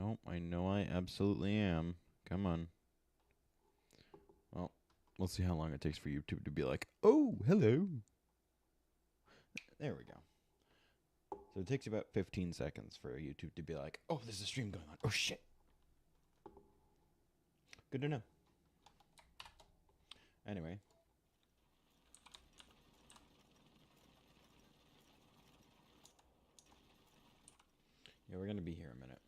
Nope, I know I absolutely am. Come on. Well, we'll see how long it takes for YouTube to be like, oh, hello. There we go. So it takes about 15 seconds for YouTube to be like, oh, there's a stream going on. Oh, shit. Good to know. Anyway. Yeah, we're going to be here a minute.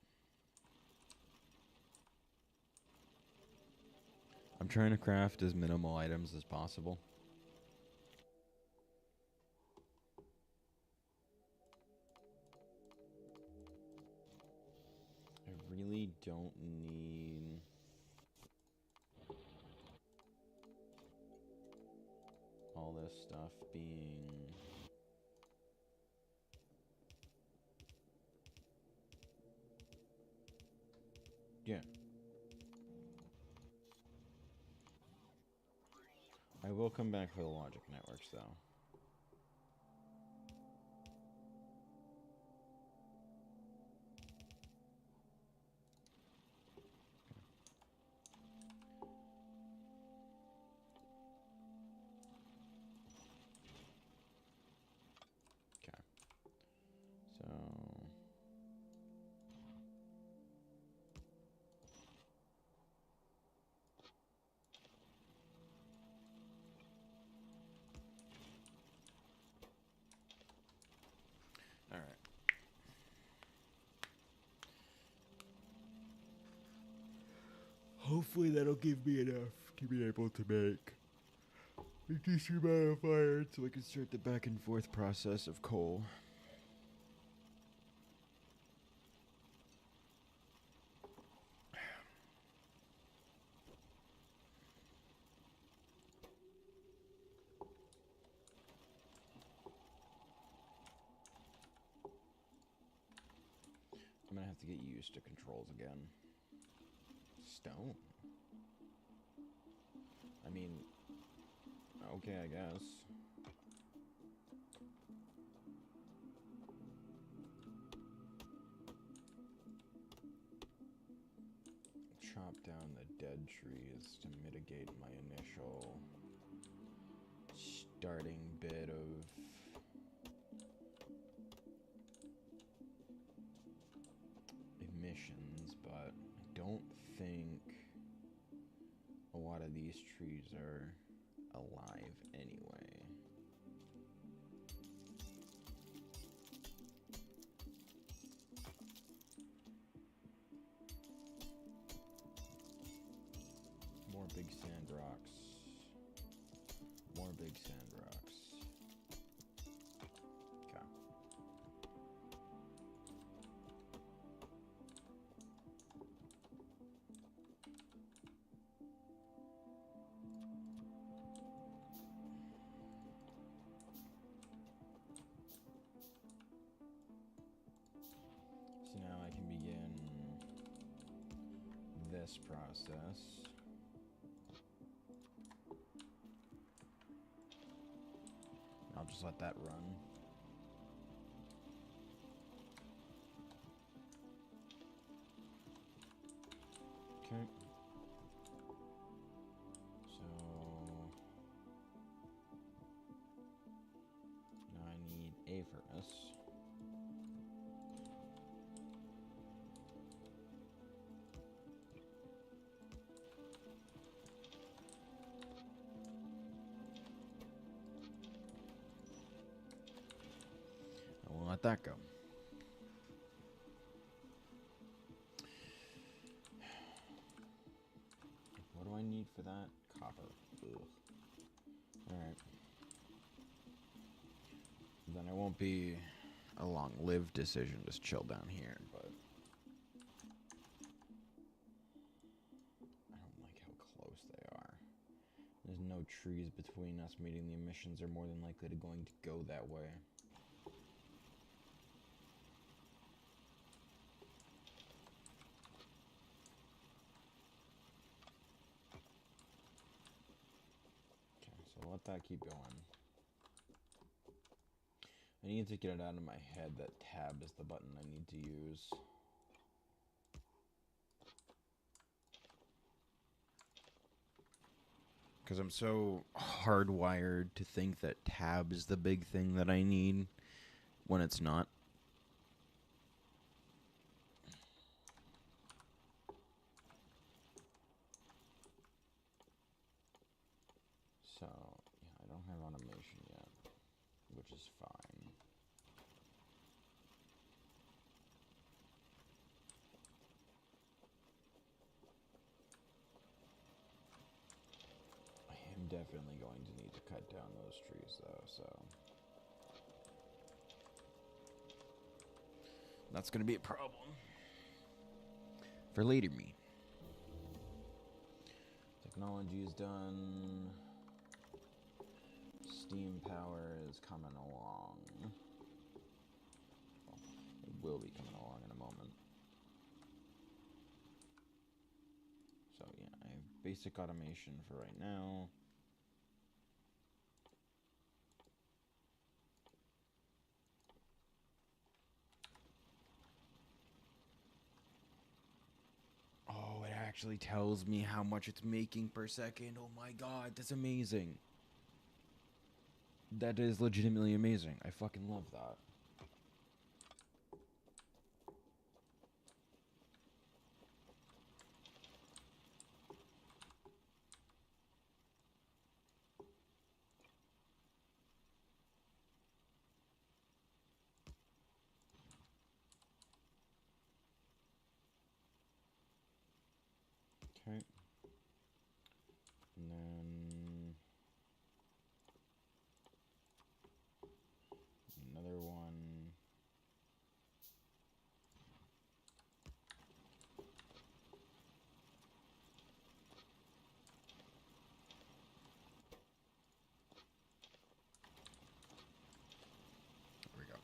I'm trying to craft as minimal items as possible. I really don't need all this stuff being... Yeah. I will come back for the logic networks, though. Okay. So... Alright. Hopefully that'll give me enough to be able to make a decent amount of iron so I can start the back and forth process of coal. I'm gonna have to get used to controls again. Stone. I mean, okay, I guess. Chop down the dead trees to mitigate my initial starting bit of emissions, but I don't think a lot of these trees are alive anyway. More big sand rocks. More big sand rocks. Okay. So now I can begin this process. I'll just let that run. Okay. So now I need a furnace. I won't let that go. What do I need for that? Copper. Ugh. Alright. Then it won't be a long-lived decision, just chill down here, but... I don't like how close they are. There's no trees between us, meaning the emissions are more than likely to going to go that way. So let that keep going. I need to get it out of my head that tab is the button I need to use. Because I'm so hardwired to think that tab is the big thing that I need when it's not. So, yeah, I don't have automation yet, which is fine. I am definitely going to need to cut down those trees, though, so... That's going to be a problem. For later me. Technology is done. Steam power is coming along. Well, it will be coming along in a moment. So yeah, I have basic automation for right now. Oh, it actually tells me how much it's making per second. Oh my god, that's amazing. That is legitimately amazing. I fucking love that. Okay. And then another one. There we go.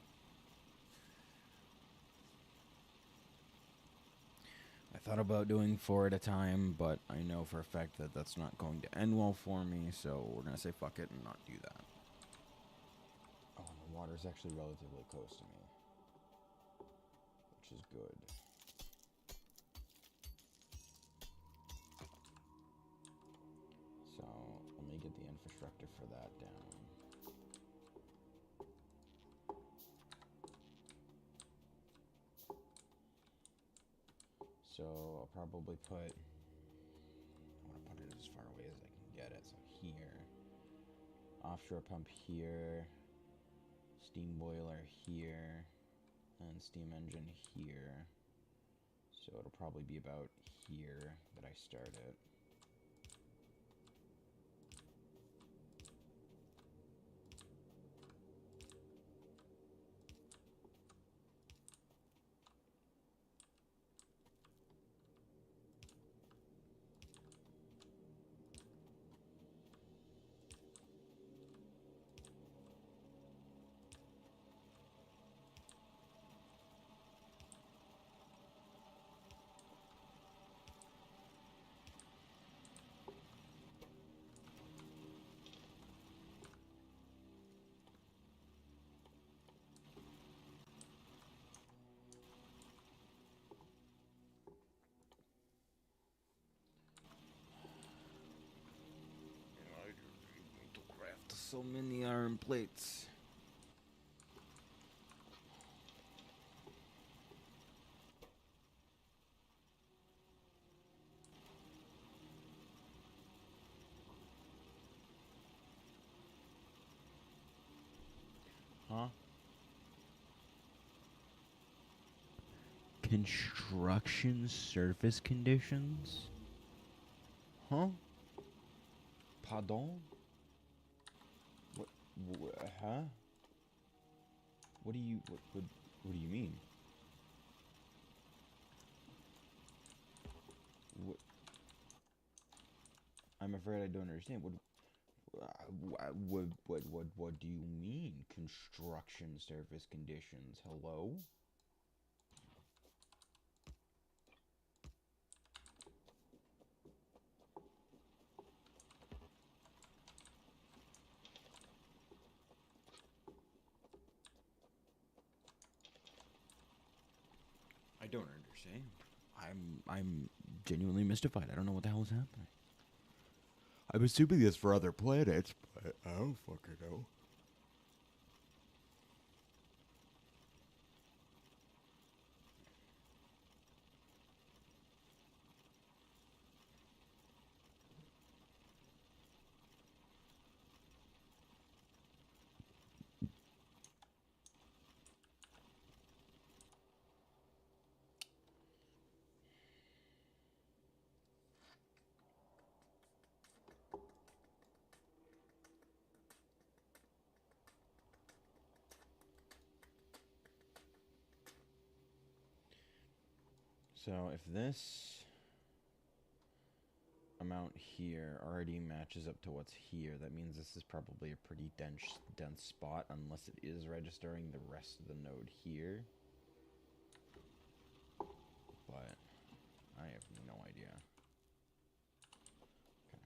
I thought about doing 4 at a time, but I know for a fact that that's not going to end well for me, so we're going to say fuck it and not do that. Oh, and the water's actually relatively close to me, which is good. So, let me get the infrastructure for that down. So, I'll probably put... I want to put it as far away as I can get it. So, here. Offshore pump here. Steam boiler here. And steam engine here. So, it'll probably be about here that I start it. So many iron plates. Huh? Construction surface conditions? Huh? Pardon? What? Huh? What do you? What do you mean? What? I'm afraid I don't understand. What do you mean? Construction surface conditions? Hello? I don't understand. I'm genuinely mystified. I don't know what the hell is happening. I'm assuming this for other planets, but I don't fucking know. So if this amount here already matches up to what's here, that means this is probably a pretty dense spot, unless it is registering the rest of the node here. But I have no idea. Okay.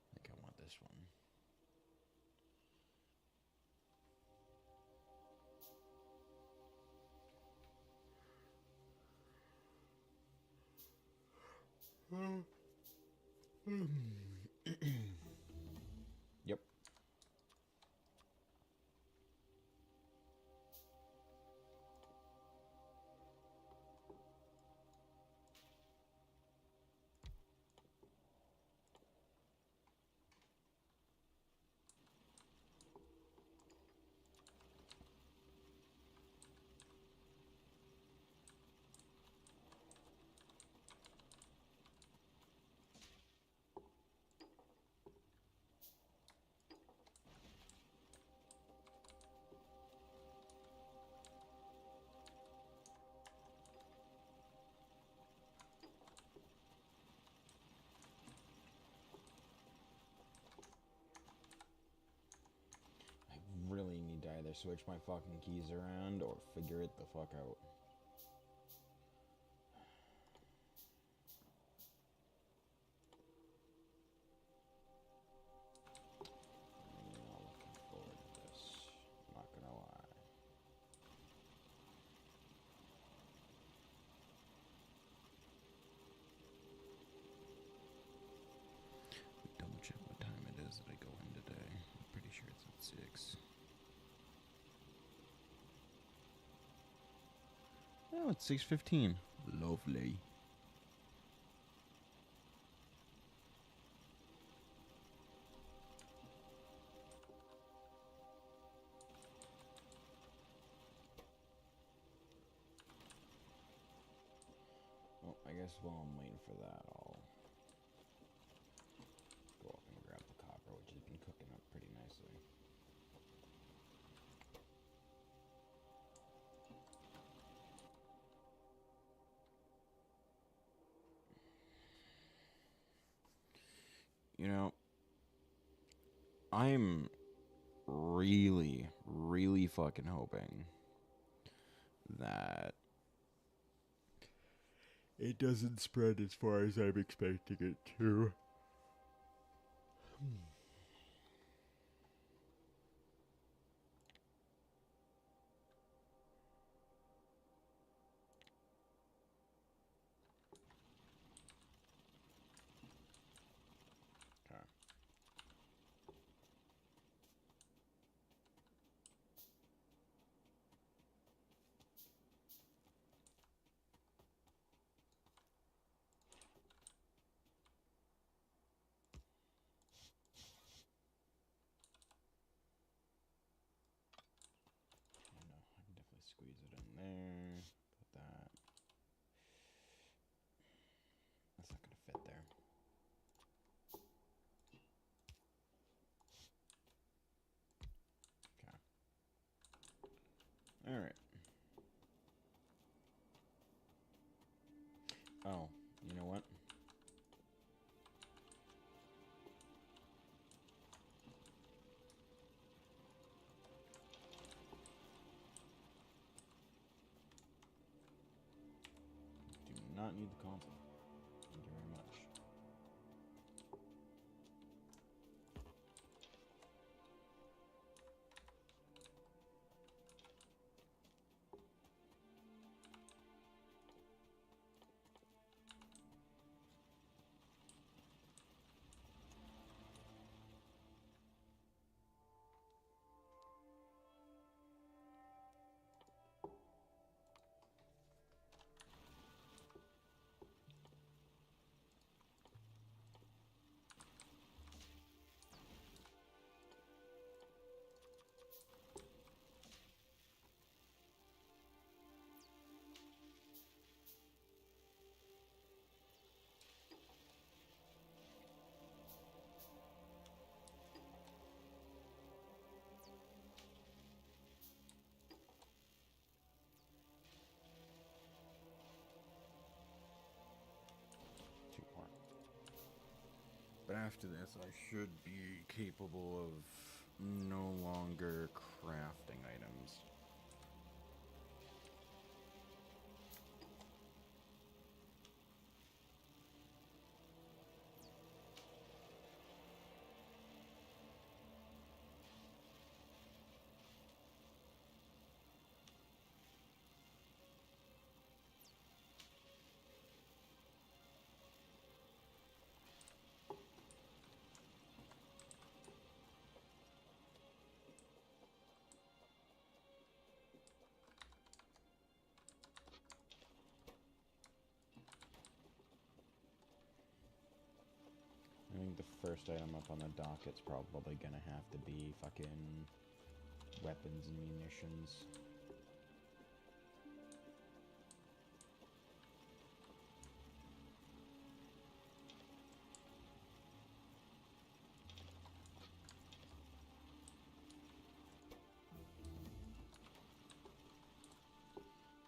I think I want this one. Yep. Really need to either switch my fucking keys around or figure it the fuck out. I'm not looking forward to this. I'm not gonna lie. Double check what time it is that I go in today. I'm pretty sure it's at 6. Oh, it's 6:15. Lovely. Well, I guess while I'm waiting for that, I'll go up and grab the copper, which has been cooking up pretty nicely. You know, I'm really, really fucking hoping that it doesn't spread as far as I'm expecting it to. Okay. No, I can definitely squeeze it in there. Put that. That's not gonna fit there. Okay. Alright. Oh, you know what? Do not need the console. Thank you very much. But after this, I should be capable of no longer crafting items. I think the first item up on the docket's probably gonna have to be fucking weapons and munitions.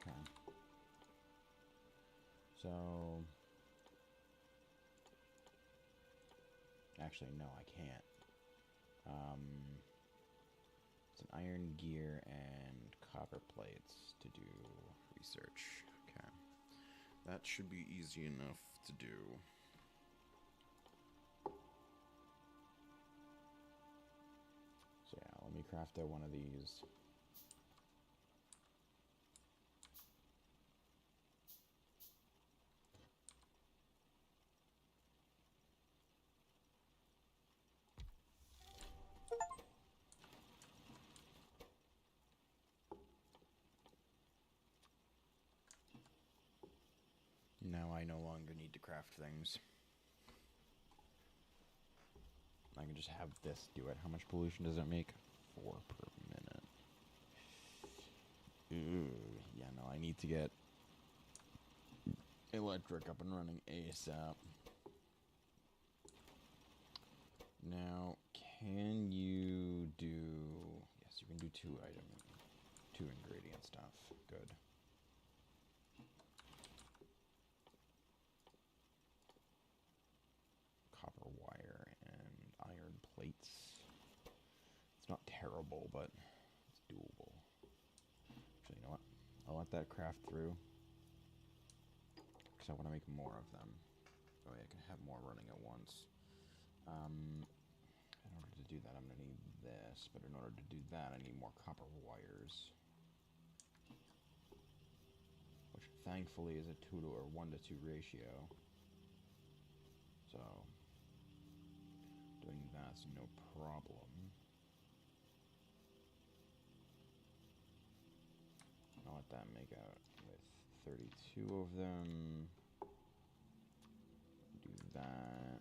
Okay. So... Actually, no, I can't. It's an iron gear and copper plates to do research. Okay. That should be easy enough to do. So yeah, let me craft out one of these. Now I no longer need to craft things. I can just have this do it. How much pollution does it make? 4 per minute. Ooh, yeah, no, I need to get electric up and running ASAP. Now, can you do... Yes, you can do 2 ingredient stuff. Good. Copper wire and iron plates. It's not terrible, but it's doable. Actually, you know what? I'll let that craft through. Because I want to make more of them. That way I can have more running at once. In order to do that, I'm going to need this. But in order to do that, I need more copper wires. Which, thankfully, is a 1 to 2 ratio. So, doing that's no problem. I'll let that make out with 32 of them. Do that.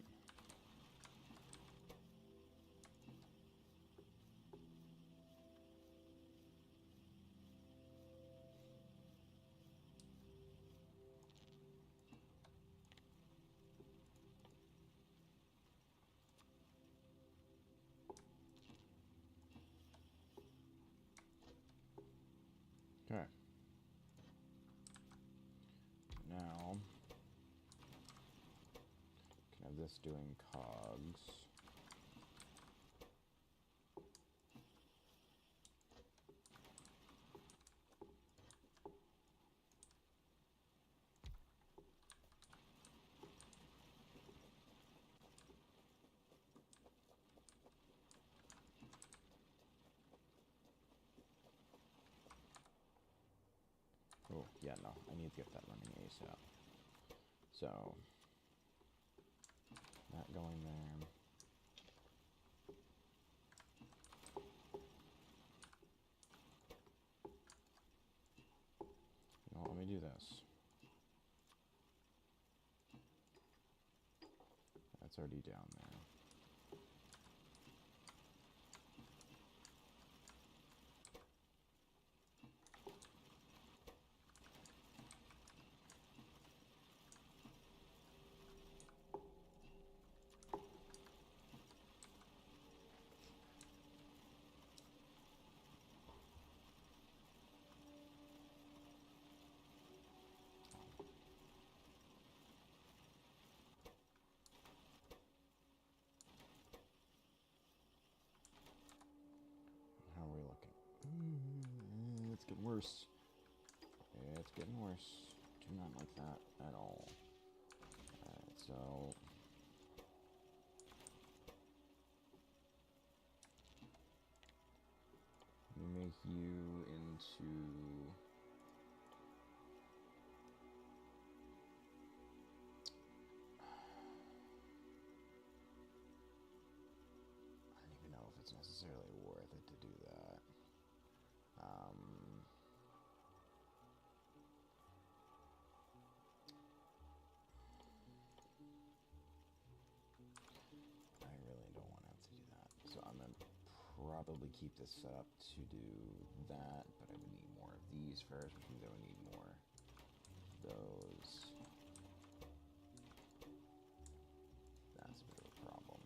Okay. Now, can have this doing cogs. Oh, yeah, no, I need to get that running ASAP. So, that going there. You know what, let me do this. That's already down there. worse. It's getting worse. Do not like that at all. Alright, so... let me make you into... I don't even know if it's necessarily worth it to do that. I really don't want to have to do that. So I'm going to probably keep this set up to do that, but I would need more of these first, which means I would need more of those. That's a bit of a problem.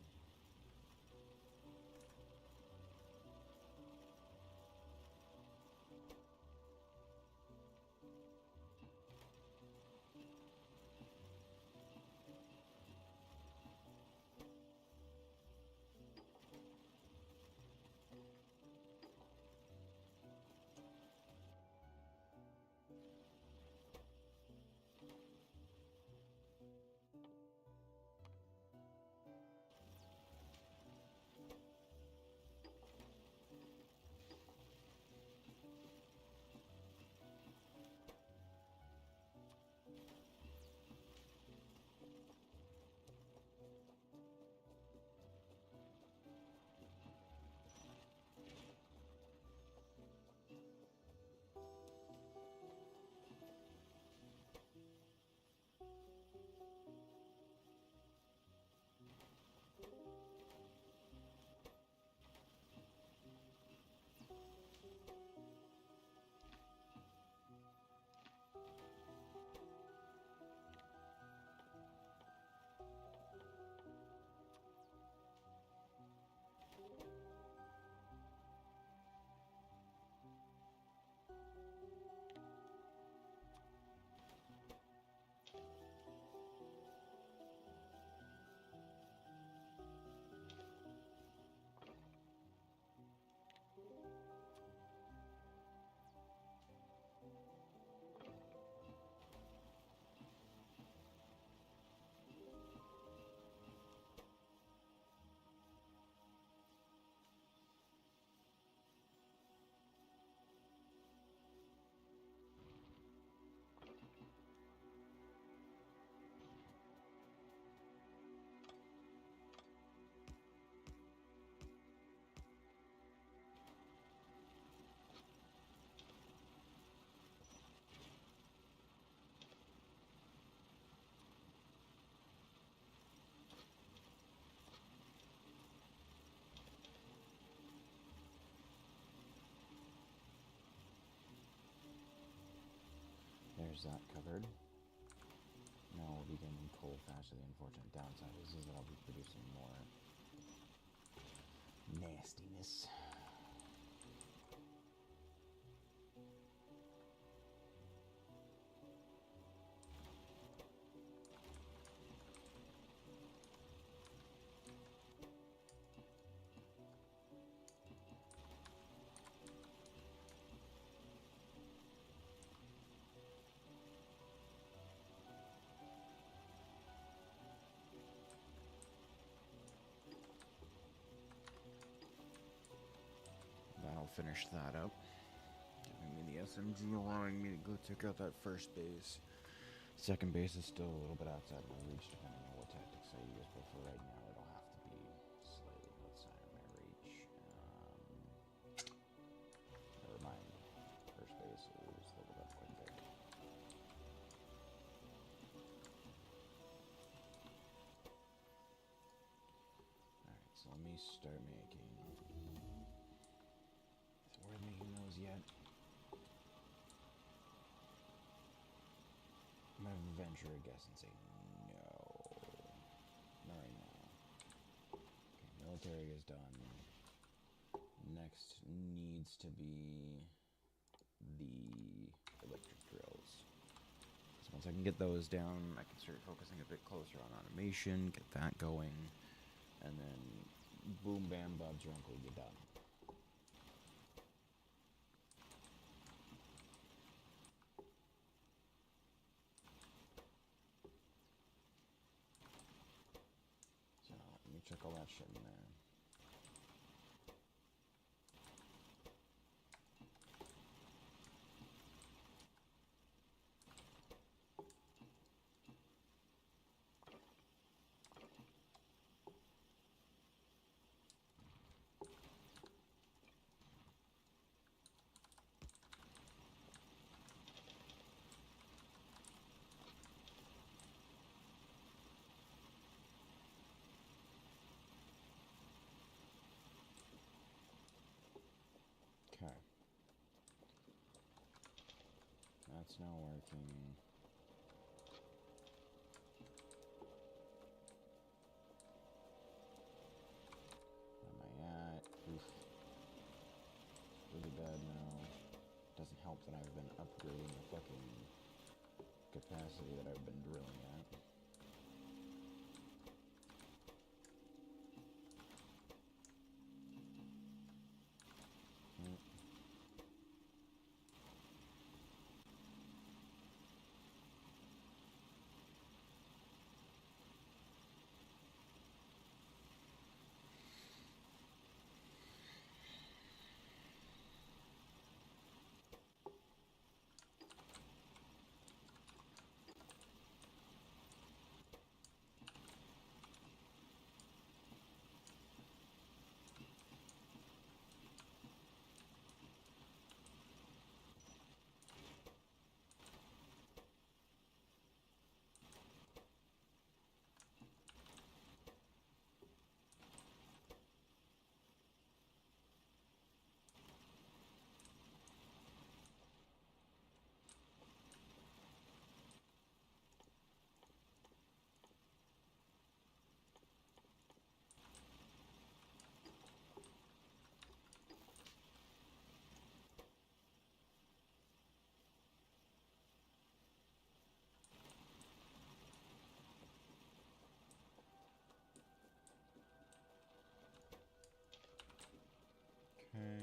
There's that covered. Now we'll be getting coal faster. The unfortunate downside is that I'll be producing more nastiness. That'll finish that up. Giving me the SMG, allowing me to go check out that first base. Second base is still a little bit outside my reach, depending on what tactics I use, but for right now, it'll have to be slightly outside of my reach. Never mind. First base is leveled up quite a bit. Alright, so let me start making... Is it worth making those yet? I'm gonna venture a guess and say no. Not right now. Okay, military is done. Next needs to be the electric drills. So once I can get those down, I can start focusing a bit closer on automation, get that going, and then boom, bam, Bob's your uncle, you're done. check all that shit in there. Okay. That's not working. Where am I at? Oof. Really bad now. Doesn't help that I've been upgrading the fucking capacity that I've been drilling at. Okay.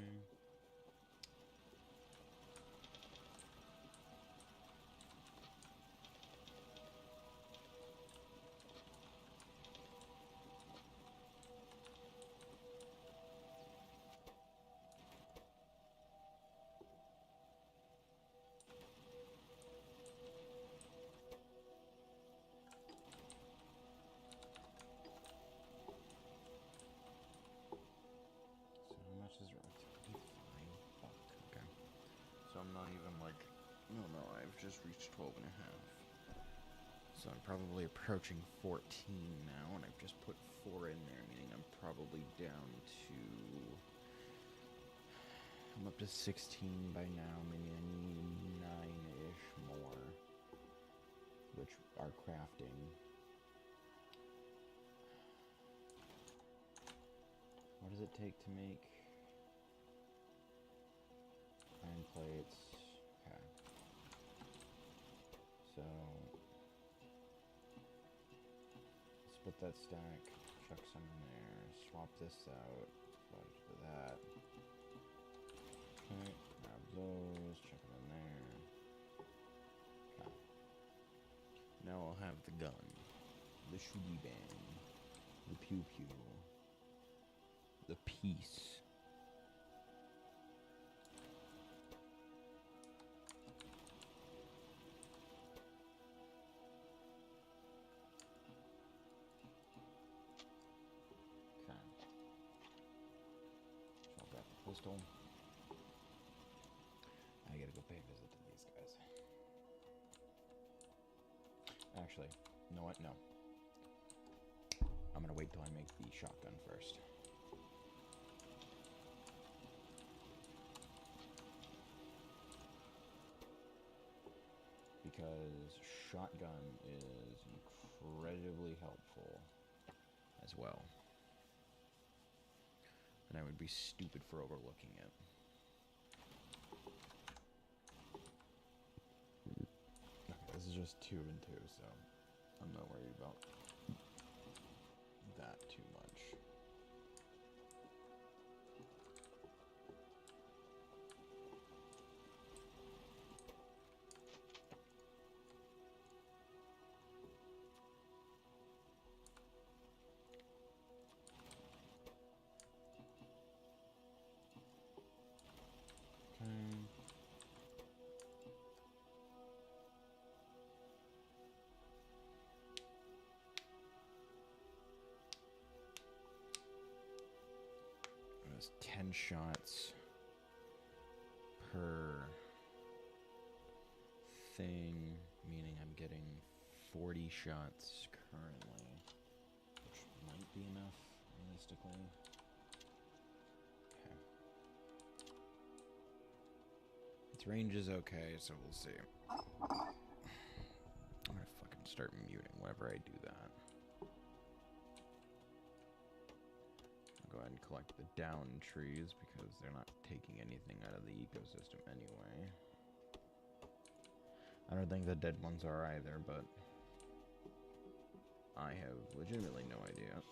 So how much is relatively fine? Fuck. Okay. So I'm not even like, no, I've just reached 12 and a half. So I'm probably approaching 14 now, and I've just put 4 in there, meaning I'm probably down to, I'm up to 16 by now, meaning I need 9-ish more, which are crafting. What does it take to make iron plates? Okay. So split that stack, chuck some in there, swap this out, swap it to that. Okay, grab those, chuck them in there. Okay. Now I'll have the gun, the shooty bang, the pew pew, the piece. Pistol. I gotta go pay a visit to these guys. Actually, you know what? No. I'm gonna wait till I make the shotgun first. Because shotgun is incredibly helpful as well. And I would be stupid for overlooking it. Okay, this is just 2 and 2, so I'm not worried about that too much. It's 10 shots per thing, meaning I'm getting 40 shots currently, which might be enough, realistically. Okay. Its range is okay, so we'll see. I'm gonna fucking start muting whenever I do that. I'll go ahead and collect the down trees because they're not taking anything out of the ecosystem anyway. I don't think the dead ones are either, but I have legitimately no idea.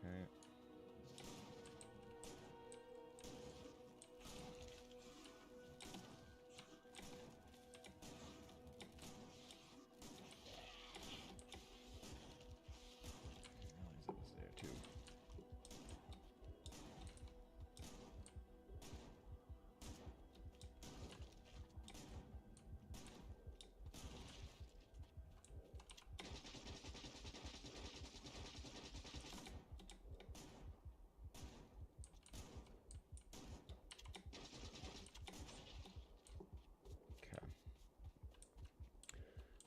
Okay. I realized that was there too. Okay.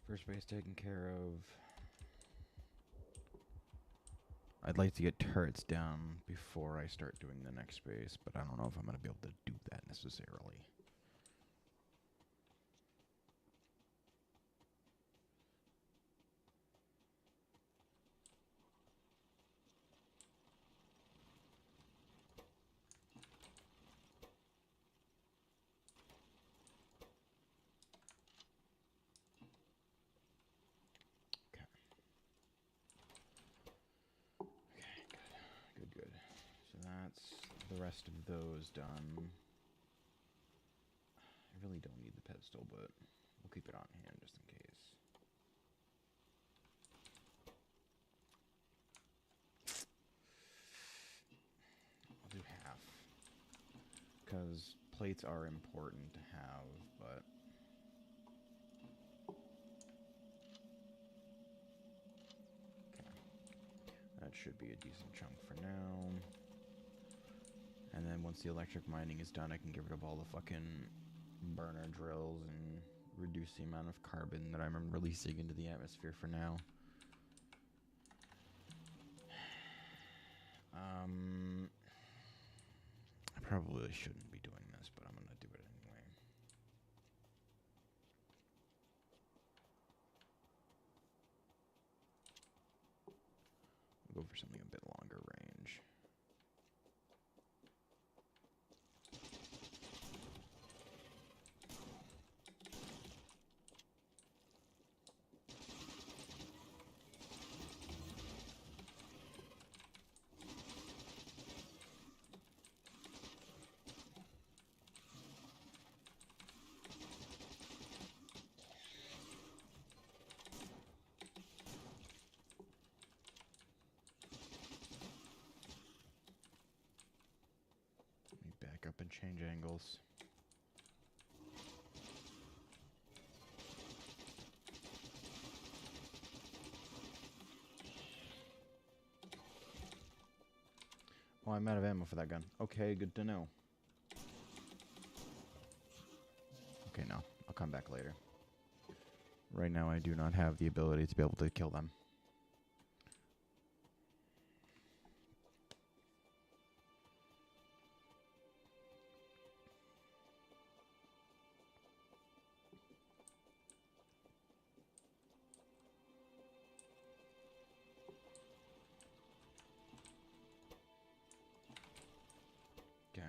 First base taken care of. I'd like to get turrets down before I start doing the next base, but I don't know if I'm going to be able to do that necessarily. Good. So that's the rest of those done. I really don't need the pedestal, but we'll keep it on hand just in case. I'll do half. Because plates are important to have, but... that should be a decent chunk for now. And then once the electric mining is done, I can get rid of all the fucking burner drills and reduce the amount of carbon that I'm releasing into the atmosphere for now. I probably shouldn't be doing this, but I'm gonna do it anyway. We'll go for something a bit longer range. Back up and change angles. Oh, I'm out of ammo for that gun. Okay, good to know. Okay, no. I'll come back later. Right now, I do not have the ability to be able to kill them. Okay.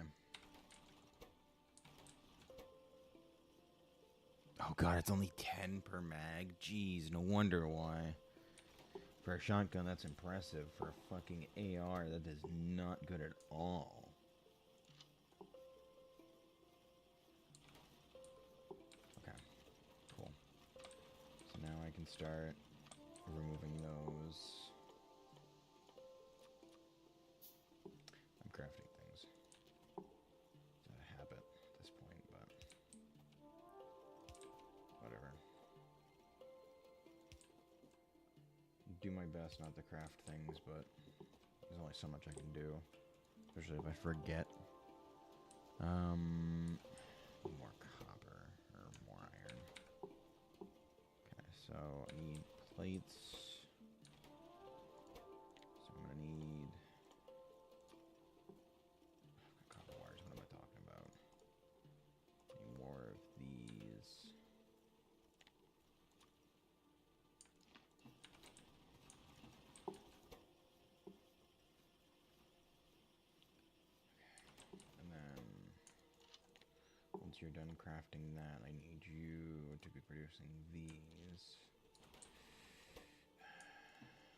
Oh god, it's only 10 per mag? Jeez, no wonder why. For a shotgun, that's impressive. For a fucking AR, that is not good at all. Okay, cool. So now I can start removing those. I'm crafting things. It's a habit at this point, but whatever. do my best not to craft things, but there's only so much I can do. Especially if I forget. More copper, or more iron. Okay, so I need plates. So I'm gonna need copper wires. What am I talking about? Need more of these. And then once you're done crafting that, I need you to be producing these.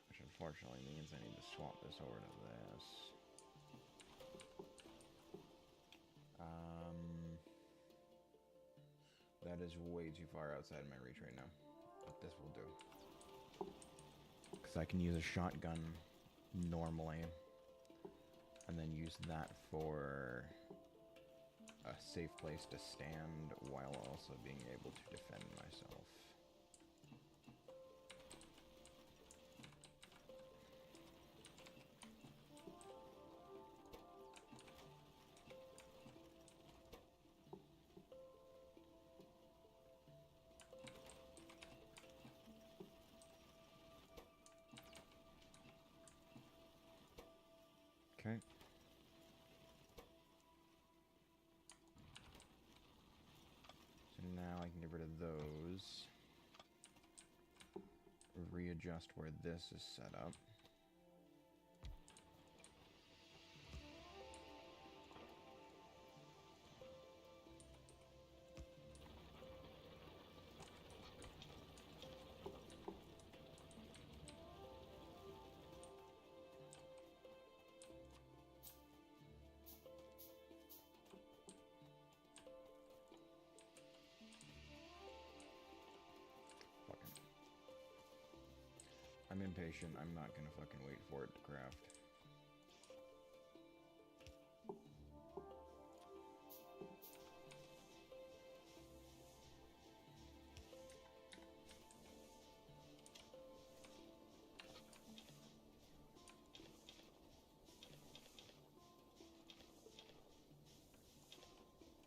Which unfortunately means I need to swap this over to this. That is way too far outside my reach right now. But this will do. Because I can use a shotgun normally. And then use that for a safe place to stand while also being able to defend myself. Okay. So now I can get rid of those. Readjust where this is set up. I'm impatient. I'm not gonna fucking wait for it to craft.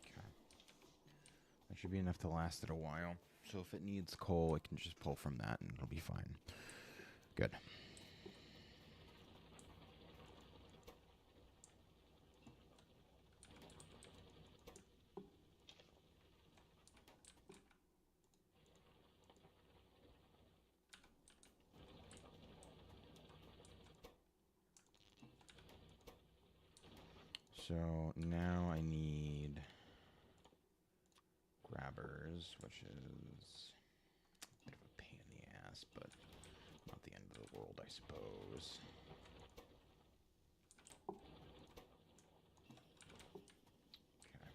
Okay. That should be enough to last it a while. So if it needs coal, I can just pull from that and it'll be fine. Good. So now I need grabbers, which is a bit of a pain in the ass, but not the end of the world, I suppose. Okay.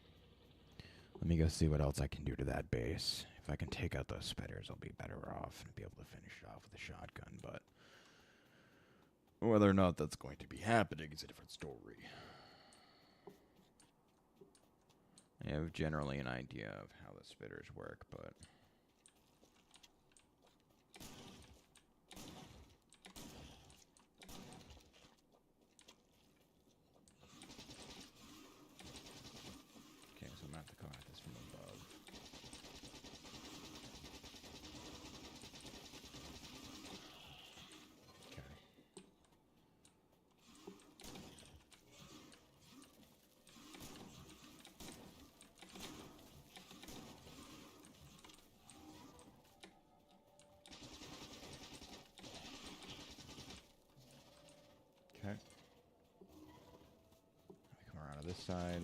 Let me go see what else I can do to that base. If I can take out those spitters, I'll be better off and be able to finish it off with a shotgun, but whether or not that's going to be happening is a different story. I have generally an idea of how the spitters work, but okay, so I'm gonna have to come at this from above. Okay. Okay. Come around to this side.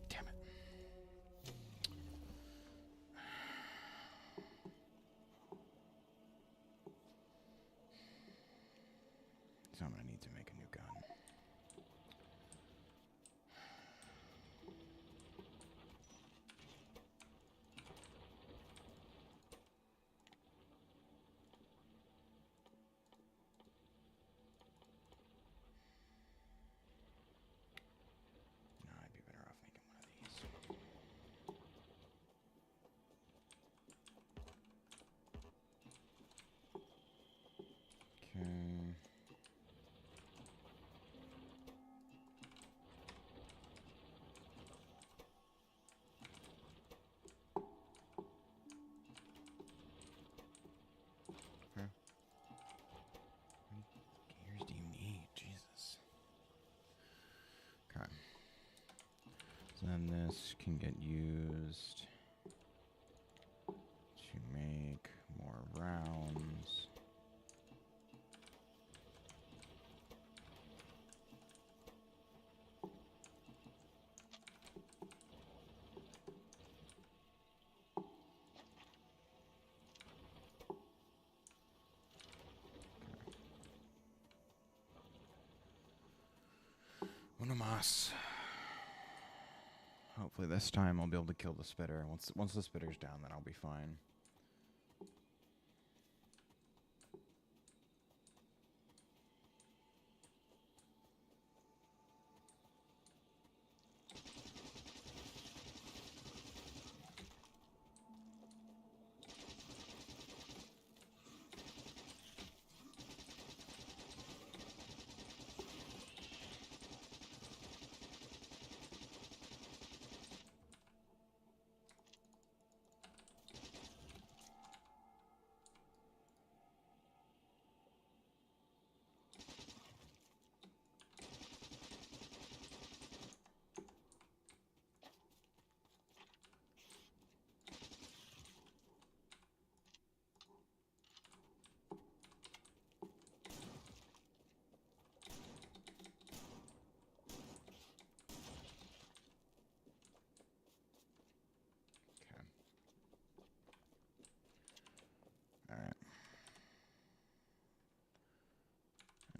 Damn it. So I'm gonna need to make a new gun. this can get used to make more rounds. Unamas. Hopefully this time I'll be able to kill the spitter. Once the spitter's down, then I'll be fine.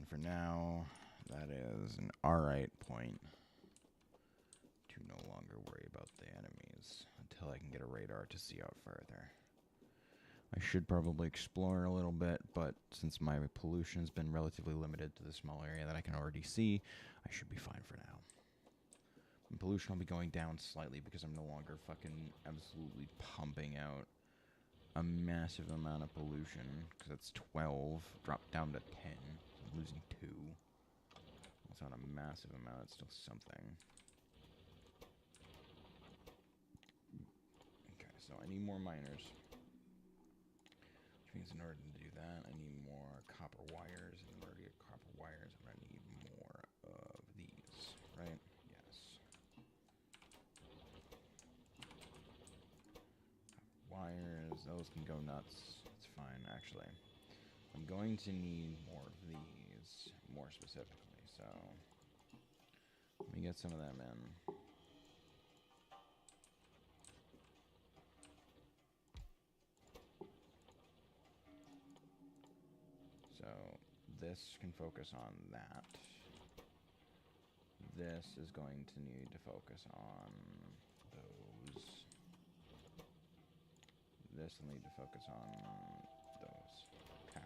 For now, that is an alright point to no longer worry about the enemies until I can get a radar to see out further. I should probably explore a little bit, but since my pollution's been relatively limited to the small area that I can already see, I should be fine for now. And pollution will be going down slightly because I'm no longer fucking absolutely pumping out a massive amount of pollution, because it's 12, dropped down to 10. I'm losing 2. It's not a massive amount, it's still something. Okay, so I need more miners. Which means in order to do that, I need more copper wires. And in order to get copper wires, I'm going to need more of these, right? Yes. Wires, those can go nuts. It's fine, actually. I'm going to need more of these, more specifically, so let me get some of them in. So this can focus on that. This is going to need to focus on those. This will need to focus on those. Okay.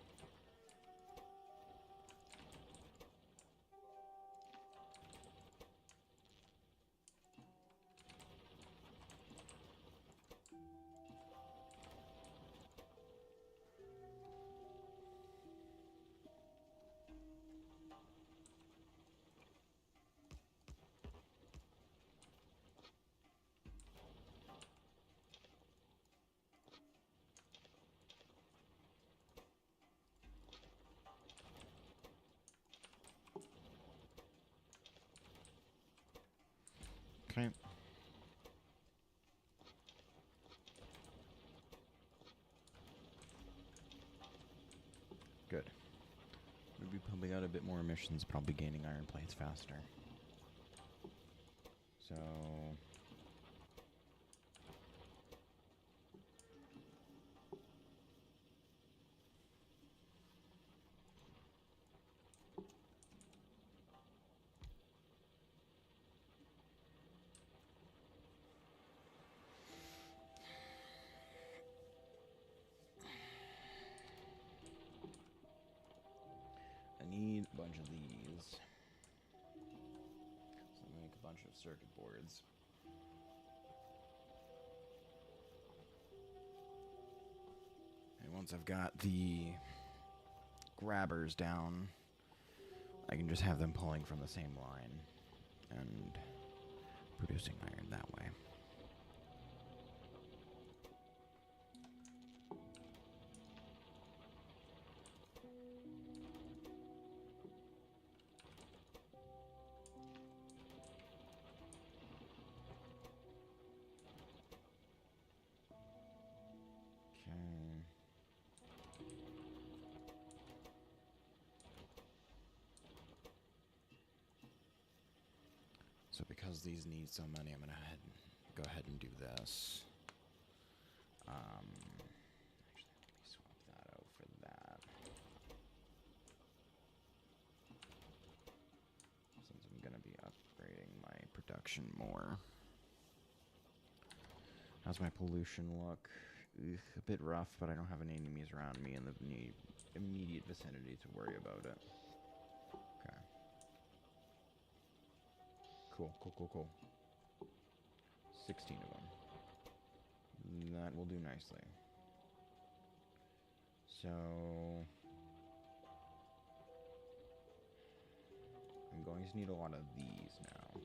Okay. Good. We'll be pumping out a bit more emissions, but I'll be gaining iron plates faster. So I need a bunch of these. So I'll make a bunch of circuit boards. And once I've got the grabbers down, I can just have them pulling from the same line and producing iron that way. because these need so many, I'm gonna go ahead and do this. Actually, let me swap that out for that. Since I'm gonna be upgrading my production more. How's my pollution look? Ugh, a bit rough, but I don't have any enemies around me in the immediate vicinity to worry about it. Okay. Cool, cool, cool, cool. 16 of them. That will do nicely. So I'm going to need a lot of these now.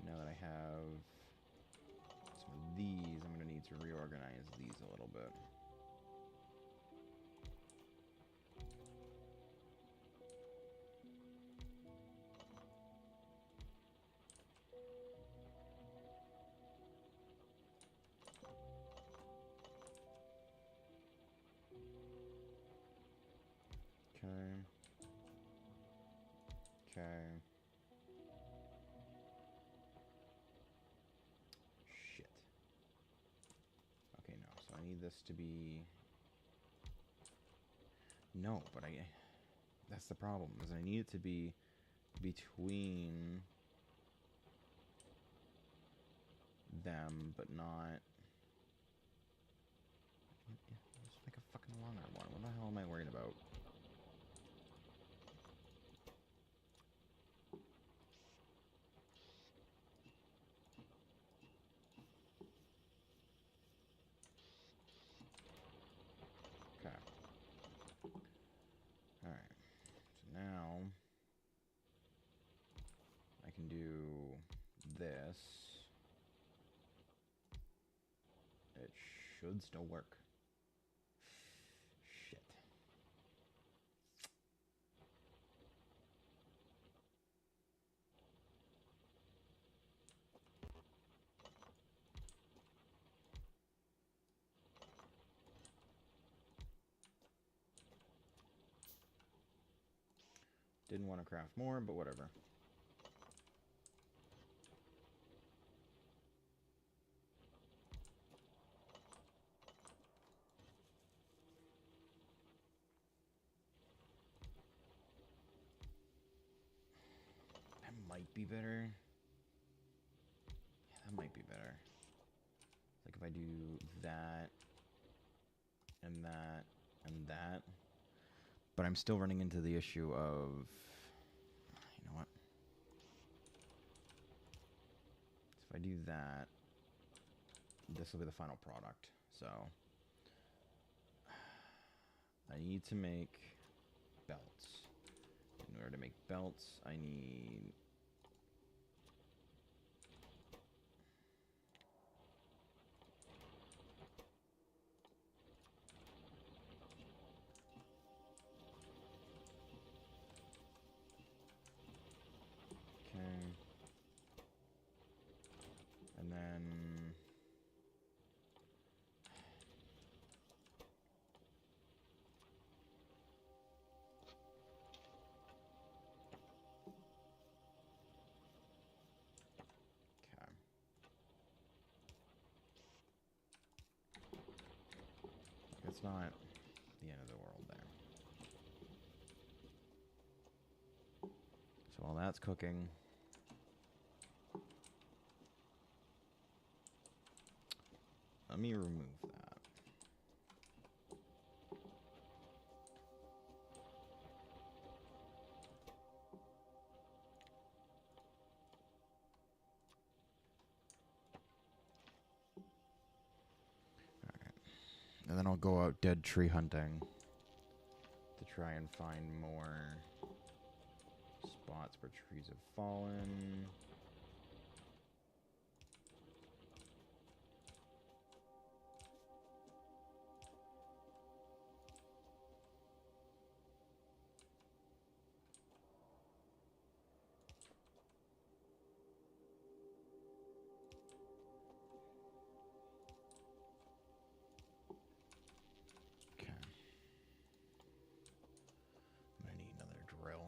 Now that I have some of these, I'm going to need to reorganize these a little bit. Okay. Okay. Shit. Okay, no. So I need this to be... No, but that's the problem, is I need it to be between them, but not... Let's make a fucking longer one. What the hell am I worried about? Okay. Alright. So now I can do this. It should still work. Shit. Didn't want to craft more, but whatever. That might be better. Yeah, that might be better. Like if I do that, and that, and that. But I'm still running into the issue of... You know what? So if I do that, this will be the final product. So I need to make belts. In order to make belts, I need... Okay. And then... Okay. It's not the end of the world there. So while that's cooking... Let me remove that. Alright. And then I'll go out dead tree hunting to try and find more spots where trees have fallen. Drill.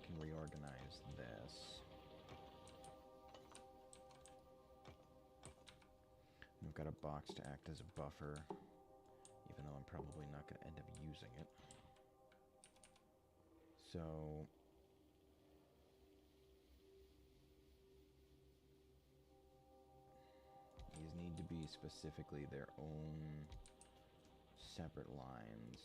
can reorganize this. We've got a box to act as a buffer, even though I'm probably not going to end up using it. So these need to be specifically their own separate lines.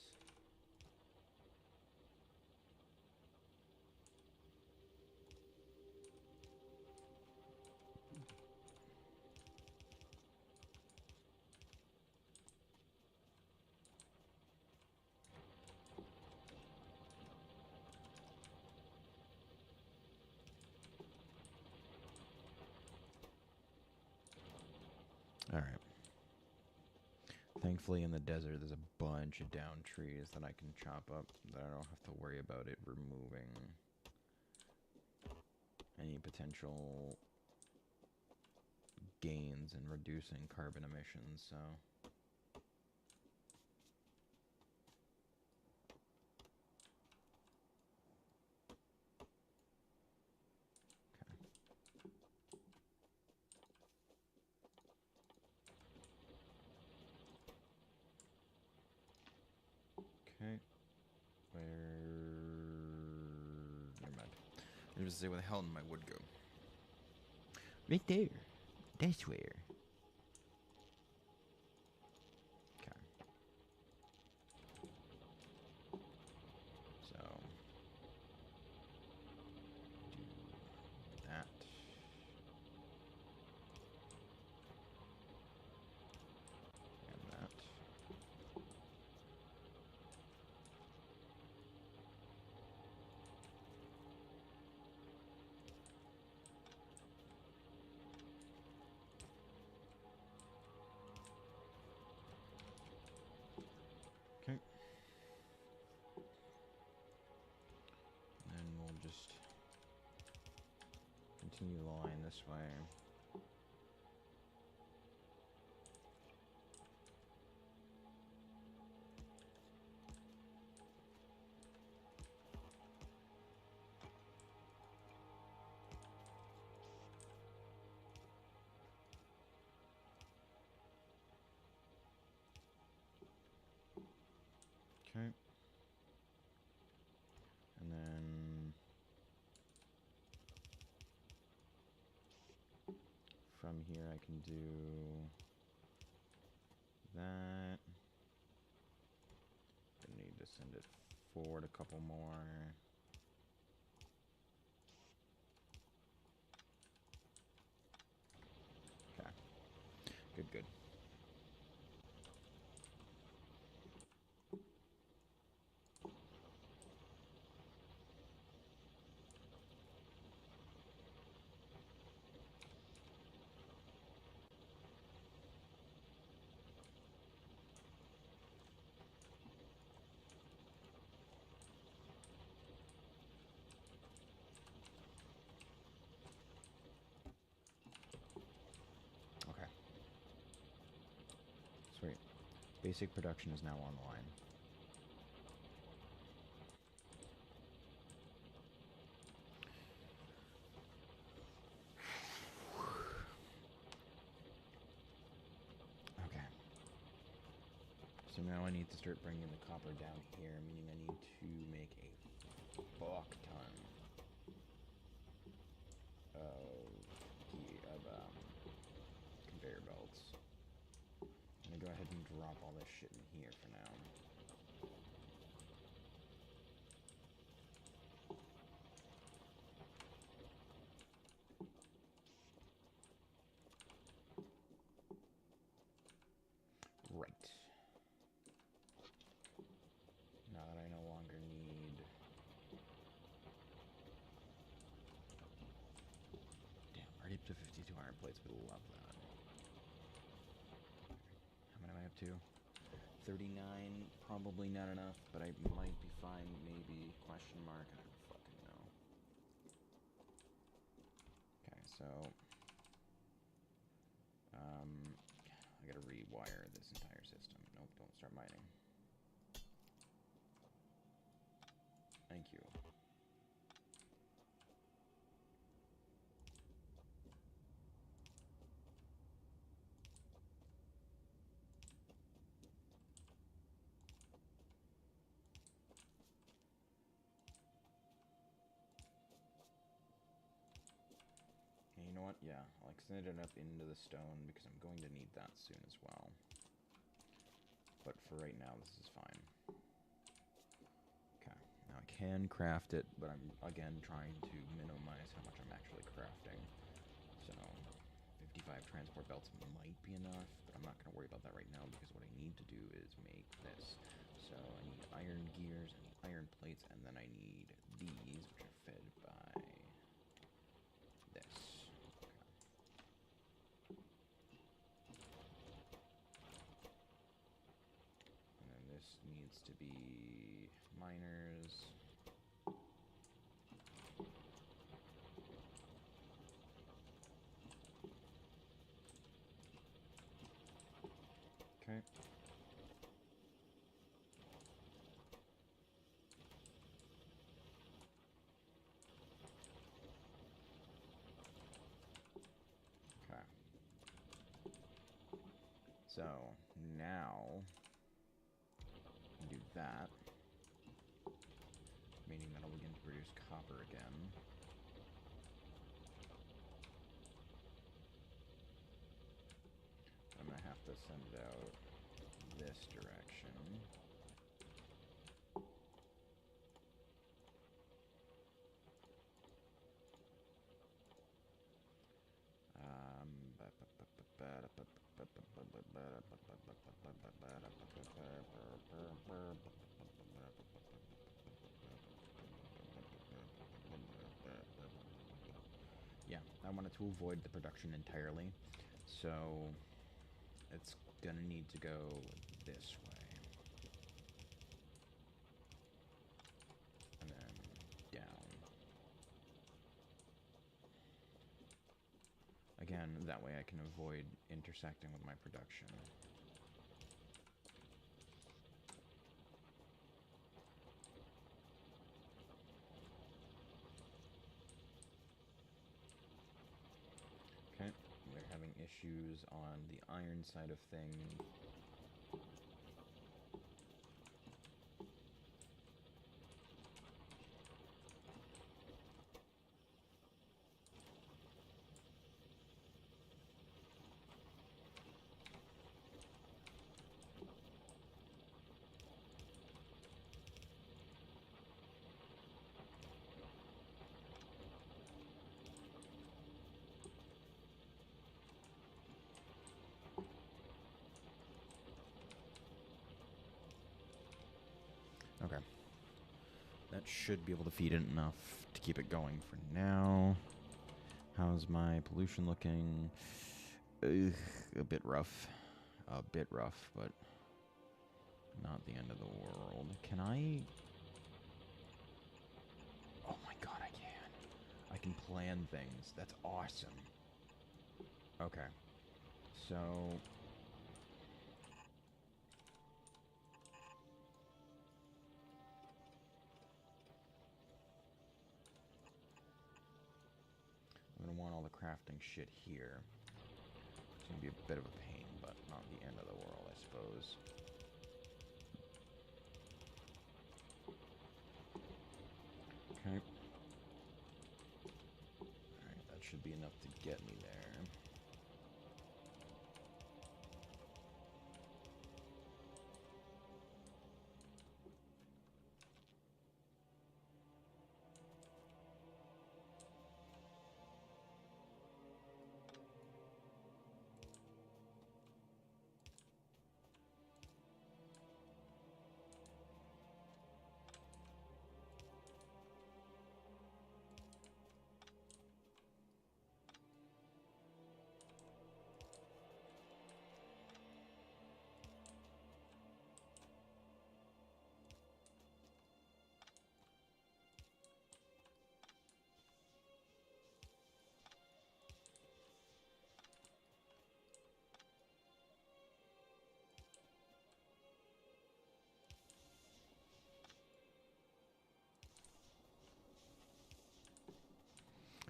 All right. Thankfully, in the desert, there's a bunch of down trees that I can chop up that I don't have to worry about it removing any potential gains in reducing carbon emissions, so... Okay. Where... Never mind. I was just say, where the hell did my wood go? Right there. That's where. Okay. So... do that. And that. Okay. And we'll just continue the line this way. Okay. And then from here I can do that. I need to send it forward a couple more. Okay. Good, good. Okay. Sweet. Basic production is now on the line. Okay. So now I need to start bringing the copper down here, meaning I need to make a fuck ton of conveyor belts. I'm gonna go ahead and drop all this shit in here for now. Right. Now that I no longer need... Damn, already up to 5,200 plates, but love that. How many am I up to? 39, probably not enough, but I might be fine, maybe, question mark, I don't fucking know. Okay, so... I gotta rewire this entire system. Nope, don't start mining. Thank you. yeah, I'll extend it up into the stone because I'm going to need that soon as well. But for right now, this is fine. Okay, now I can craft it, but I'm, again, trying to minimize how much I'm actually crafting. So, 55 transport belts might be enough, but I'm not going to worry about that right now because what I need to do is make this. So, I need iron gears, I need iron plates, and then I need these, which are fed by this. Okay. And then this needs to be miners. Okay. Okay. So, now, do that, meaning that I'll begin to produce copper again. I'm going to have to send it out this direction. Yeah, I wanted to avoid the production entirely, so it's gonna need to go this way. And then down. Again, that way I can avoid intersecting with my production. Okay, we're having issues on the iron side of things. Okay. That should be able to feed it enough to keep it going for now. How's my pollution looking? A bit rough. A bit rough, but not the end of the world. Can I... Oh my god, I can. I can plan things. That's awesome. Okay. So... I'm going to want all the crafting shit here. It's going to be a bit of a pain, but not the end of the world, I suppose. Okay. Alright, that should be enough to get me there.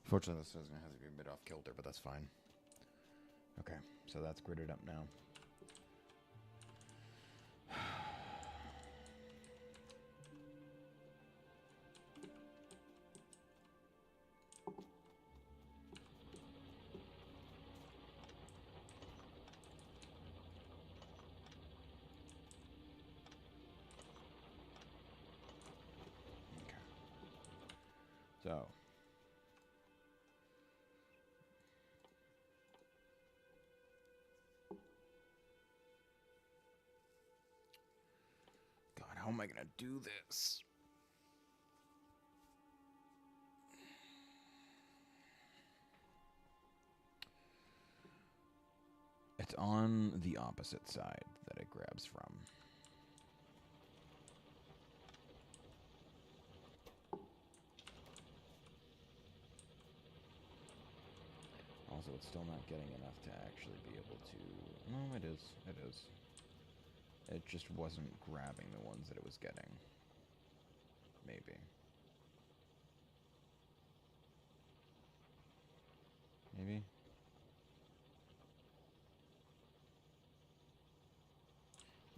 Fortunately, this is going to have to be a bit off kilter, but that's fine. Okay, so that's gridded up now. So, God, how am I gonna do this? It's on the opposite side that it grabs from. Also, it's still not getting enough to actually be able to... No, it is. It is. It just wasn't grabbing the ones that it was getting. Maybe. Maybe?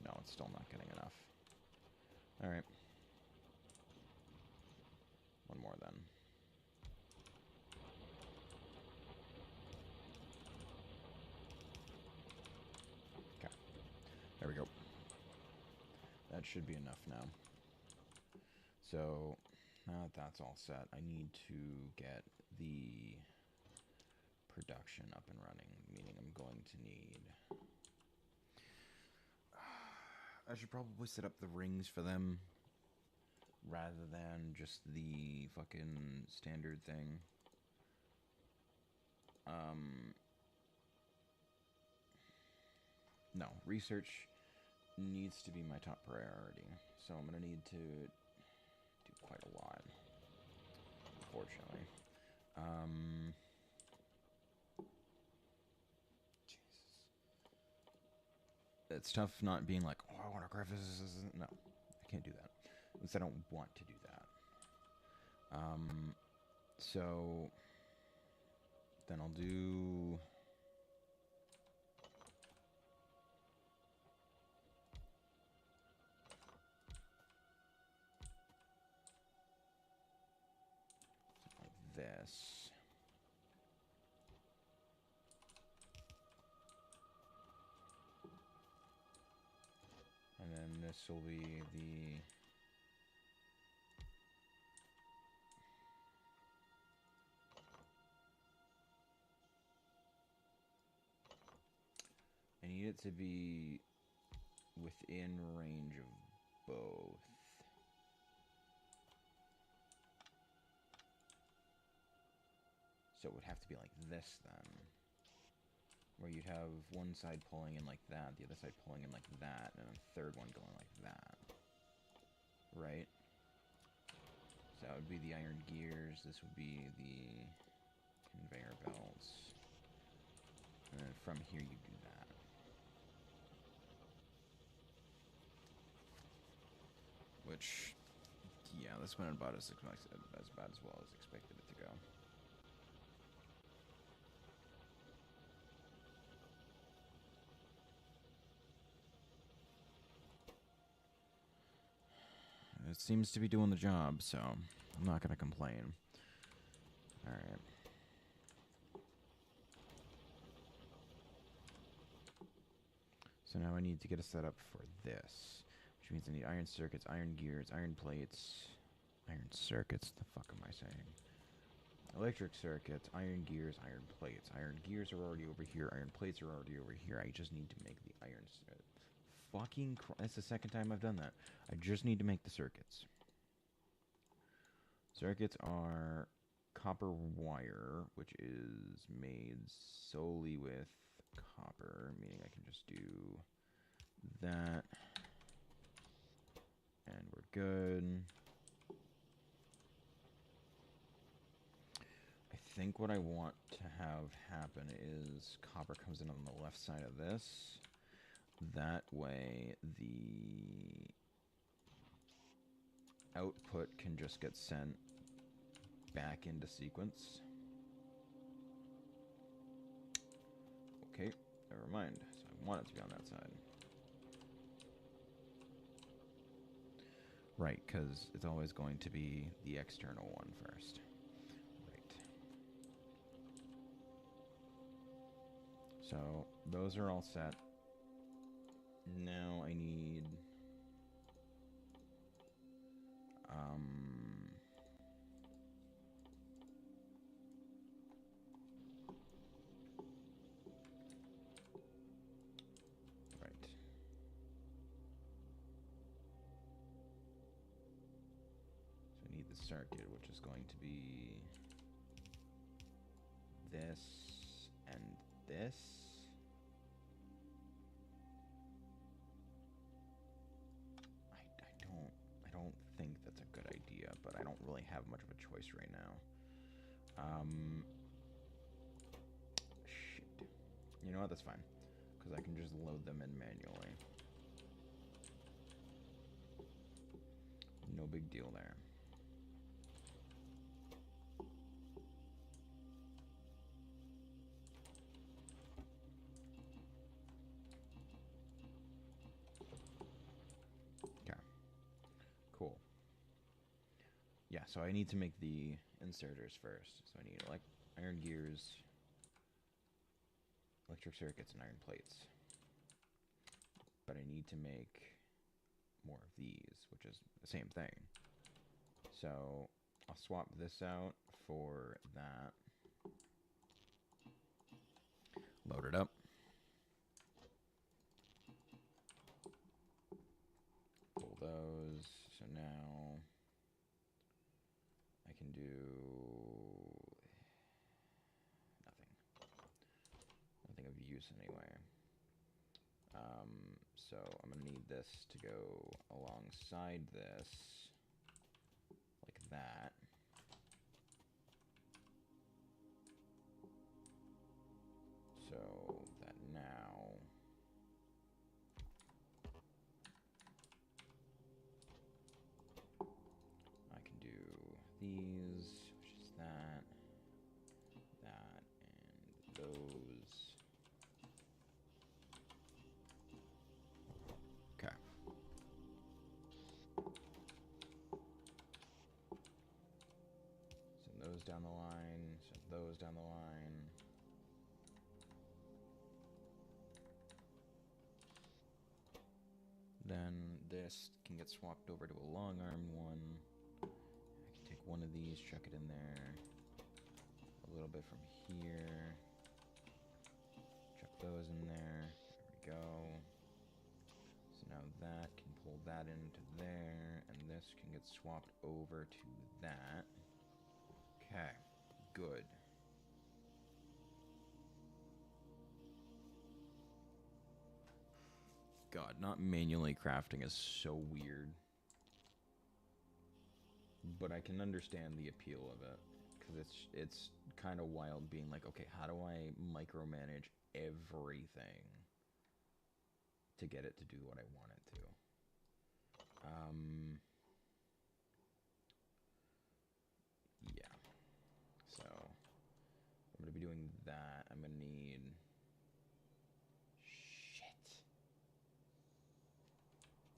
No, it's still not getting enough. Alright. One more then. Okay. There we go. That should be enough now. So, now that that's all set, I need to get the production up and running, meaning I'm going to need... I should probably set up the rings for them rather than just the fucking standard thing. No, research needs to be my top priority, so I'm gonna need to do quite a lot, unfortunately. Jesus. It's tough not being like, oh, I want to graph this. No, I can't do that. At least I don't want to do that. So then I'll do... like this. And then this will be the... I need it to be within range of both. So it would have to be like this then. Where you'd have one side pulling in like that, the other side pulling in like that, and a third one going like that. Right? So that would be the iron gears, this would be the conveyor belts. And then from here you do that. Which, yeah, this went about as well as expected it to go. It seems to be doing the job, so I'm not going to complain. Alright. So now I need to get a setup for this, which means I need iron circuits, iron gears, iron plates, iron circuits, the fuck am I saying? Electric circuits, iron gears, iron plates. Iron gears are already over here, iron plates are already over here. I just need to make the iron fucking that's the second time I've done that. I just need to make the circuits. Circuits are copper wire, which is made solely with copper, meaning I can just do that, and we're good. I think what I want to have happen is copper comes in on the left side of this. That way the output can just get sent back into sequence. Okay, never mind. So I want it to be on that side. Right, because it's always going to be the external one first. Right. So those are all set. Now I need... the circuit, which is going to be this and this. I don't think that's a good idea, but I don't really have much of a choice right now. Shit. You know what? That's fine, because I can just load them in manually. No big deal there. Okay. Cool. Yeah, so I need to make the inserters first. So I need iron gears, electric circuits, and iron plates. But I need to make more of these, which is the same thing. So I'll swap this out for that. Load it up. Pull those. So now I can do nothing. Nothing of use anyway. So I'm gonna need this to go alongside this, like that. So that now I can do these, which is that, and those. Okay. Send those down the line, send those down the line. Then this can get swapped over to a long arm one. I can take one of these, chuck it in there. A little bit from here. Chuck those in there. There we go. So now that can pull that into there, and this can get swapped over to that. Okay, good. God, not manually crafting is so weird. But I can understand the appeal of it. Because it's kind of wild being like, okay, how do I micromanage everything to get it to do what I want it to? Yeah. So, I'm going to be doing that. I'm going to need...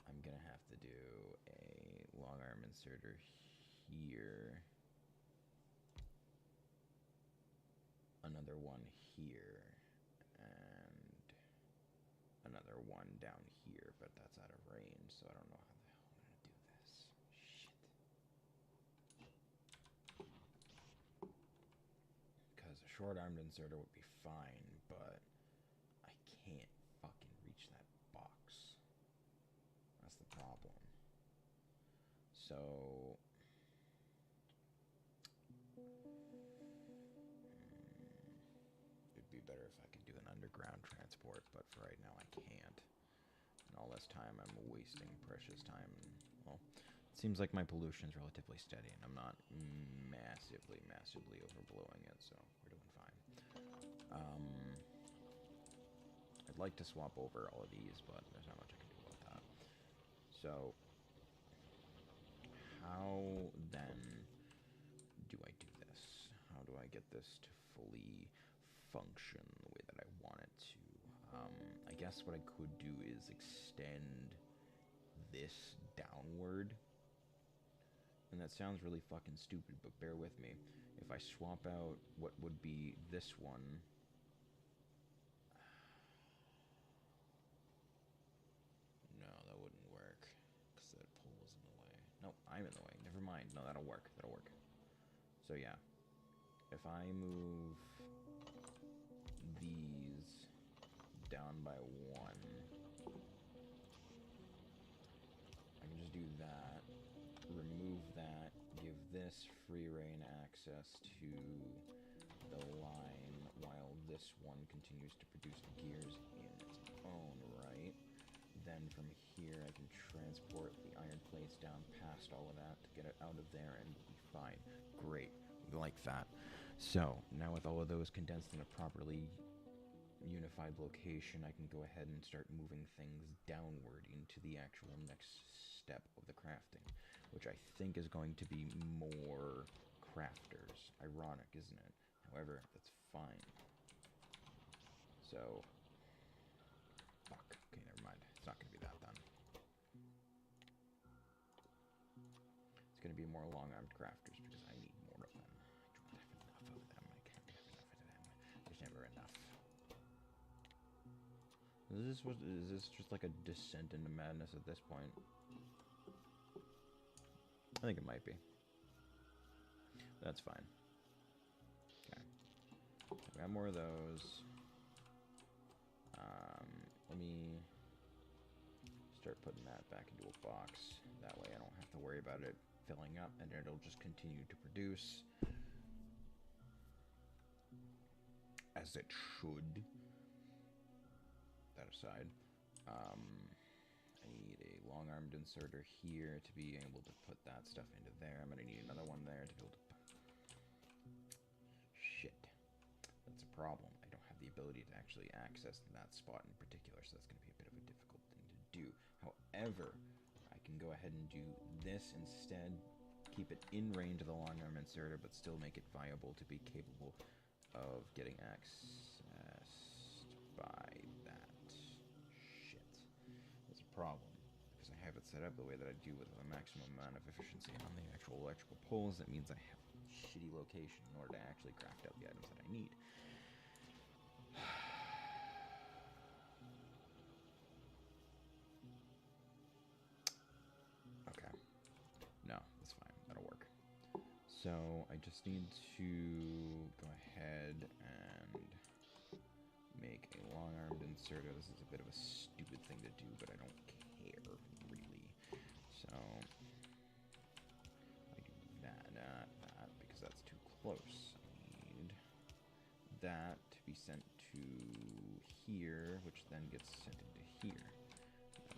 I'm gonna have to do a long arm inserter here, another one here, and another one down here, but that's out of range, so I don't know how the hell I'm gonna do this. Shit. Because a short-armed inserter would be fine, but I can't fucking reach that box. That's the problem. So it'd be better if I could do an underground transport, but for right now I can't. And all this time I'm wasting precious time. Well, it seems like my pollution's relatively steady, and I'm not massively overblowing it, so we're doing fine. I'd like to swap over all of these, but there's not much I can do about that. So, how then do I do this? How do I get this to fully function the way that I want it to? I guess what I could do is extend this downward. And that sounds really fucking stupid, but bear with me. If I swap out what would be this one... No, that wouldn't work, because that pole is in the way. No, I'm in the way. Never mind. No, that'll work. That'll work. So yeah, if I move these down by one, I can just do that, remove that, give free reign access to the line while this one continues to produce gears in its own right. Then from here I can transport the iron plates down past all of that to get it out of there and we'll be fine. Great, we like that. So now with all of those condensed in a properly unified location, I can go ahead and start moving things downward into the actual next step of the crafting, which I think is going to be more crafters. Ironic, isn't it? However, that's fine. So, fuck. Okay, never mind. It's not going to be that then. It's going to be more long-armed crafters because I need more of them. I don't have enough of them. I can't have enough of them. There's never enough. Is this just like a descent into madness at this point? I think it might be. That's fine. Okay. I got more of those. Let me start putting that back into a box. That way I don't have to worry about it filling up and it'll just continue to produce as it should. That aside, I need a long-armed inserter here to be able to put that stuff into there. I'm going to need another one there to be able to... Shit. That's a problem. I don't have the ability to actually access that spot in particular, so that's going to be a bit of a difficult thing to do. However, I can go ahead and do this instead, keep it in range of the long-arm inserter, but still make it viable to be capable of getting accessed by that. Shit. That's a problem, because I have it set up the way that I do with the maximum amount of efficiency on the actual electrical poles. That means I have a shitty location in order to actually craft out the items that I need. Okay. No, that's fine. That'll work. So I just need to go ahead and make a long-armed inserter. This is a bit of a stupid thing to do, but I don't care, really. So I do that, because that's too close. I need that to be sent to here, which then gets sent into here.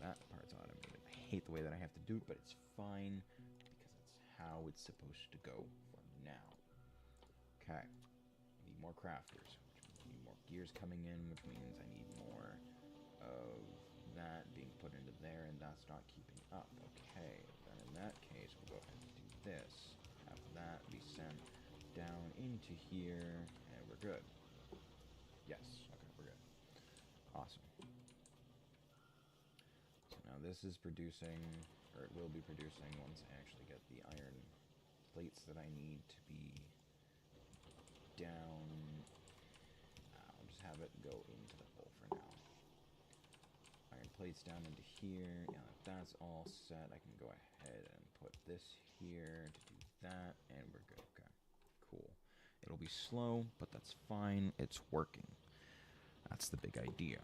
Now that part's automated. I hate the way that I have to do it, but it's fine, because it's how it's supposed to go for now. Okay. I need more crafters, which means I need more gears coming in, which means I need more of that being put into there, and that's not keeping up. Okay, then in that case, we'll go ahead and do this. Have that be sent down into here, and we're good. Yes, okay, we're good. Awesome. So now this is producing, or it will be producing once I actually get the iron plates that I need to be down. I'll just have it go into the hole for now. Iron plates down into here. Now that that's all set, I can go ahead and put this here to do that, and we're good. Okay, cool. It'll be slow, but that's fine. It's working. That's the big idea.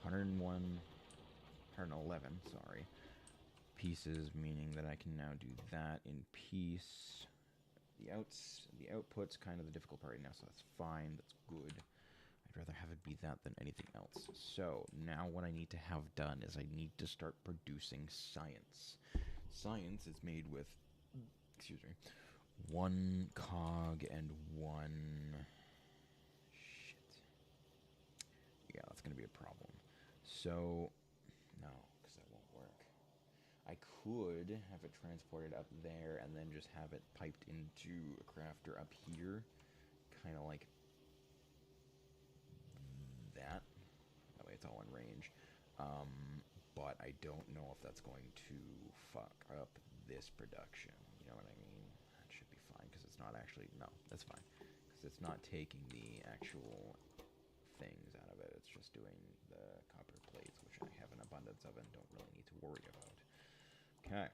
101, 111, sorry, pieces, meaning that I can now do that in piece. The output's kind of the difficult part right now, so that's fine. That's good. I'd rather have it be that than anything else. So now what I need to have done is I need to start producing science. Science is made with, excuse me, one cog and one... Shit. Yeah, that's going to be a problem. So, no, because that won't work. I could have it transported up there and then just have it piped into a crafter up here. Kind of like that. That way it's all in range. But I don't know if that's going to fuck up this production. You know what I mean? That should be fine, because it's not actually... No, that's fine. Because it's not taking the actual things out of it. It's just doing the copper plates, which I have an abundance of and don't really need to worry about. Okay.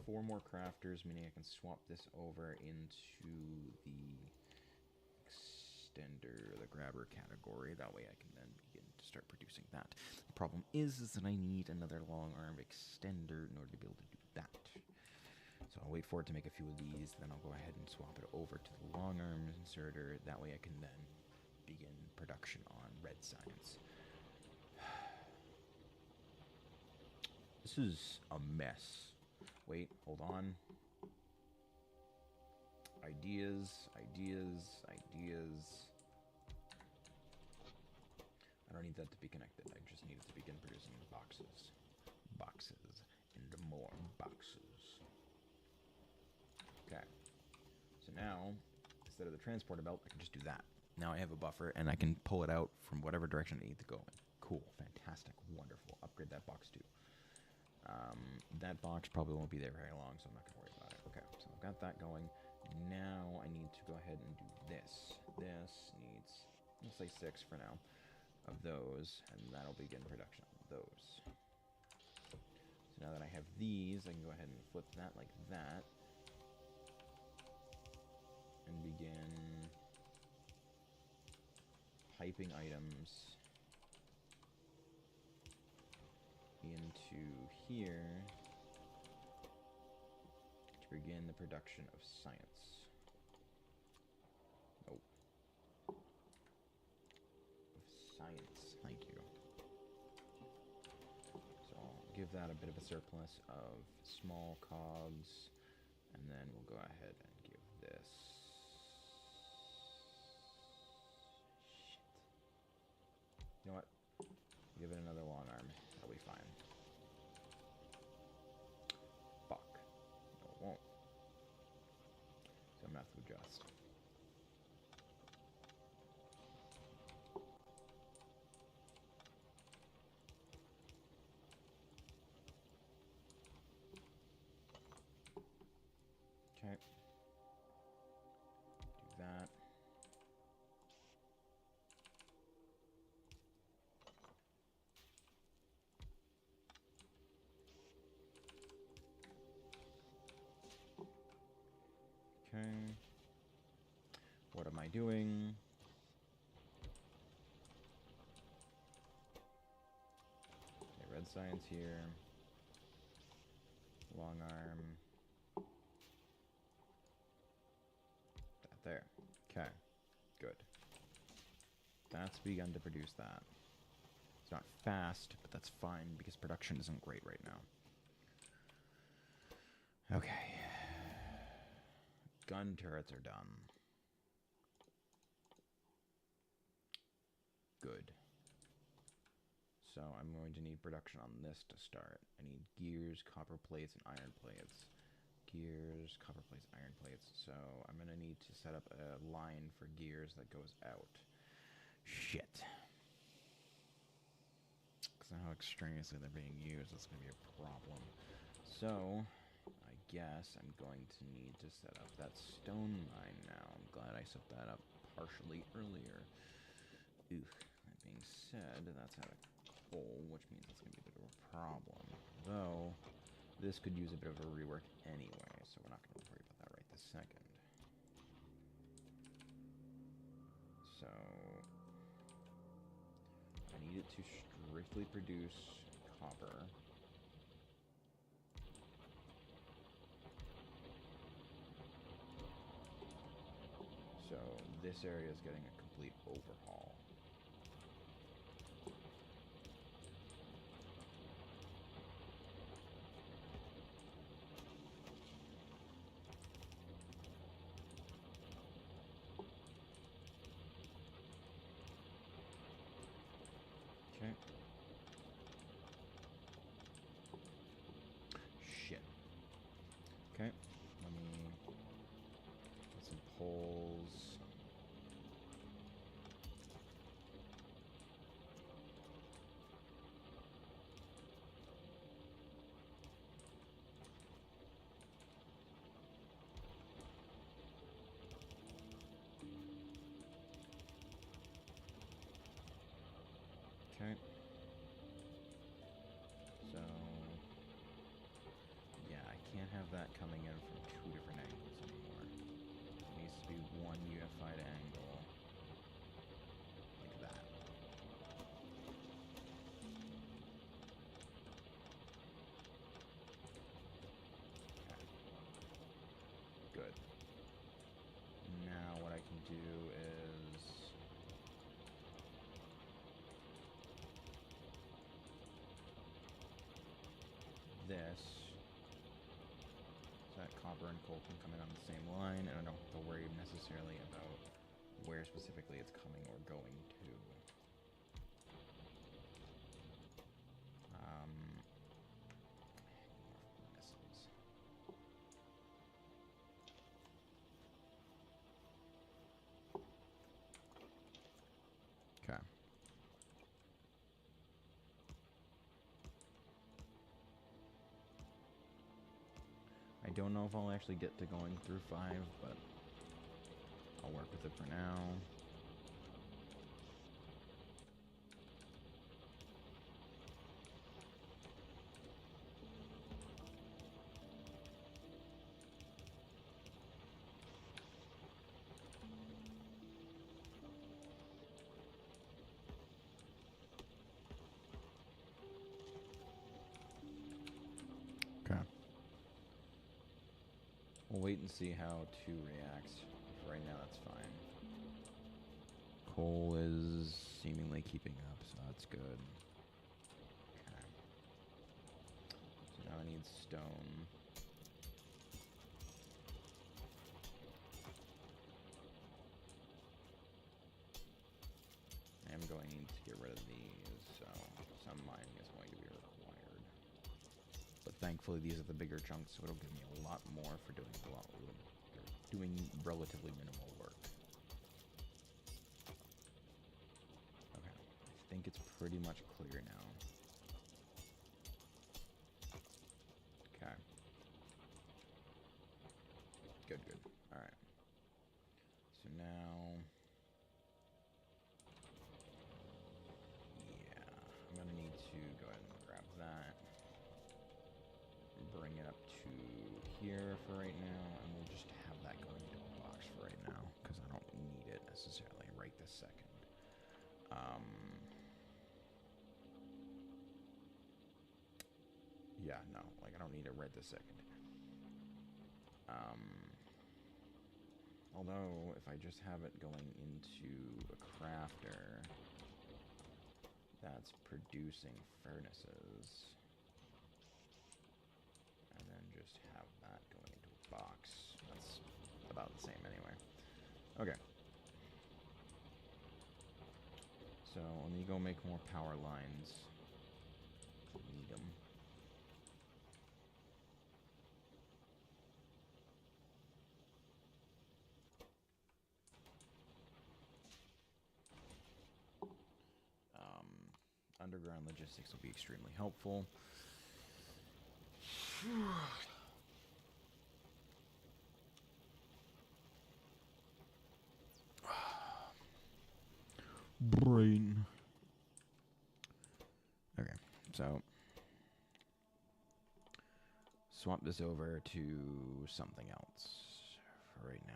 4 more crafters, meaning I can swap this over into the extender, the grabber category. That way I can then begin to start producing that. The problem is that I need another long arm extender in order to be able to do that. So I'll wait for it to make a few of these, then I'll go ahead and swap it over to the long arms inserter. That way I can then begin production on red science. This is a mess. Wait, hold on. Ideas. I don't need that to be connected. I just need it to begin producing boxes. Boxes. And more boxes. Okay. So now, instead of the transporter belt, I can just do that. Now I have a buffer, and I can pull it out from whatever direction I need to go in. Cool. Fantastic. Wonderful. Upgrade that box too. That box probably won't be there very long, so I'm not going to worry about it. Okay, so I've got that going. Now I need to go ahead and do this. This needs, let's say 6 for now, of those, and that'll begin production of those. So now that I have these, I can go ahead and flip that like that, and begin piping items into here to begin the production of science. Nope. Of science. Thank you. So I'll give that a bit of a surplus of small cogs, and then we'll go ahead and give this. Shit. You know what? Give it another long arm. That'll be fine. Fuck. No, it won't. So I'm gonna have to adjust. Okay. Do that. Okay. What am I doing? Okay, red science here. Long arm. That there. Okay. Good. That's begun to produce that. It's not fast, but that's fine because production isn't great right now. Okay. Gun turrets are done. Good. So I'm going to need production on this to start. I need gears, copper plates, and iron plates. Gears, copper plates, iron plates. So I'm going to need to set up a line for gears that goes out. Shit. Because of how extraneously they're being used, that's going to be a problem. So I guess I'm going to need to set up that stone mine now. I'm glad I set that up partially earlier. Ooh, that being said, that's out of coal, which means it's going to be a bit of a problem. Though, this could use a bit of a rework anyway, so we're not going to worry about that right this second. So I need it to strictly produce copper. So this area is getting a complete overhaul. Okay. Shit. Okay. Let me put some poles. Okay. So, yeah, I can't have that coming in from 2 different angles anymore. It needs to be one unified angle. Like that. Okay. Good. Now what I can do is this. So that copper and coal can come in on the same line, and I don't have to worry necessarily about where specifically it's coming or going to. Okay. I don't know if I'll actually get to going through 5, but I'll work with it for now. Okay. We'll wait and see how 2 reacts. For right now, that's fine. Coal is seemingly keeping up, so that's good. Okay. So now I need stone. I am going to need to get rid of these, so some mining is going to be required. But thankfully these are the bigger chunks, so it'll give me a lot more for doing relatively minimal work. Okay, I think it's pretty much clear now. Okay. Good, good. Alright. So now... yeah, I'm gonna need to go ahead and grab that. Bring it up to here for right now, and we'll just have that going into a box for right now, because I don't need it necessarily right this second. Yeah, no, like I don't need it right this second. Although, if I just have it going into a crafter that's producing furnaces, and then just have that going into a box, that's about the same anyway. Okay. So, let me go make more power lines. Need them. Underground logistics will be extremely helpful. Brain. Okay, so swap this over to something else for right now.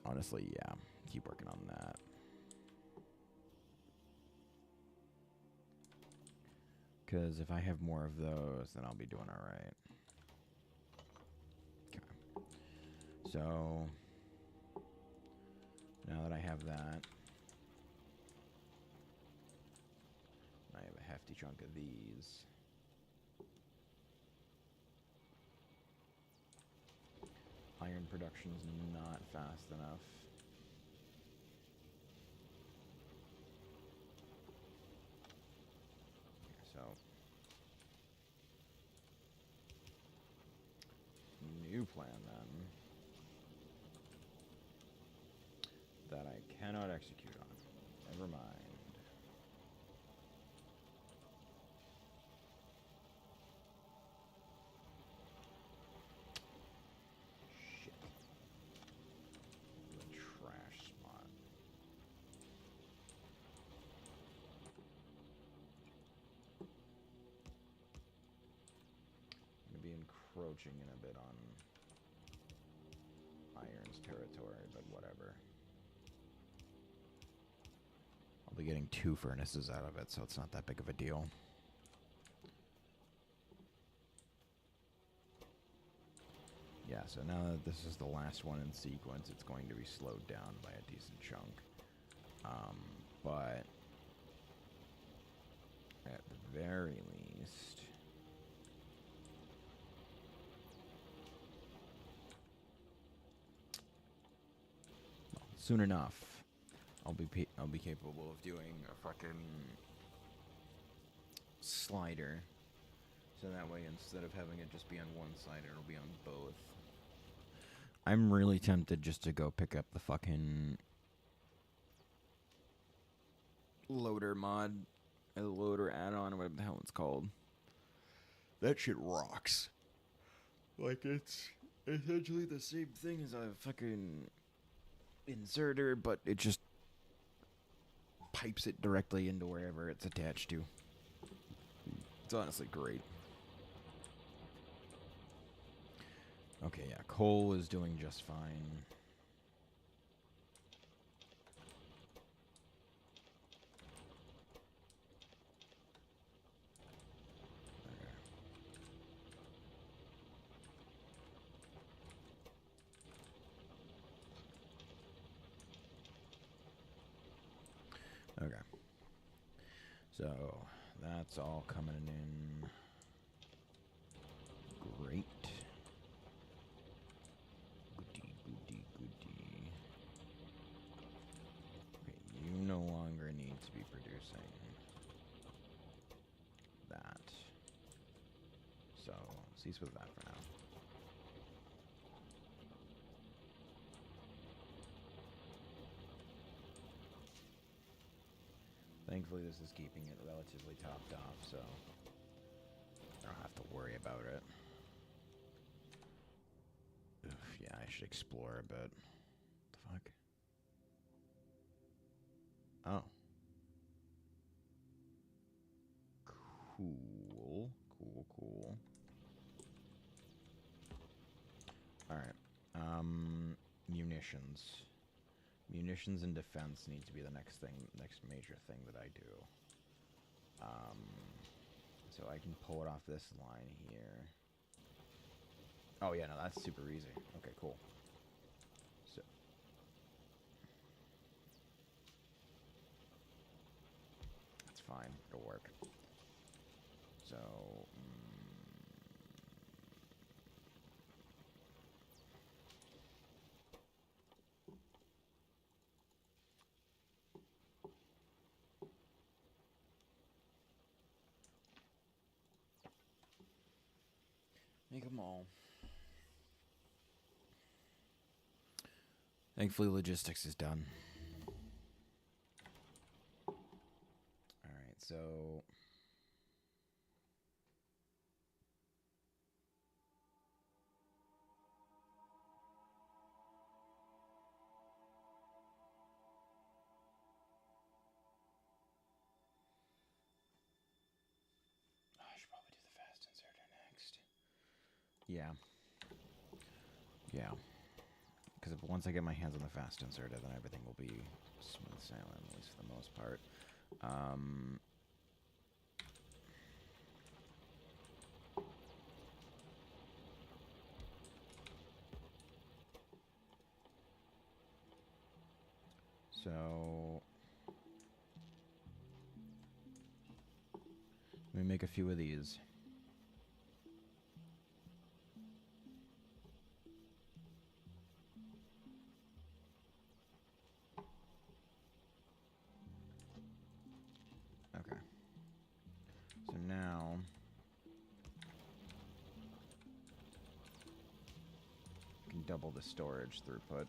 Honestly, yeah, keep working on that. Because if I have more of those, then I'll be doing all right. Okay. So, now that I have that, I have a hefty chunk of these. Iron production's not fast enough. So, new plan then, that I cannot execute on. Never mind. Shit. The trash spot. I'm gonna be encroaching in a bit on Iron's territory, but whatever. I'll be getting 2 furnaces out of it, so it's not that big of a deal. Yeah, so now that this is the last one in sequence, it's going to be slowed down by a decent chunk. But at the very least, soon enough, I'll be capable of doing a fucking slider, so that way instead of having it just be on one side, it'll be on both. I'm really tempted just to go pick up the fucking loader mod, loader add-on, whatever the hell it's called. That shit rocks. Like, it's essentially the same thing as a fucking inserter, but it just pipes it directly into wherever it's attached to. It's honestly great. Okay, yeah, coal is doing just fine. Okay. So, that's all coming in. Great. Goody, goody, goody. Okay, you no longer need to be producing that. So, cease with that for now. Thankfully, this is keeping it relatively topped off, so I don't have to worry about it. Oof, yeah, I should explore a bit. What the fuck? Oh. Cool. Cool, cool. Alright. Munitions. Munitions and defense need to be the next major thing that I do. So I can pull it off this line here. Oh yeah, no, that's super easy. Okay, cool. So that's fine. It'll work. So make them all. Thankfully, logistics is done. Alright, so I should probably do the fast inserter next. Yeah. Yeah. Because once I get my hands on the fast inserter, then everything will be smooth sailing, at least for the most part. So let me make a few of these. Okay. So now I can double the storage throughput.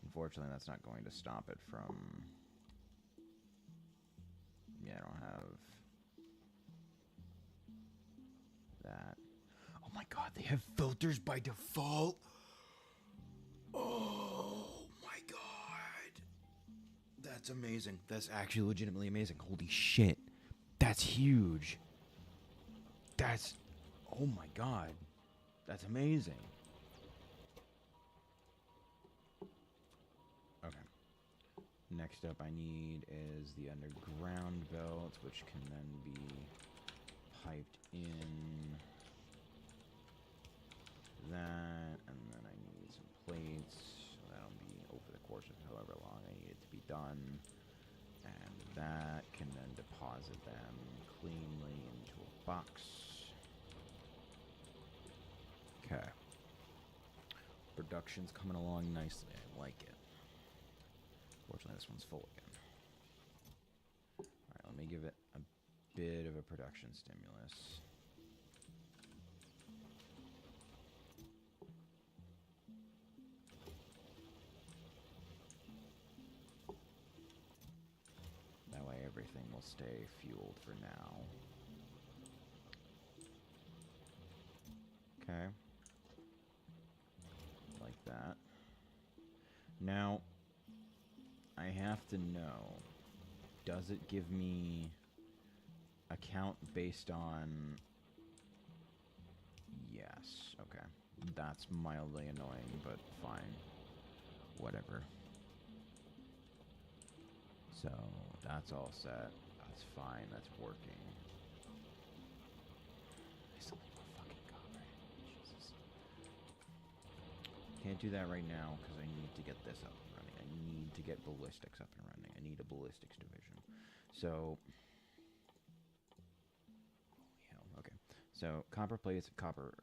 Unfortunately, that's not going to stop it from... Yeah, I don't have that. Oh my god, they have filters by default? Oh my god. That's amazing. That's actually legitimately amazing. Holy shit. That's huge. That's... Oh my god. That's amazing. Okay. Next up I need is the underground belt, which can then be piped in that, and then I need some plates, so that'll be over the course of however long I need it to be done, and that can then deposit them cleanly into a box. Okay. Production's coming along nicely. I like it. Fortunately, this one's full again. Alright, let me give it a bit of a production stimulus. That way everything will stay fueled for now. Okay. Like that. Now, I have to know, does it give me a count based on... Yes, okay. That's mildly annoying, but fine. Whatever. So, that's all set. That's fine, that's working. I still need more fucking copper. Jesus. Can't do that right now, because I need to get this up and running. I need to get ballistics up and running. I need a ballistics division. So... Okay. So copper plates, copper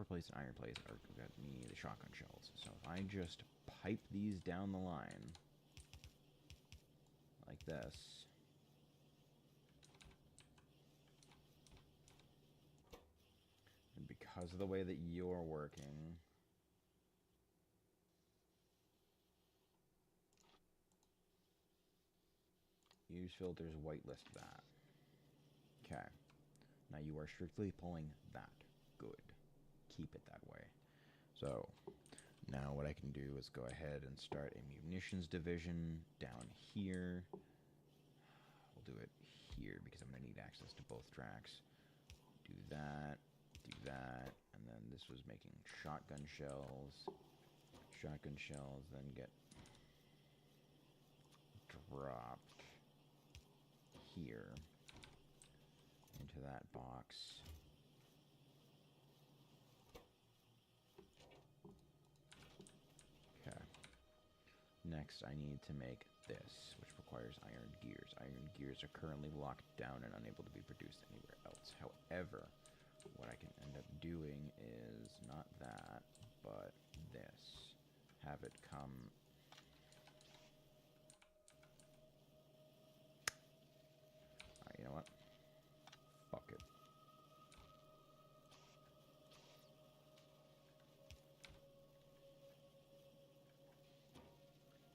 plates, and iron plates are got me the shotgun shells. So if I just pipe these down the line like this, and because of the way that you're working, use filters, whitelist that. Okay. Now you are strictly pulling that. Good. Keep it that way. So, now what I can do is go ahead and start a munitions division down here. We'll do it here because I'm going to need access to both tracks. Do that, and then this was making shotgun shells. Shotgun shells then get dropped here into that box. Okay. Next, I need to make this, which requires iron gears. Iron gears are currently locked down and unable to be produced anywhere else. However, what I can end up doing is not that, but this. Have it come... Alright, you know what? Fuck it.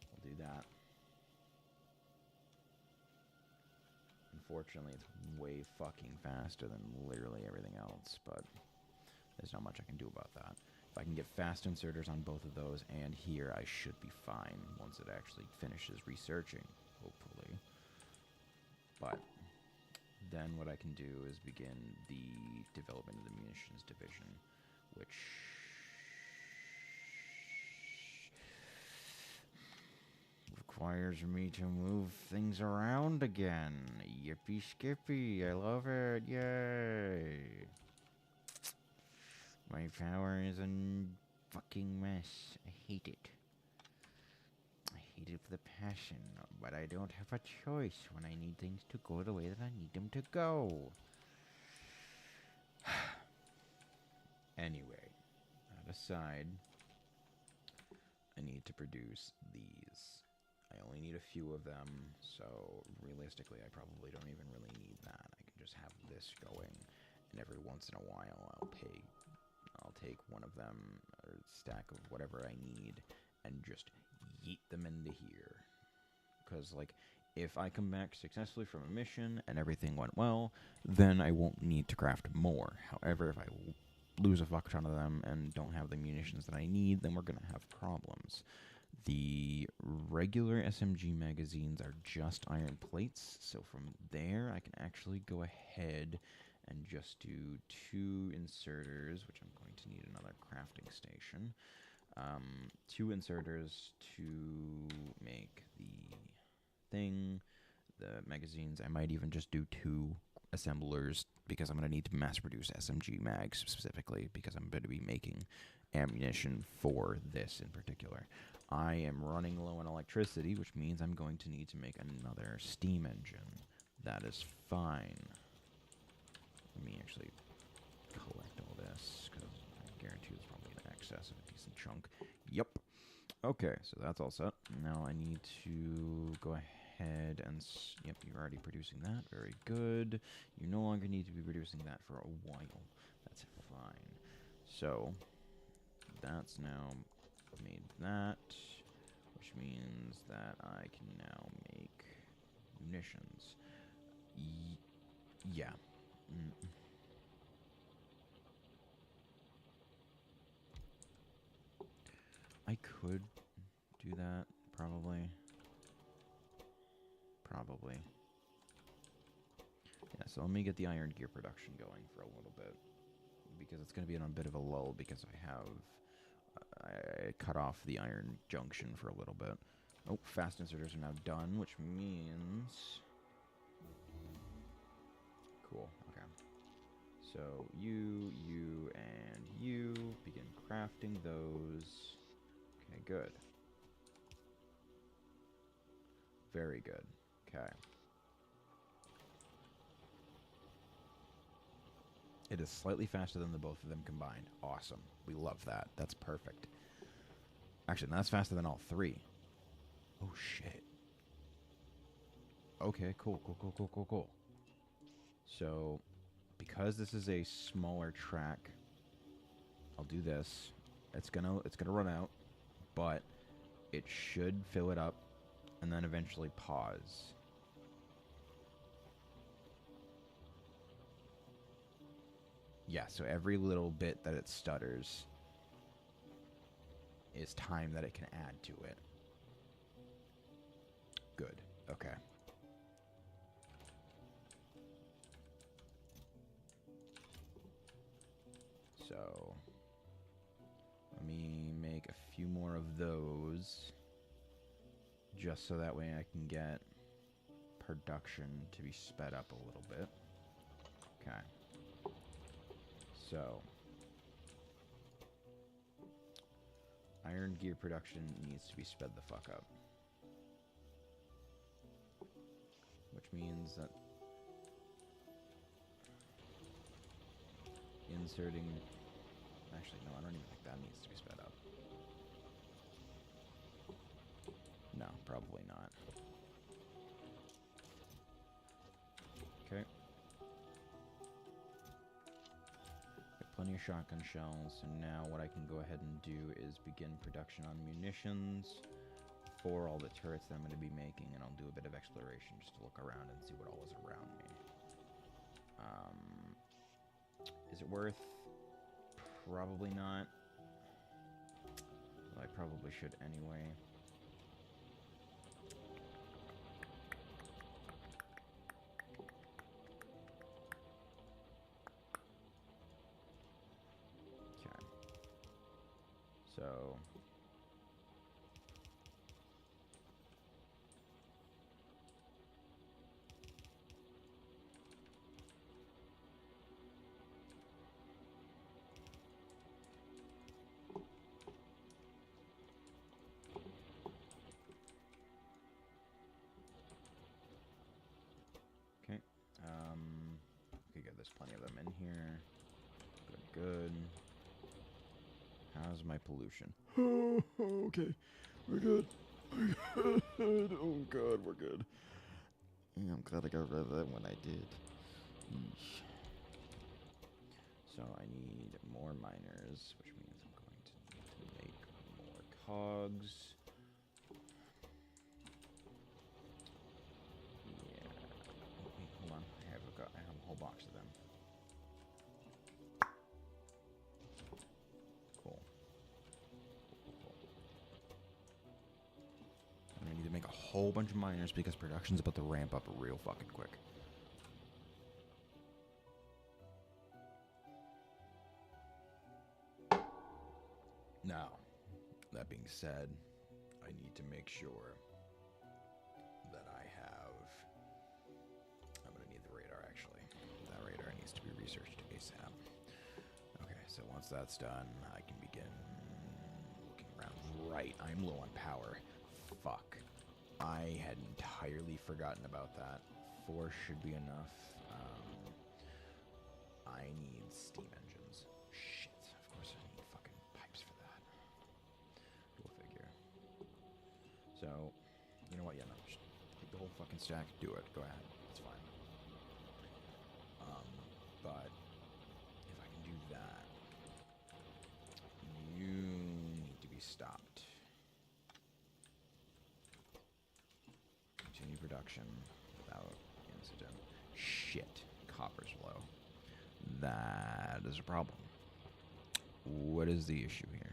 We'll do that. Unfortunately, it's way fucking faster than literally everything else, but there's not much I can do about that. If I can get fast inserters on both of those and here, I should be fine once it actually finishes researching, hopefully. But then what I can do is begin the development of the munitions division, which requires me to move things around again. Yippee skippy, I love it, yay! My power is a fucking mess. I hate it. I hate it with a passion, but I don't have a choice when I need things to go the way that I need them to go. Anyway, that aside, I need to produce these. I only need a few of them, so realistically I probably don't even really need that. I can just have this going, and every once in a while I'll take one of them, or a stack of whatever I need, and just yeet them into here. Because, like, if I come back successfully from a mission and everything went well, then I won't need to craft more. However, if I lose a fuck ton of them and don't have the munitions that I need, then we're going to have problems. The regular SMG magazines are just iron plates, so from there I can actually go ahead and just do 2 inserters, which I'm going to need another crafting station. 2 inserters to make the thing. The magazines, I might even just do 2 assemblers because I'm going to need to mass produce SMG mags specifically because I'm going to be making ammunition for this in particular. I am running low on electricity, which means I'm going to need to make another steam engine. That is fine. Let me actually collect all this because I guarantee there's probably an excess of a decent chunk. Yep. Okay, so that's all set. Now I need to go ahead and... Yep, you're already producing that. Very good. You no longer need to be producing that for a while. That's fine. So, that's now made that, which means that I can now make munitions. Yeah. I could do that, probably. Yeah, so let me get the iron gear production going for a little bit. Because it's going to be on a bit of a lull because I cut off the iron junction for a little bit. Oh, fast inserters are now done, which means... Cool, okay. So you, and you begin crafting those. Okay, good. Very good. Okay. It is slightly faster than the both of them combined. Awesome. We love that. That's perfect. Actually, that's faster than all 3. Oh, shit. Okay, cool. So, because this is a smaller track, I'll do this. It's gonna run out, but it should fill it up and then eventually pause. Yeah, so every little bit that it stutters is time that it can add to it. Good. Okay. So, let me make a few more of those, just so that way I can get production to be sped up a little bit. Okay. So, iron gear production needs to be sped the fuck up. Which means that inserting... Actually, no, I don't even think that needs to be sped up. No, probably not. Okay. Got plenty of shotgun shells, so now what I can go ahead and do is begin production on munitions for all the turrets that I'm going to be making, and I'll do a bit of exploration just to look around and see what all is around me. Is it worth? Probably not. Well, I probably should anyway. Okay. So... Okay, good, there's plenty of them in here. Good. How's my pollution? Okay, we're good. Oh god, we're good. Yeah, I'm glad I got rid of that when I did. Yeesh. So I need more miners, which means I'm going to need to make more cogs. Yeah. Oh, wait, hold on. I have a whole box of them. Cool. I'm gonna need to make a whole bunch of miners because production's about to ramp up real fucking quick. Now, that being said, I need to make sure that I Once that's done, I can begin looking around. Right, I'm low on power. Fuck. I had entirely forgotten about that. 4 should be enough. I need steam engines. Shit, of course I need fucking pipes for that. Go figure. So, you know what? Yeah, no, just take the whole fucking stack. Do it. Go ahead. It's fine. But if I can do that, you need to be stopped. Continue production without incident. Shit. Copper's low. That is a problem. What is the issue here?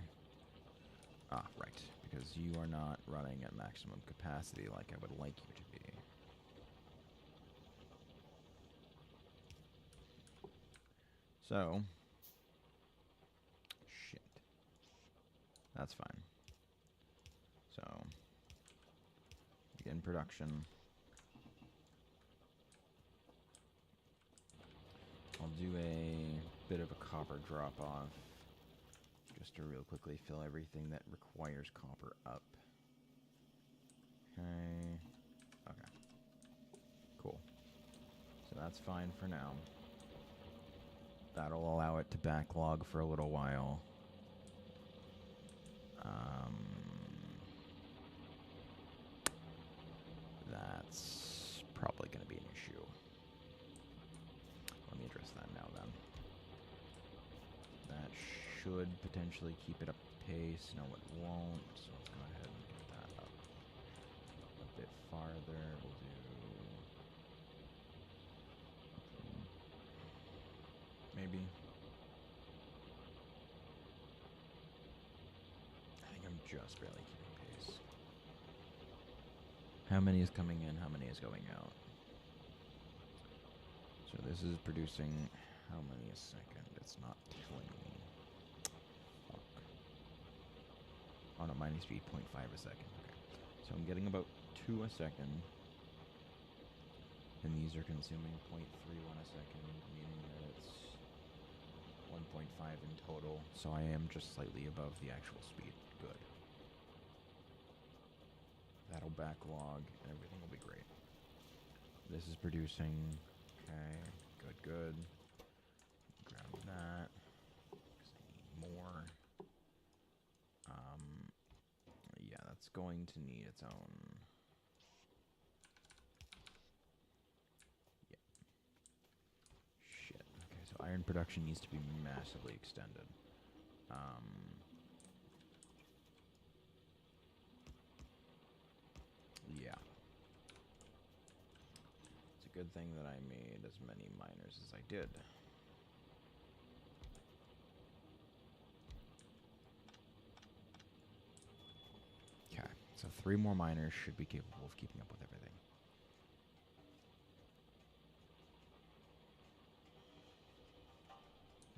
Ah, right. Because you are not running at maximum capacity like I would like you to be. So, shit. That's fine. So, begin production. I'll do a bit of a copper drop off just to real quickly fill everything that requires copper up. Okay. Okay. Cool. So that's fine for now. That'll allow it to backlog for a little while. That's probably going to be an issue. Let me address that now then. That should potentially keep it up to pace. No, it won't. So let's go ahead and get that up a bit farther. We'll do... maybe. I think I'm just barely keeping pace. How many is coming in? How many is going out? So this is producing how many a second? It's not telling me. Fuck. Oh no, mine needs to be 0.5 a second. Okay. So I'm getting about 2 a second. And these are consuming 0.31 a second, meaning that it's 1.5 in total. So I am just slightly above the actual speed. Good. That'll backlog and everything will be great. This is producing. Okay, good. Grab that. Because I need more. Yeah, that's going to need its own. Yep. Shit. Okay, so iron production needs to be massively extended. Yeah. It's a good thing that I made as many miners as I did. Okay, so 3 more miners should be capable of keeping up with everything.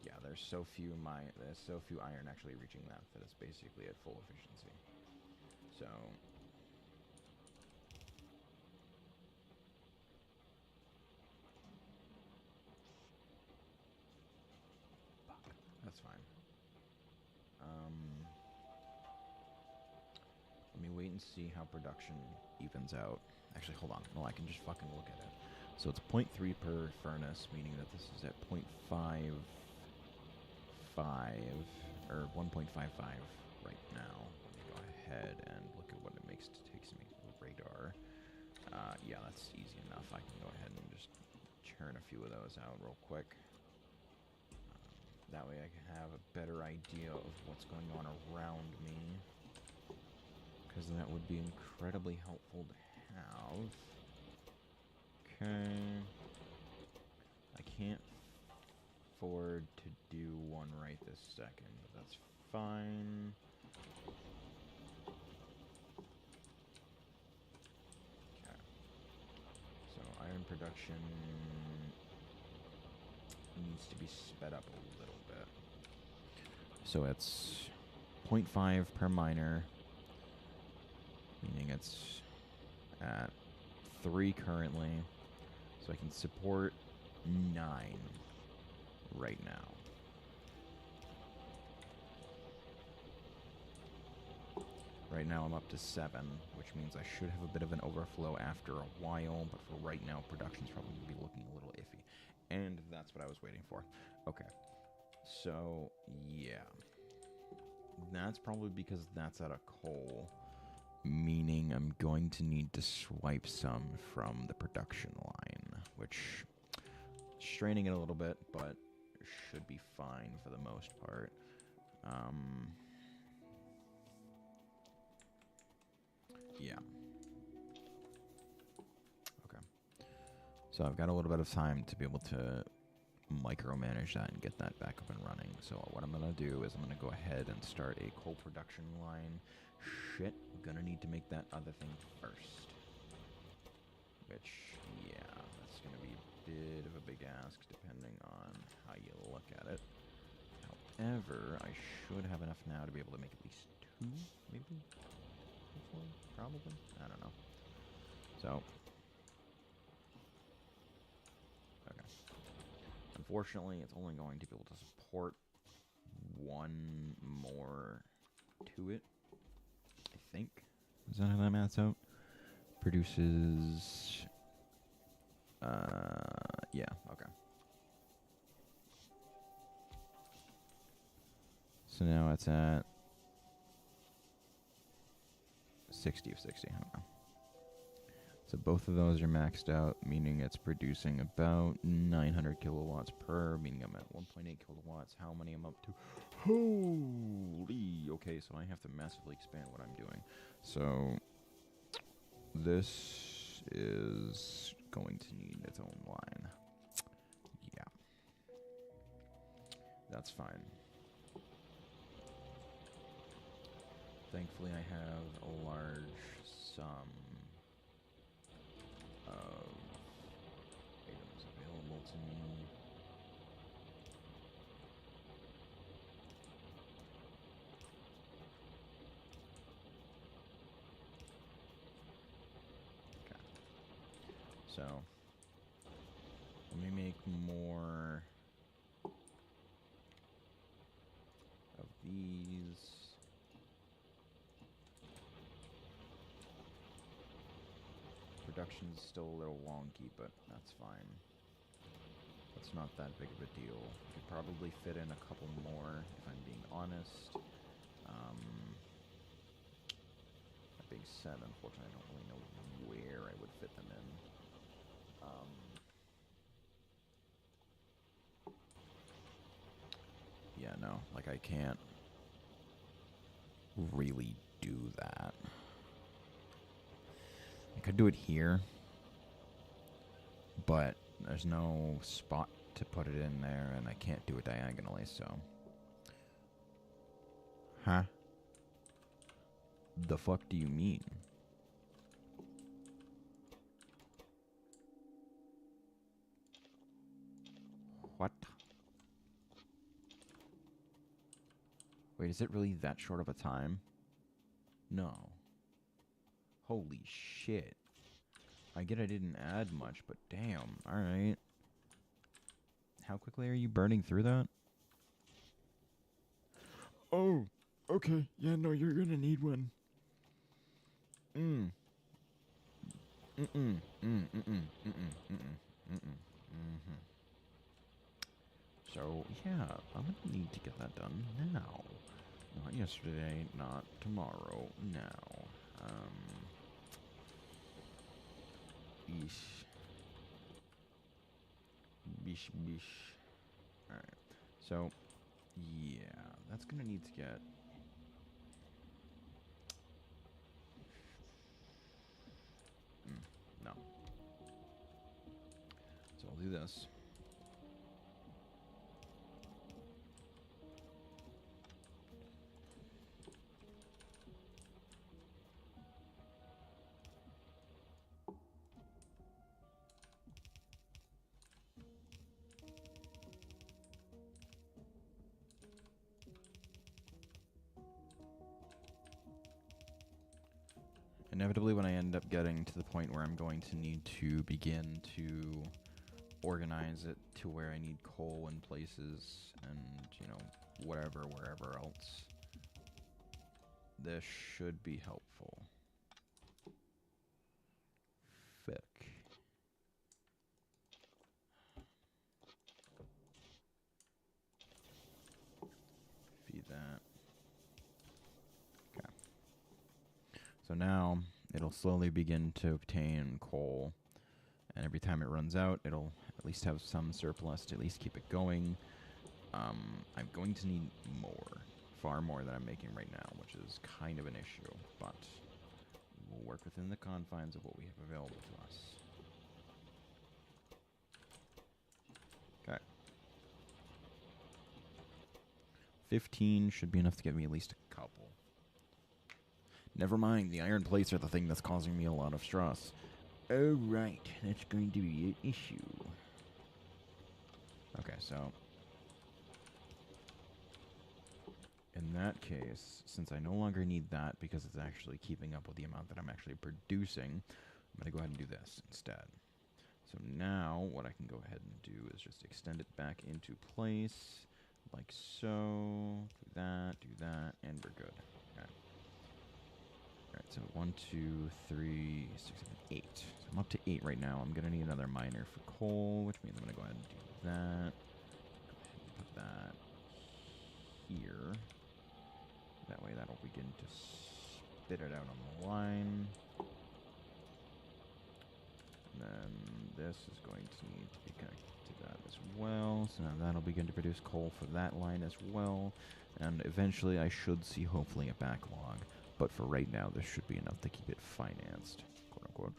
Yeah, there's so few iron actually reaching that it's basically at full efficiency. So that's fine. Let me wait and see how production evens out. Actually, hold on. No, I can just fucking look at it. So it's 0.3 per furnace, meaning that this is at 0.55 or 1.55 right now. Let me go ahead and look at what it takes me. Radar. Yeah, that's easy enough. I can go ahead and just churn a few of those out real quick. That way I can have a better idea of what's going on around me. Because that would be incredibly helpful to have. Okay. I can't afford to do one right this second, but that's fine. Okay. So iron production needs to be sped up a little bit. So it's 0.5 per miner, meaning it's at 3 currently, so I can support 9 right now. Right now I'm up to 7, which means I should have a bit of an overflow after a while, but for right now, production's probably going to be looking a little iffy. And that's what I was waiting for. Okay. So, yeah. That's probably because that's out of coal, meaning I'm going to need to swipe some from the production line, which straining it a little bit, but should be fine for the most part. Yeah. Okay. So I've got a little bit of time to be able to micromanage that and get that back up and running. So what I'm going to do is I'm going to go ahead and start a coal production line. Shit, I'm going to need to make that other thing first. Which, yeah, that's going to be a bit of a big ask depending on how you look at it. However, I should have enough now to be able to make at least 2, maybe? Hopefully? Probably? I don't know. So, okay. Unfortunately, it's only going to be able to support 1 more to it, I think. Is that how that maths out? Produces... yeah, okay. So now it's at 60 of 60. Okay. So both of those are maxed out, meaning it's producing about 900 kilowatts per, meaning I'm at 1.8 kilowatts. How many I'm up to? Holy! Okay, so I have to massively expand what I'm doing. So this is going to need its own line. Yeah. That's fine. Thankfully, I have a large sum of items available to me. Okay. So, let me make more of these. Production's still a little wonky, but that's fine. It's not that big of a deal. Could probably fit in a couple more, if I'm being honest. That being said, unfortunately, I don't really know where I would fit them in. Yeah, no, like I can't really do that. I could do it here, but there's no spot to put it in there, and I can't do it diagonally, so. Huh? The fuck do you mean? What? Wait, is it really that short of a time? No. Holy shit. I get I didn't add much, but damn, alright. How quickly are you burning through that? Oh, okay. Yeah, no, you're gonna need one. So, yeah, I'm gonna need to get that done now. Not yesterday, not tomorrow, now. Eesh. Bish, bish. Alright. So, yeah, that's gonna need to get... no. So I'll do this. Inevitably, when I end up getting to the point where I'm going to need to begin to organize it to where I need coal in places and, you know, wherever else, this should be helpful. Fick. Feed that. Okay. So now it'll slowly begin to obtain coal, and every time it runs out, it'll at least have some surplus to at least keep it going. I'm going to need more, far more than I'm making right now, which is kind of an issue, but we'll work within the confines of what we have available to us. Okay. 15 should be enough to get me at least a couple. Never mind, the iron plates are the thing that's causing me a lot of stress. Oh, right, that's going to be an issue. Okay, so in that case, since I no longer need that because it's actually keeping up with the amount that I'm actually producing, I'm going to go ahead and do this instead. So now what I can go ahead and do is just extend it back into place, like so. Do that, and we're good. Okay. Alright, so 1, 2, 3, 6, 7, 8. So I'm up to 8 right now. I'm going to need another miner for coal, which means I'm going to go ahead and do that. Go ahead and put that here. That way that'll begin to spit it out on the line. And then this is going to need to be connected to that as well. So now that'll begin to produce coal for that line as well. And eventually I should see hopefully a backlog. But for right now, this should be enough to keep it financed, quote unquote,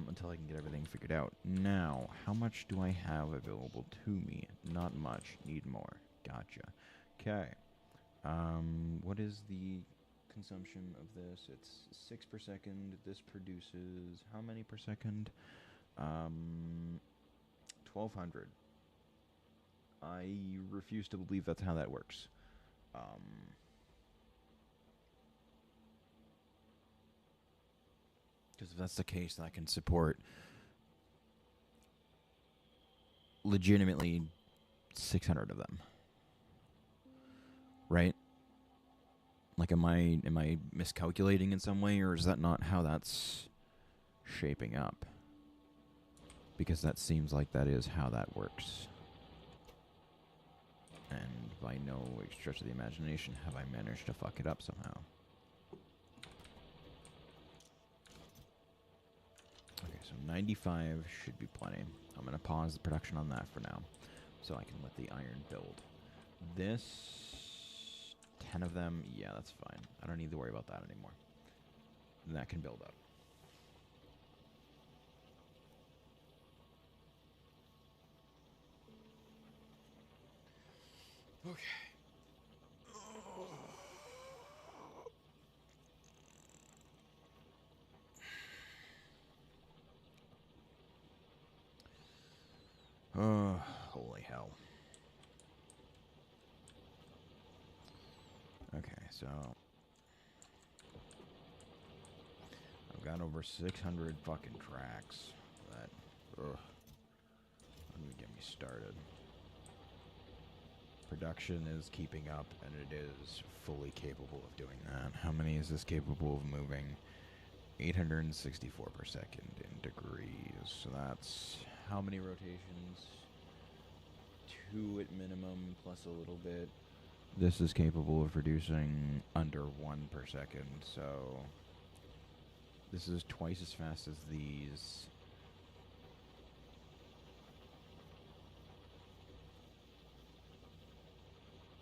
until I can get everything figured out. Now, how much do I have available to me? Not much. Need more. Gotcha. Okay. What is the consumption of this? It's 6 per second. This produces how many per second? 1,200. I refuse to believe that's how that works. Because if that's the case, then I can support legitimately 600 of them. Right? Like, am I miscalculating in some way, or is that not how that's shaping up? Because that seems like that is how that works. And by no stretch of the imagination have I managed to fuck it up somehow. Okay, so 95 should be plenty. I'm going to pause the production on that for now, so I can let the iron build. This, 10 of them, yeah, that's fine. I don't need to worry about that anymore. And that can build up. Okay. Oh, holy hell. Okay, so I've got over 600 fucking tracks. That, ugh, don't even get me started. Production is keeping up, and it is fully capable of doing that. How many is this capable of moving? 864 per second in degrees. So that's how many rotations? 2 at minimum, plus a little bit. This is capable of producing under 1 per second, so this is twice as fast as these.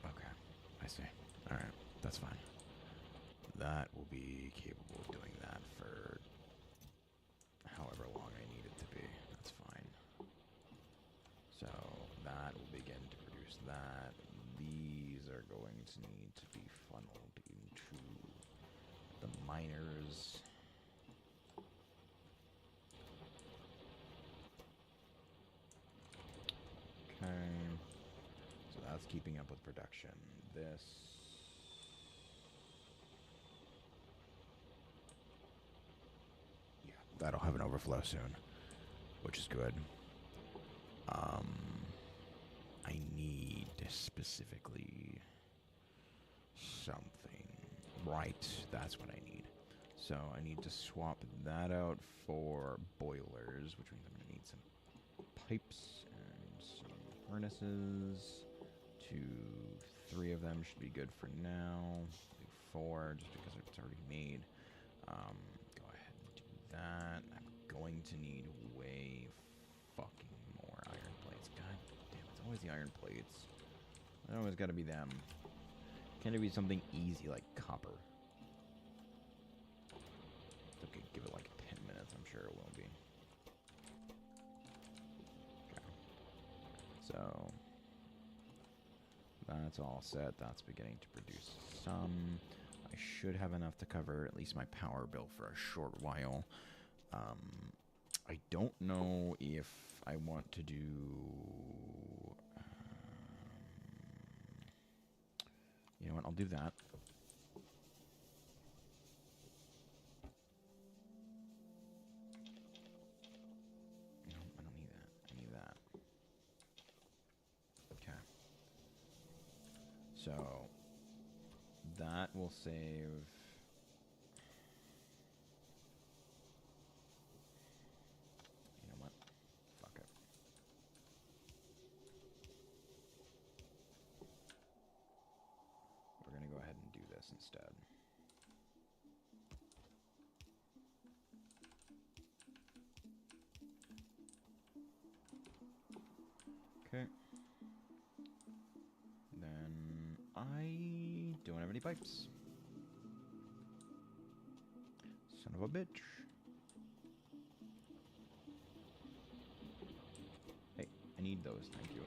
Okay, I see. Alright, that's fine. That will be capable of doing that for however long I need it to be. That's fine. So that will begin to produce that. These are going to need to be funneled into the miners. Okay. So that's keeping up with production. This. Yeah, that'll have an overflow soon, which is good. I need specifically something. Right, that's what I need. So I need to swap that out for boilers, which means I'm going to need some pipes and some harnesses. 2, 3 of them should be good for now. Do 4 just because it's already made. Go ahead and do that. I'm going to need way fucking more iron plates. God damn, it's always the iron plates. It always got to be them. Can't it be something easy like copper? Okay, give it like 10 minutes. I'm sure it will be. Okay. So that's all set. That's beginning to produce some. I should have enough to cover at least my power bill for a short while. I don't know if I want to do... you know what? I'll do that. No, I don't need that. I need that. Okay. So that will save... you know what? Fuck it. We're gonna go ahead and do this instead. Okay. Then I don't have any pipes. Son of a bitch. Hey, I need those, thank you.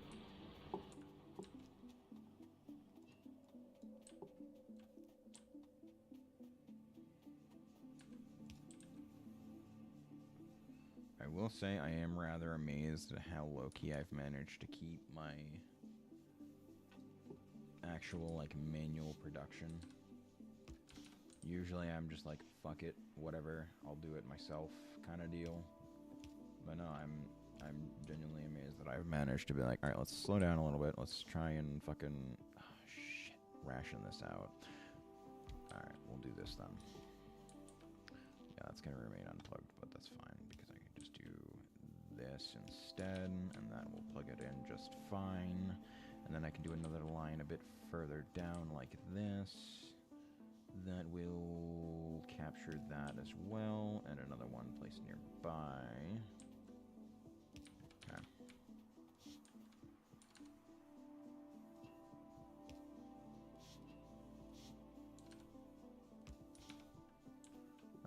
I will say I am rather amazed at how low-key I've managed to keep my actual, like, manual production. Usually I'm just like, fuck it, whatever, I'll do it myself kind of deal. But no, I'm genuinely amazed that I've managed to be like, alright, let's slow down a little bit. Let's try and fucking, ration this out. Alright, we'll do this then. Yeah, that's gonna remain unplugged, but that's fine, because I can just do this instead, and that will plug it in just fine. And then I can do another line a bit further down like this. That will capture that as well, and another one placed nearby. Okay.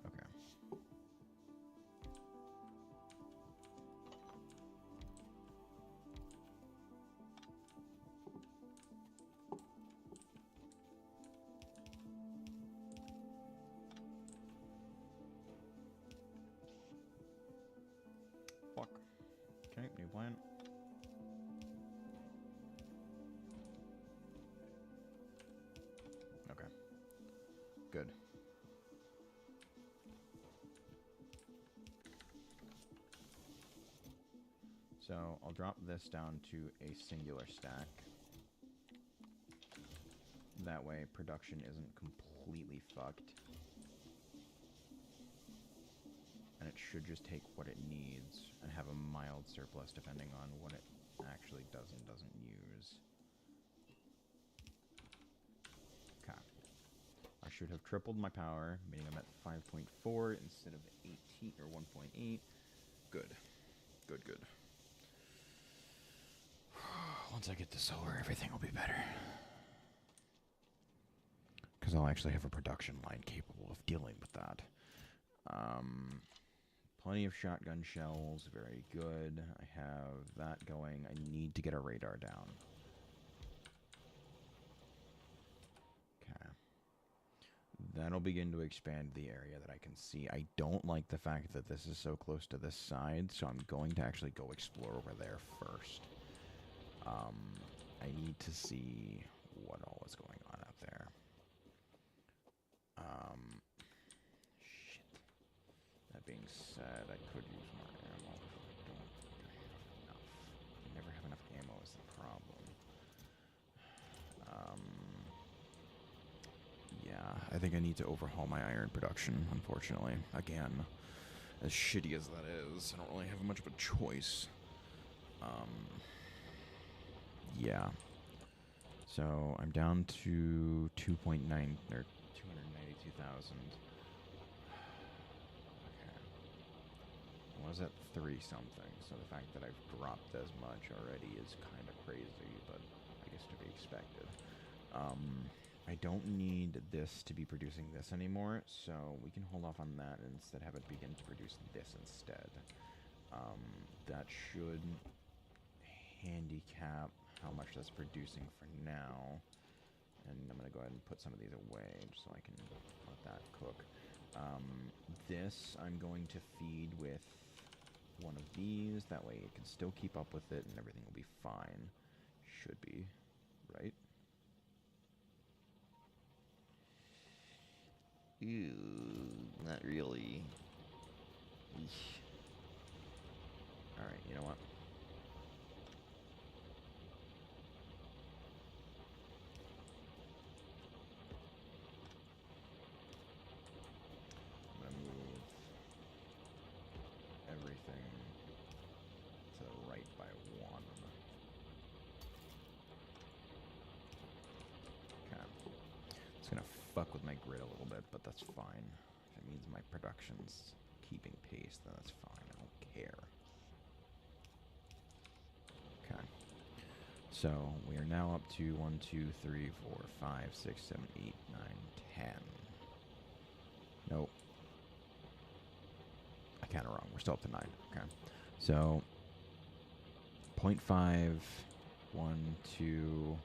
Okay. Fuck. Okay, new plan. Okay. Good. So I'll drop this down to a singular stack. That way production isn't completely fucked. And it should just take what it needs and have a mild surplus depending on what it actually does and doesn't use. Okay. I should have tripled my power, meaning I'm at 5.4 instead of 18 or 1.8. Good. Good, good. Once I get the solar, everything will be better. Because I'll actually have a production line capable of dealing with that. Plenty of shotgun shells, very good. I have that going. I need to get a radar down. Okay. That'll begin to expand the area that I can see. I don't like the fact that this is so close to this side, so I'm going to actually go explore over there first. I need to see what all is going on out there. Shit. That being said, I could use more ammo. I don't think I have enough. I never have enough ammo is the problem. Yeah, I think I need to overhaul my iron production, unfortunately. Again, as shitty as that is, I don't really have much of a choice. Yeah. So I'm down to 2.9 or 292,000. Okay. I was at 3 something, so the fact that I've dropped as much already is kind of crazy, but I guess to be expected. I don't need this to be producing this anymore, so we can hold off on that and instead have it begin to produce this instead. That should handicap how much that's producing for now. And I'm going to go ahead and put some of these away just so I can let that cook. This I'm going to feed with one of these. That way it can still keep up with it and everything will be fine. Should be, right? Ew, not really. Eesh. Alright, you know what? I'm gonna move everything to the right by 1. Okay. It's gonna fuck with my grid a little bit, but that's fine. If it means my production's keeping pace, then that's fine. I don't care. Okay. So we are now up to 1, 2, 3, 4, 5, 6, 7, 8, 9, 10. Nope. I counted wrong. We're still up to 9. Okay. So 0.5, 1, 2,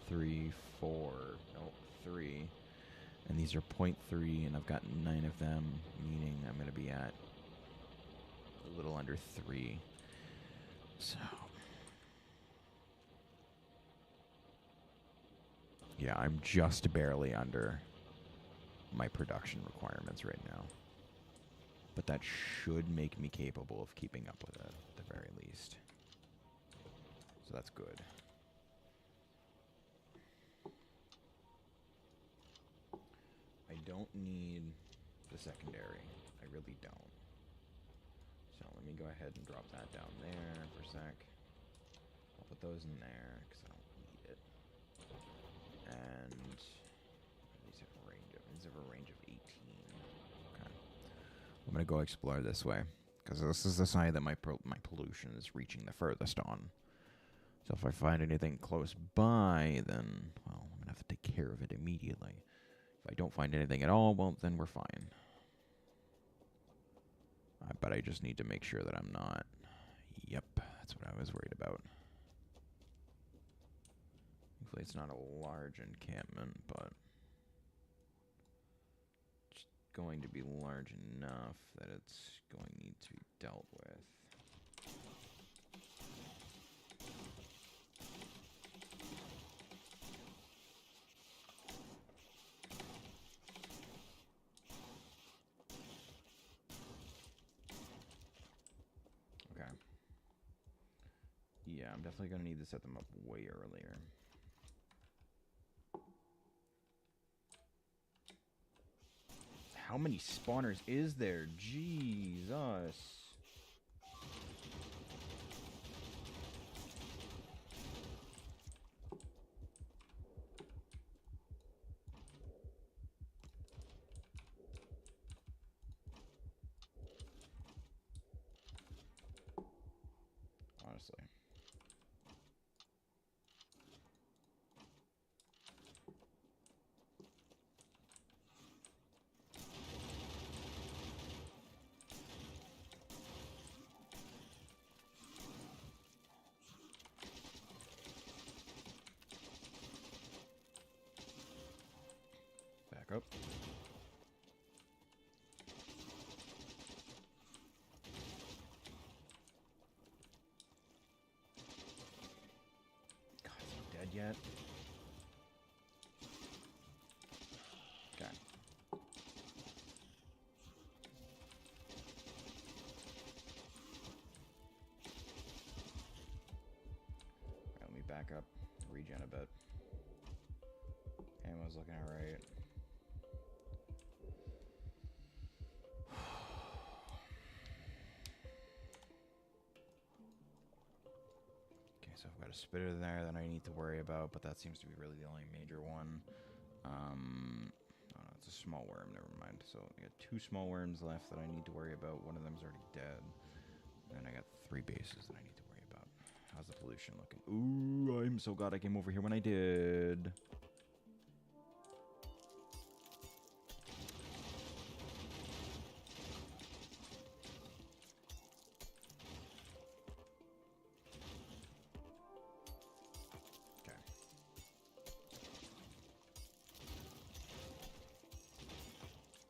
3, 4. Nope, 3. And these are 0.3, and I've got 9 of them, meaning I'm going to be at a little under 3. So yeah, I'm just barely under my production requirements right now. But that should make me capable of keeping up with it, at the very least. So that's good. I don't need the secondary. I really don't. So let me go ahead and drop that down there for a sec. I'll put those in there because I don't need it. And these have a range of 18. Okay. I'm going to go explore this way because this is the side that my pollution is reaching the furthest on. So if I find anything close by, then, well, I'm going to have to take care of it immediately. If I don't find anything at all, well, then we're fine. But I just need to make sure that I'm not. Yep, that's what I was worried about. Hopefully it's not a large encampment, but it's going to be large enough that it's going to need to be dealt with. Okay. Yeah, I'm definitely going to need to set them up way earlier. How many spawners is there? Jesus. Honestly. Back up. God, is he dead yet? Okay. Let me back up, regen a bit. Ammo's looking alright. so I've got a spitter there that I need to worry about, but that seems to be really the only major one. Oh no, it's a small worm, never mind. So I got 2 small worms left that I need to worry about. One of them's already dead. And I got 3 bases that I need to worry about. How's the pollution looking? Ooh, I'm so glad I came over here when I did. Okay.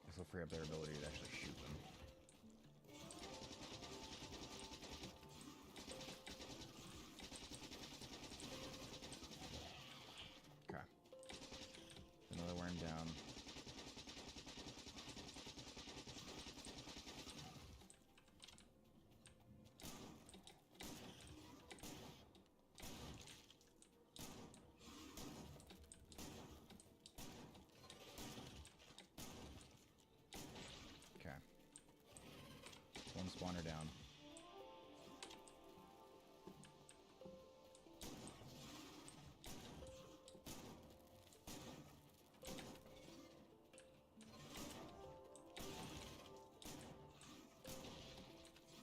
This will free up their ability to actually shoot them. Okay. Another worm down. Okay. 1 spawner down.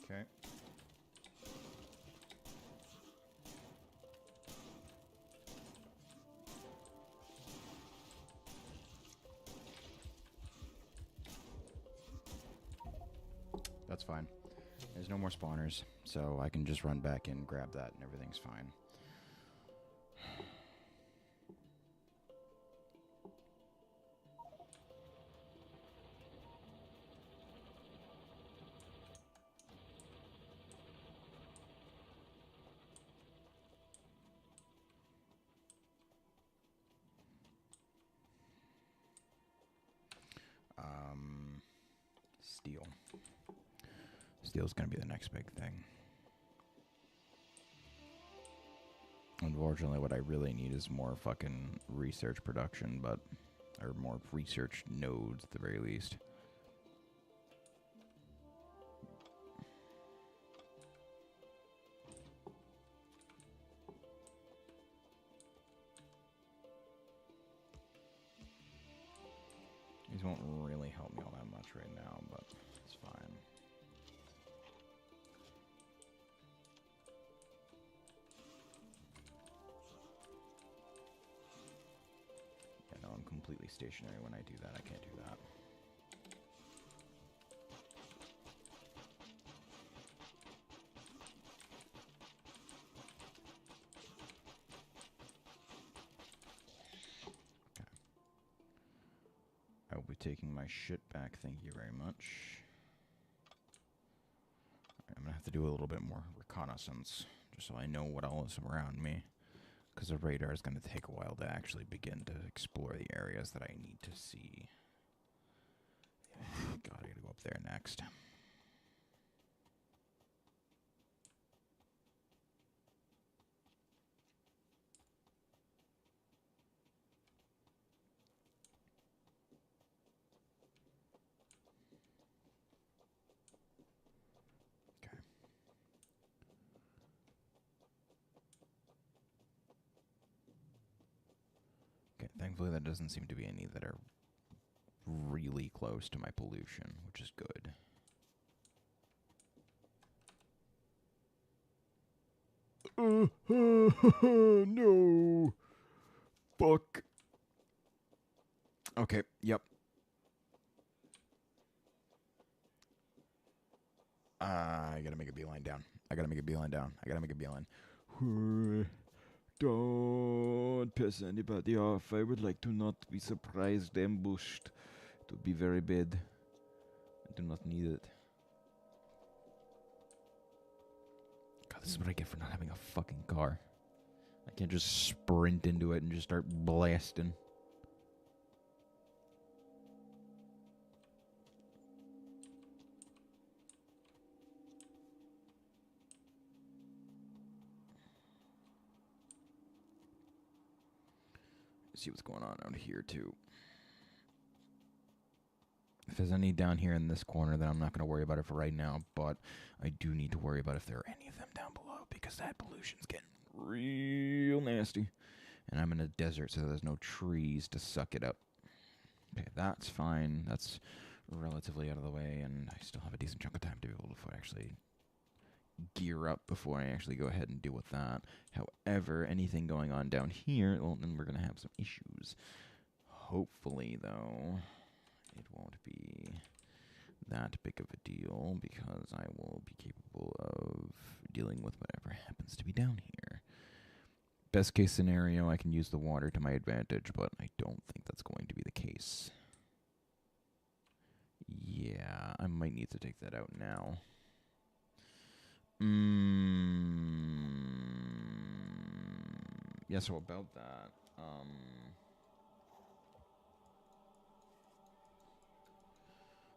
Okay. That's fine. There's no more spawners, so I can just run back in, grab that, and everything's fine. Steel. Steel's gonna be the next big thing. Unfortunately, what I really need is more fucking research production, but... or more research nodes, at the very least. These won't really help me all that much right now, but it's fine. Yeah, no, I'm completely stationary when I do that. I can't do that. Okay. I will be taking my shit back, thank you very much. I'm gonna have to do a little bit more reconnaissance, just so I know what all is around me. Because the radar is going to take a while to actually begin to explore the areas that I need to see. God, I gotta go up there next. Okay. Okay, thankfully there doesn't seem to be any that are really close to my pollution, which is good. No. Fuck. Okay, yep. I gotta make a beeline down. I gotta make a beeline down. I gotta make a beeline. Don't piss anybody off. I would like to not be surprised, ambushed. It would be very bad. I do not need it. God, this is what I get for not having a fucking car. I can't just sprint into it and just start blasting. See what's going on out here, too. If there's any down here in this corner, then I'm not going to worry about it for right now, but I do need to worry about if there are any of them down below, because that pollution's getting real nasty. And I'm in a desert, so there's no trees to suck it up. Okay, that's fine. That's relatively out of the way, and I still have a decent chunk of time to be able to actually gear up before I actually go ahead and deal with that. However, anything going on down here, well, then we're going to have some issues. Hopefully, though, it won't be that big of a deal, because I will be capable of dealing with whatever happens to be down here. Best case scenario, I can use the water to my advantage, but I don't think that's going to be the case. Yeah, I might need to take that out now. Yeah, so about that,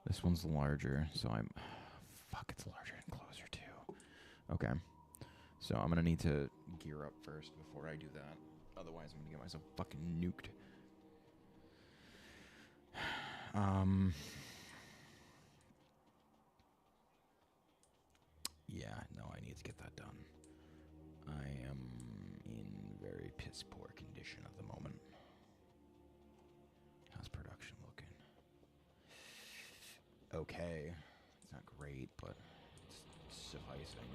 this one's larger, so I'm... Fuck, it's larger and closer, too. Okay. So I'm going to need to gear up first before I do that. Otherwise, I'm going to get myself fucking nuked. Yeah, no, I need to get that done. I am in very piss poor condition at the moment. How's production looking? Okay. It's not great, but it's sufficing.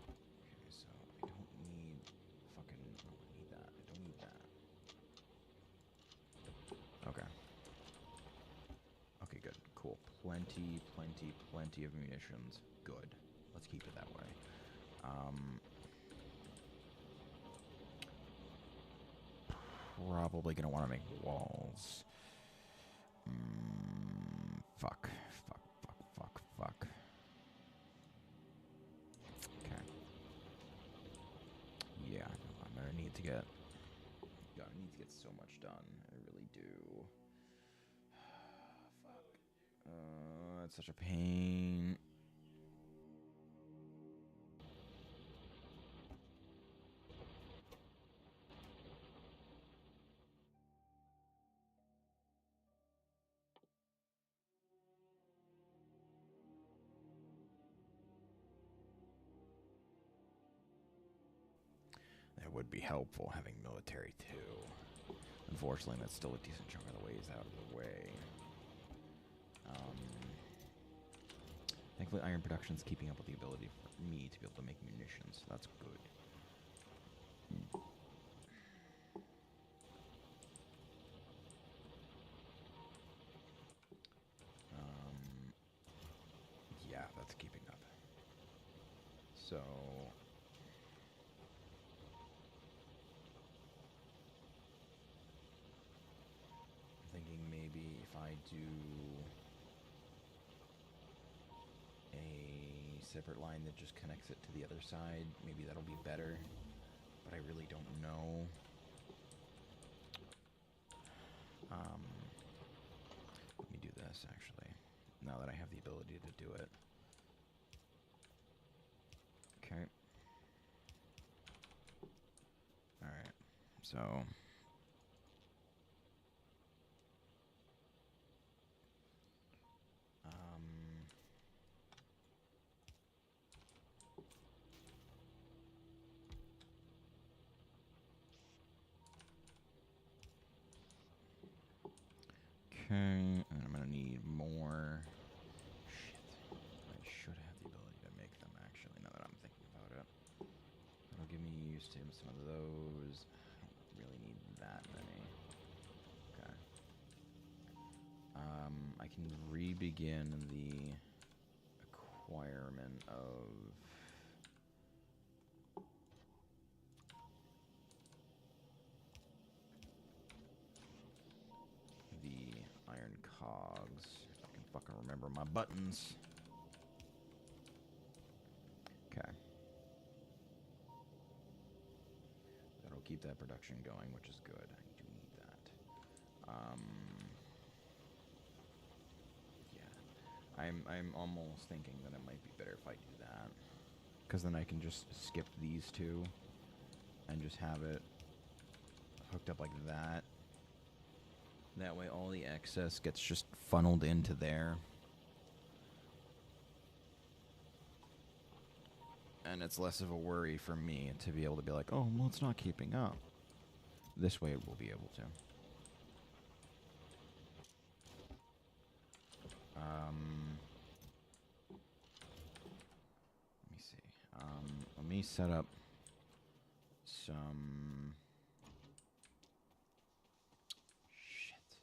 Okay, so I don't need fucking... I don't need that. I don't need that. Okay. Okay, good. Cool. Plenty of munitions. Good. Let's keep it that way. Probably gonna want to make walls. Fuck. Okay. Yeah, no, I'm gonna need to get... God, I need to get so much done. I really do. Fuck. That's such a pain. That would be helpful, having military too. Unfortunately, that's still a decent chunk of the ways out of the way. Thankfully, iron production's keeping up with the ability for me to be able to make munitions, so that's good. Yeah, that's keeping up. So... I'm thinking maybe if I do a separate line that just connects it to the other side, maybe that'll be better. But I really don't know. Let me do this, actually, now that I have the ability to do it. Okay. Alright, so... Okay, and I'm gonna need more. Shit. I should have the ability to make them, actually, now that I'm thinking about it. That'll give me used to some of those. I don't really need that many. Okay. I can re-begin the acquirement of the iron cogs. If I can fucking remember my buttons. Okay. That'll keep that production going, which is good. I do need that. Yeah. I'm almost thinking that it might be better if I do that. Because then I can just skip these two and just have it hooked up like that. That way all the excess gets just funneled into there. And it's less of a worry for me to be able to be like, oh, well, it's not keeping up. This way we'll be able to. Let me see. Let me set up some... Shit.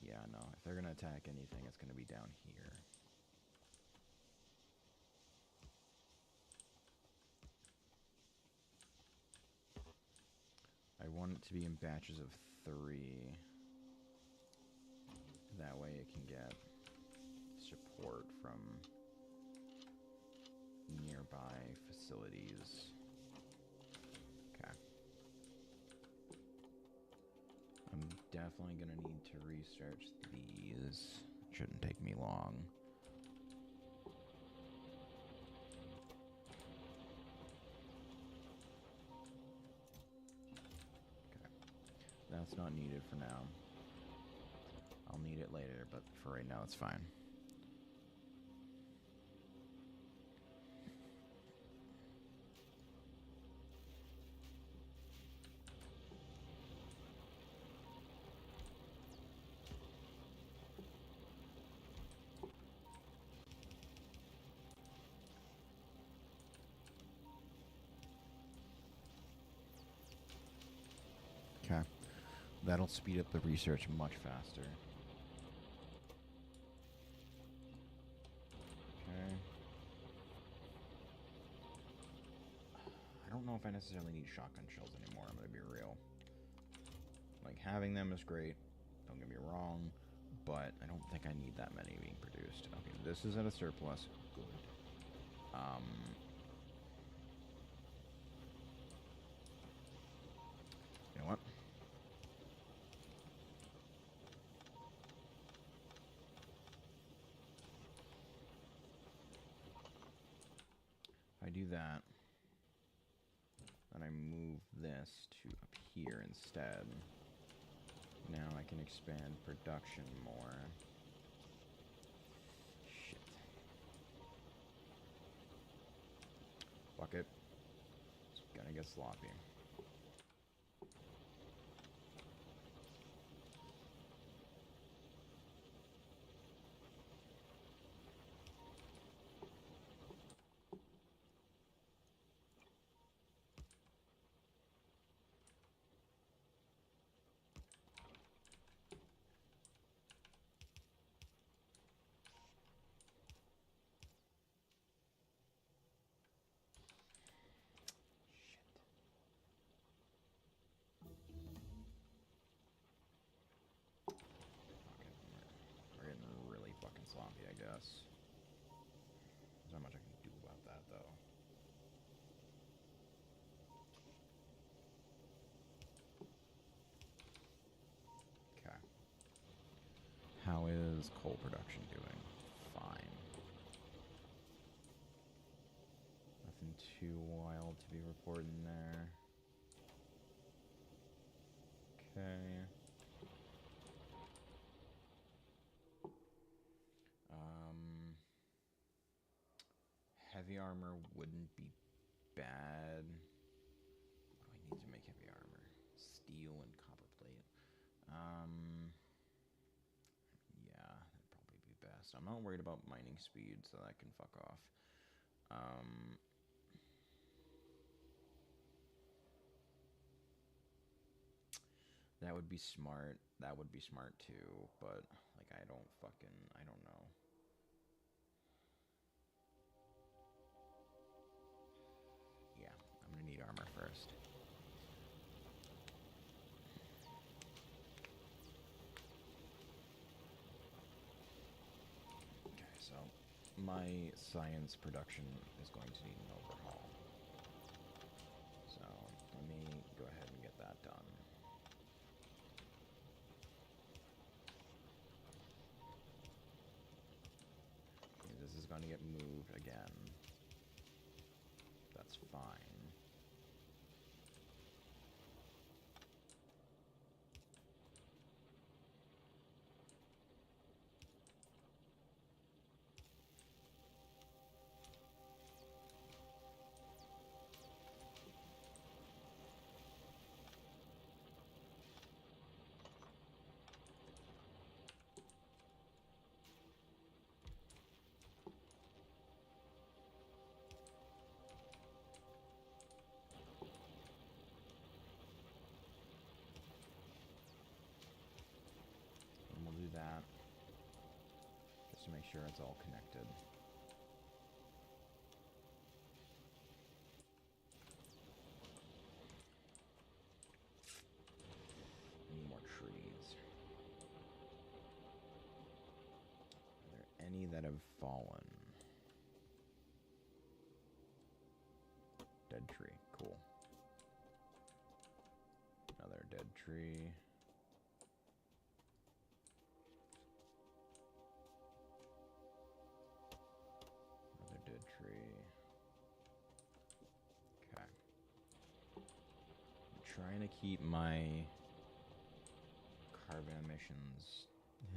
Yeah, no. If they're going to attack anything, it's going to be down here. I want it to be in batches of 3. That way it can get support from nearby facilities. Okay. I'm definitely going to need to research these. Shouldn't take me long. Okay. That's not needed for now. I'll need it later, but for right now it's fine. Okay. That'll speed up the research much faster. Okay. I don't know if I necessarily need shotgun shells anymore, I'm gonna be real. Like, having them is great, don't get me wrong, but I don't think I need that many being produced. Okay, this is at a surplus. Good. You know what? If I do that, and I move this to up here instead, now I can expand production more. Shit. Fuck it. It's gonna get sloppy. We're getting really fucking sloppy, I guess. There's not much I can do about that, though. Okay. How is coal production doing? Fine. Nothing too wild to be reporting there. Okay. Heavy armor wouldn't be bad. What do I need to make heavy armor? Steel and copper plate. Yeah, that'd probably be best. I'm not worried about mining speed, so that can fuck off. That would be smart. That would be smart too, but like I don't know. Yeah, I'm gonna need armor first. Okay, so my science production is going to need an overhaul. So let me go ahead and get that done. Okay, this is going to get moved again. That's fine. to make sure it's all connected. Need more trees. Are there any that have fallen? Dead tree. Cool. Another dead tree. Another dead tree. Okay. I'm trying to keep my carbon emissions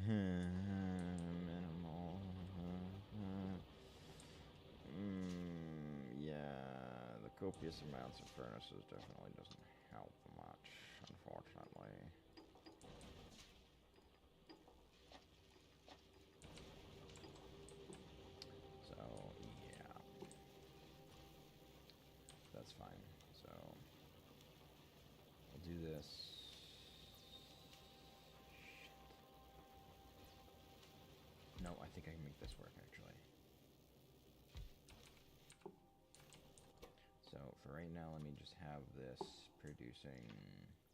minimal. Yeah, the copious amounts of furnaces definitely doesn't help much, unfortunately. So, yeah. That's fine. So, we'll do this. Shit. No, I think I can make this work, actually. So, for right now, let me just have this producing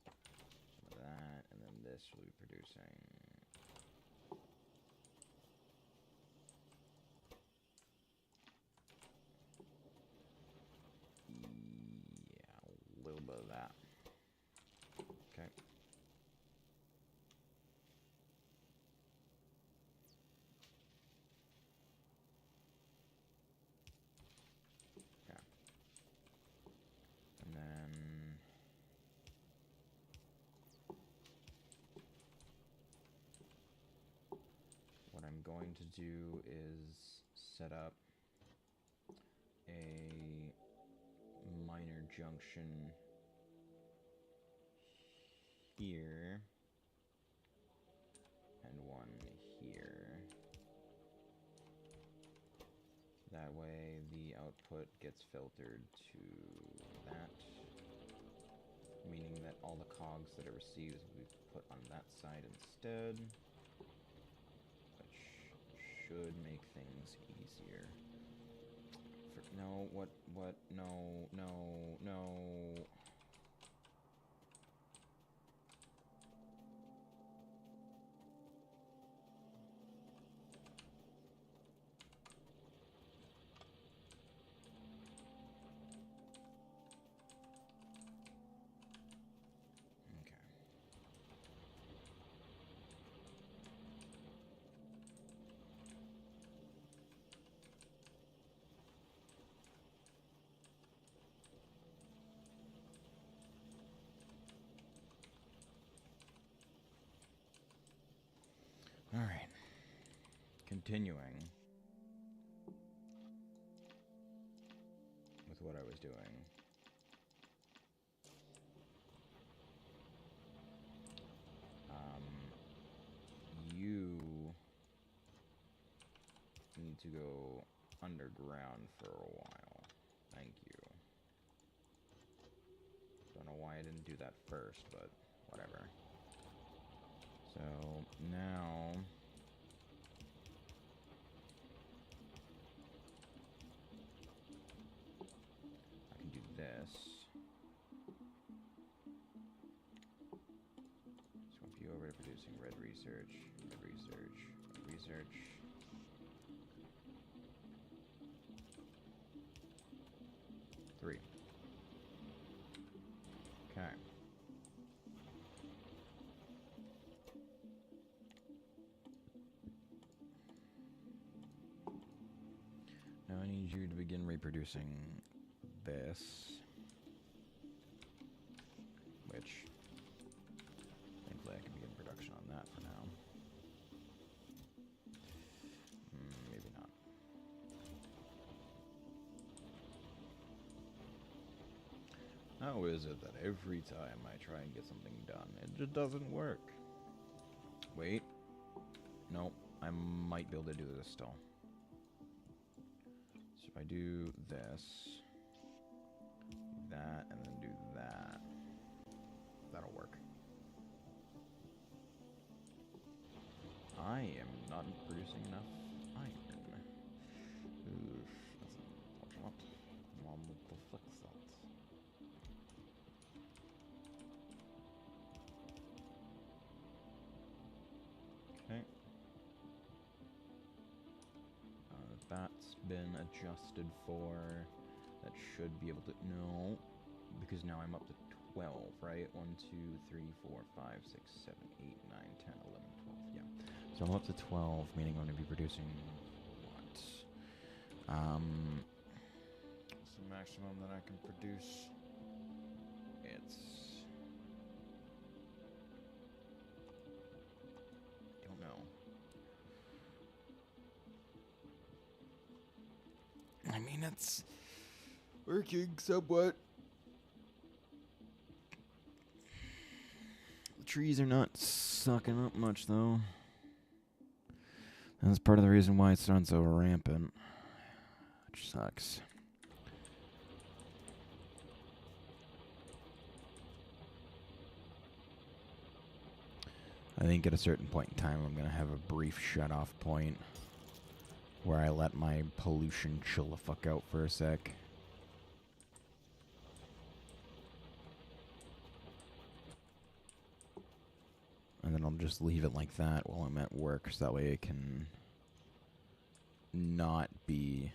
some of that, and then this will be producing... yeah, a little bit of that. Okay. Okay. And then... what I'm going to do is set up a minor junction here and one here. That way the output gets filtered to that, meaning that all the cogs that it receives will be put on that side instead, which should make things easier. No, what, no, no, no. Okay. All right. Continuing with what I was doing. You need to go underground for a while. Thank you. Don't know why I didn't do that first, but whatever. So now I can do this. Swap you over to producing red research, red research, red research. Three. Okay. Now I need you to begin reproducing this, which thankfully I can begin production on that for now. Maybe not. How is it that every time I try and get something done, it just doesn't work? Wait. Nope. I might be able to do this still. So if I do this, that, and then do that, that'll work. I am not producing enough iron. Oof, that's unfortunate. Mom will fix that. Okay. That's been adjusted for. That should be able to... No, because now I'm up to 12, right? 1, 2, 3, 4, 5, 6, 7, 8, 9, 10, 11, 12. Yeah. So I'm up to 12, meaning I'm going to be producing what? What's the maximum that I can produce? It's... I don't know. I mean, it's working somewhat. The trees are not sucking up much, though. That's part of the reason why it's not so rampant, which sucks. I think at a certain point in time, I'm going to have a brief shut-off point where I let my pollution chill the fuck out for a sec. And then I'll just leave it like that while I'm at work, so that way I can not be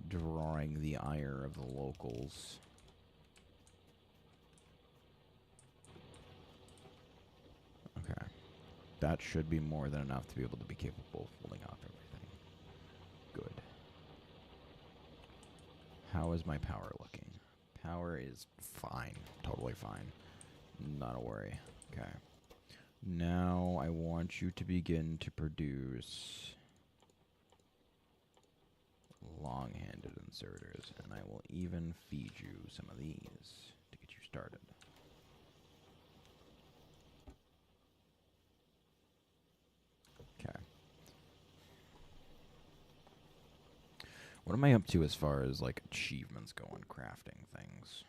drawing the ire of the locals. Okay. That should be more than enough to be able to be capable of holding off everything. Good. How is my power looking? Power is fine. Totally fine. Not a worry. Okay. Now I want you to begin to produce long-handed inserters, and I will even feed you some of these to get you started. Okay. What am I up to as far as, like, achievements go on crafting things?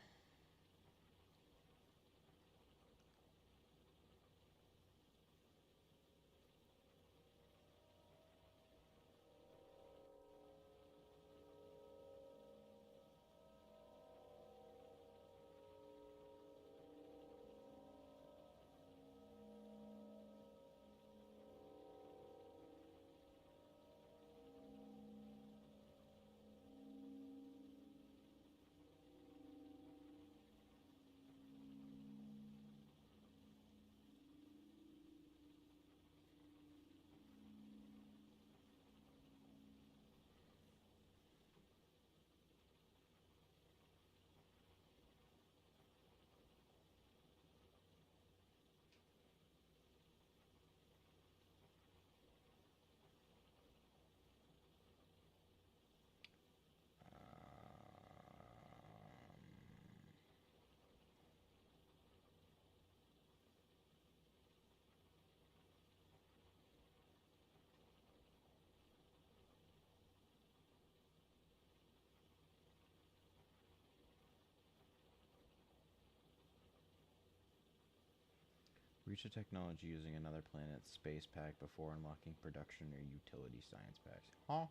Reach a technology using another planet's space pack before unlocking production or utility science packs. Huh?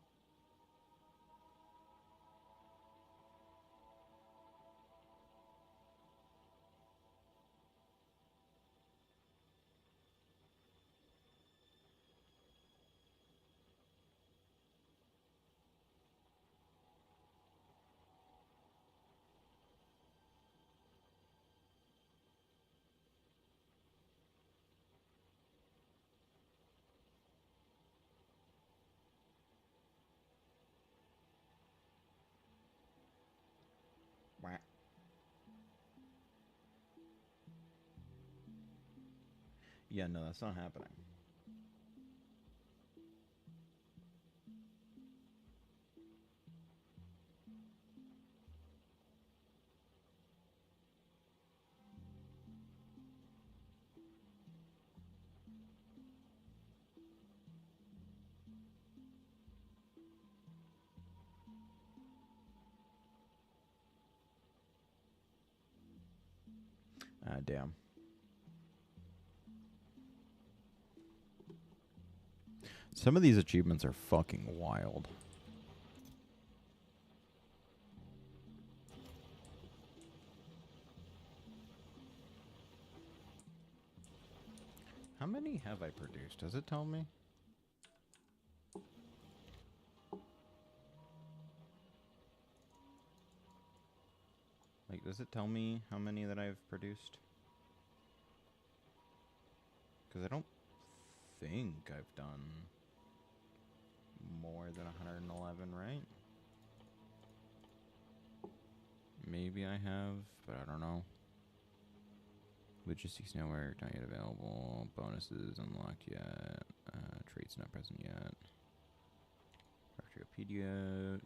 Wah. Yeah, no, that's not happening. Damn. Some of these achievements are fucking wild. How many have I produced? Does it tell me? Like, does it tell me how many that I've produced? Because I don't think I've done more than 111, right? Maybe I have, but I don't know. Logistics network not yet available. Bonuses unlocked yet. Traits not present yet. Factoriopedia.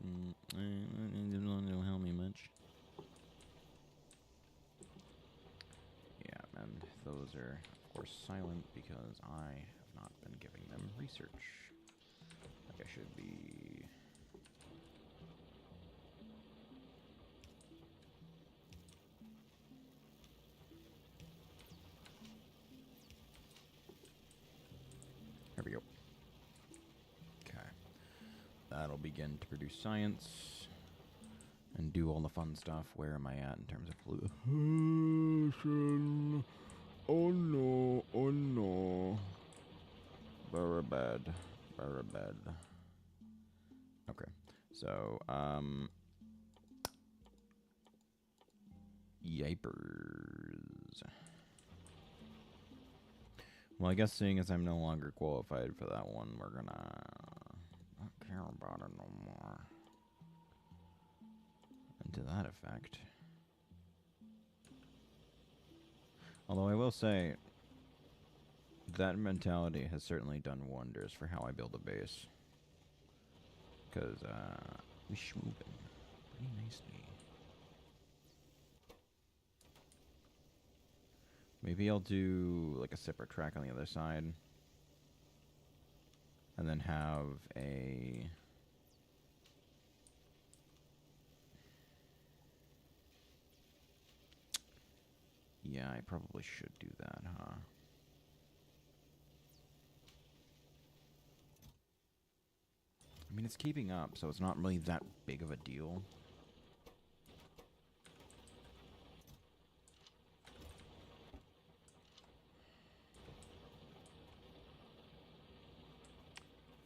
Don't help me much. Yeah, and those are, of course, silent because I have not been giving them research. Like I should be. There we go. Okay. That'll begin to produce science and do all the fun stuff. Where am I at in terms of pollution? Oh no, oh no. Very bad. Very bad. Okay. So, yipers. Well, I guess seeing as I'm no longer qualified for that one, we're gonna not care about it no more. And to that effect. Although I will say, that mentality has certainly done wonders for how I build a base. Because, we're schmooping pretty nicely. Maybe I'll do, like, a separate track on the other side. And then have a... Yeah, I probably should do that, huh? I mean, it's keeping up, so it's not really that big of a deal.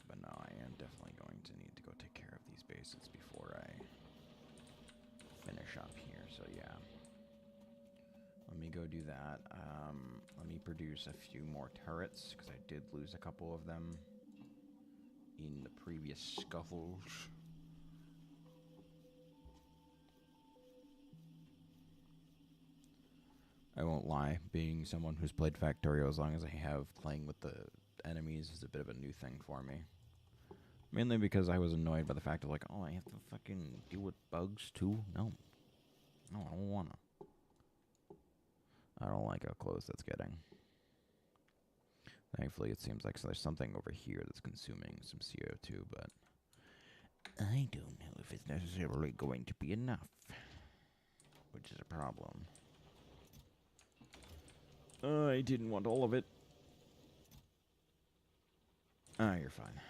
But no, I am definitely going to need to go take care of these bases before I finish up here, so yeah. Let me go do that. Let me produce a few more turrets, because I did lose a couple of them in the previous scuffles. I won't lie, being someone who's played Factorio as long as I have, playing with the enemies is a bit of a new thing for me. Mainly because I was annoyed by the fact of like, oh, I have to fucking deal with bugs too? No. No, I don't wanna. I don't like how close that's getting. Thankfully, it seems like there's something over here that's consuming some CO2, but I don't know if it's necessarily going to be enough, which is a problem. I didn't want all of it. Ah, you're fine.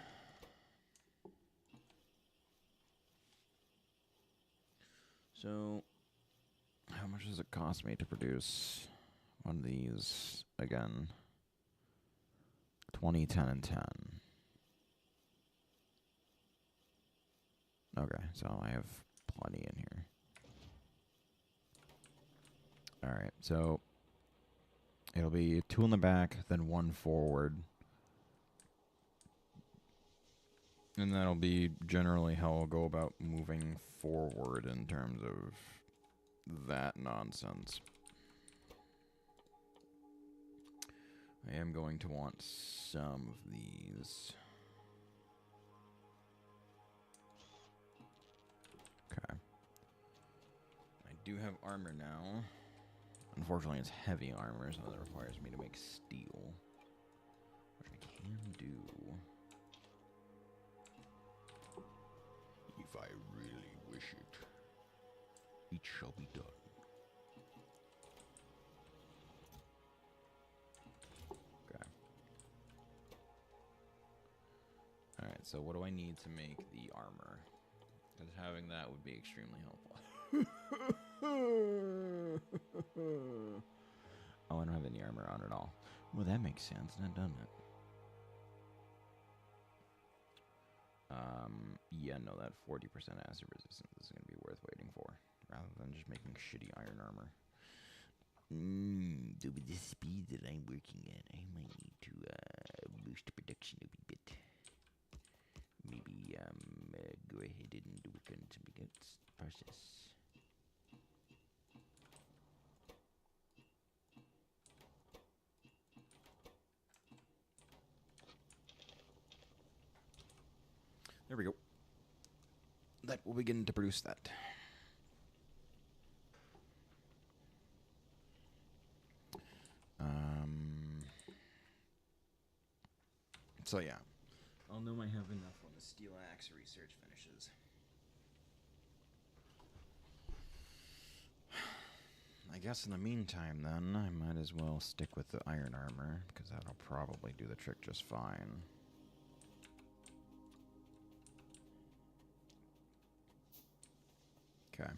So, how much does it cost me to produce one of these again? 20, 10, and 10. Okay, so I have plenty in here. Alright, so it'll be 2 in the back, then 1 forward. And that'll be generally how I'll go about moving forward in terms of that nonsense. I am going to want some of these. Okay. I do have armor now. Unfortunately, it's heavy armor, so that requires me to make steel. Which I can do. If I really wish it, it shall be done. Okay. Alright, so what do I need to make the armor? Because having that would be extremely helpful. Oh, I don't have any armor on at all. Well, that makes sense, now doesn't it? Yeah, no, that 40% acid resistance is going to be worth waiting for, rather than just making shitty iron armor. With the speed that I'm working at, I might need to boost production a wee bit. Maybe go ahead and work on something else. Process. There we go. That will begin to produce that. So yeah, I'll know I have enough when the steel axe research finishes. I guess in the meantime, then, I might as well stick with the iron armor, because that'll probably do the trick just fine. Okay.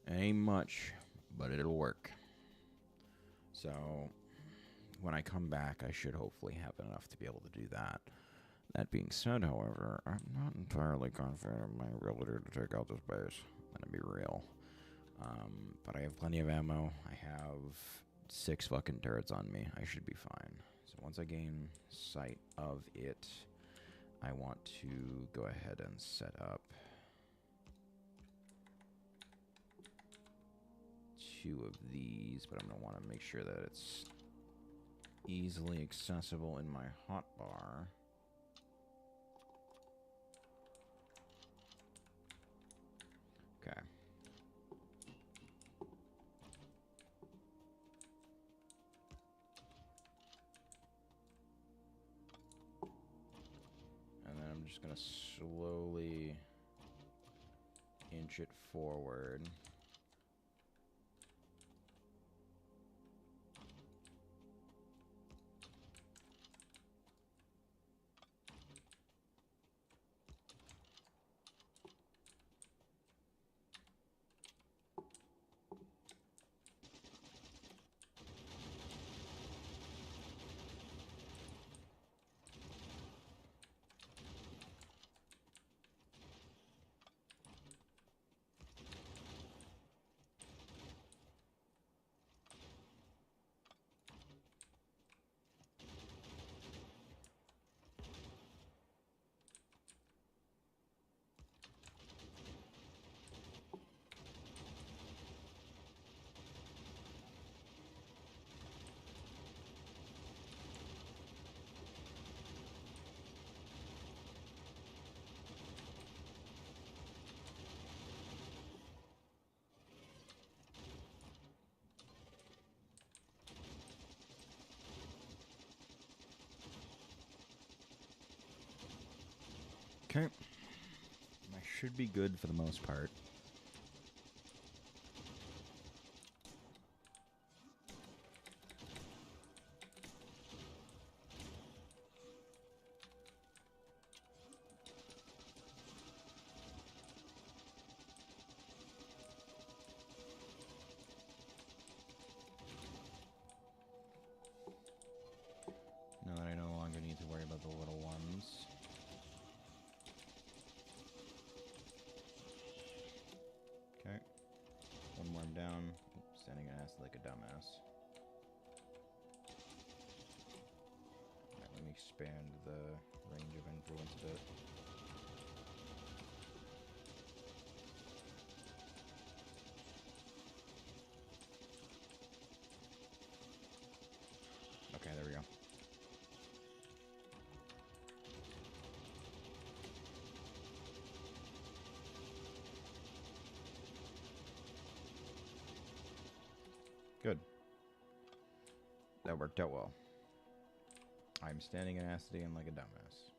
Ain't much, but it'll work. So, when I come back, I should hopefully have enough to be able to do that. That being said, however, I'm not entirely confident in my ability to take out this base. I'm gonna be real. But I have plenty of ammo. I have 6 fucking turrets on me. I should be fine. So once I gain sight of it, I want to go ahead and set up 2 of these, but I'm going to want to make sure that it's easily accessible in my hotbar. Okay. And then I'm just going to slowly inch it forward. Okay. I should be good for the most part. Now that I no longer need to worry about the little ones. Okay. One more down. Oops, standing an ass like a dumbass. Alright, let me expand the range of influence a bit. Okay, there we go. Good. That worked out well. I'm standing an ass again like a dumbass.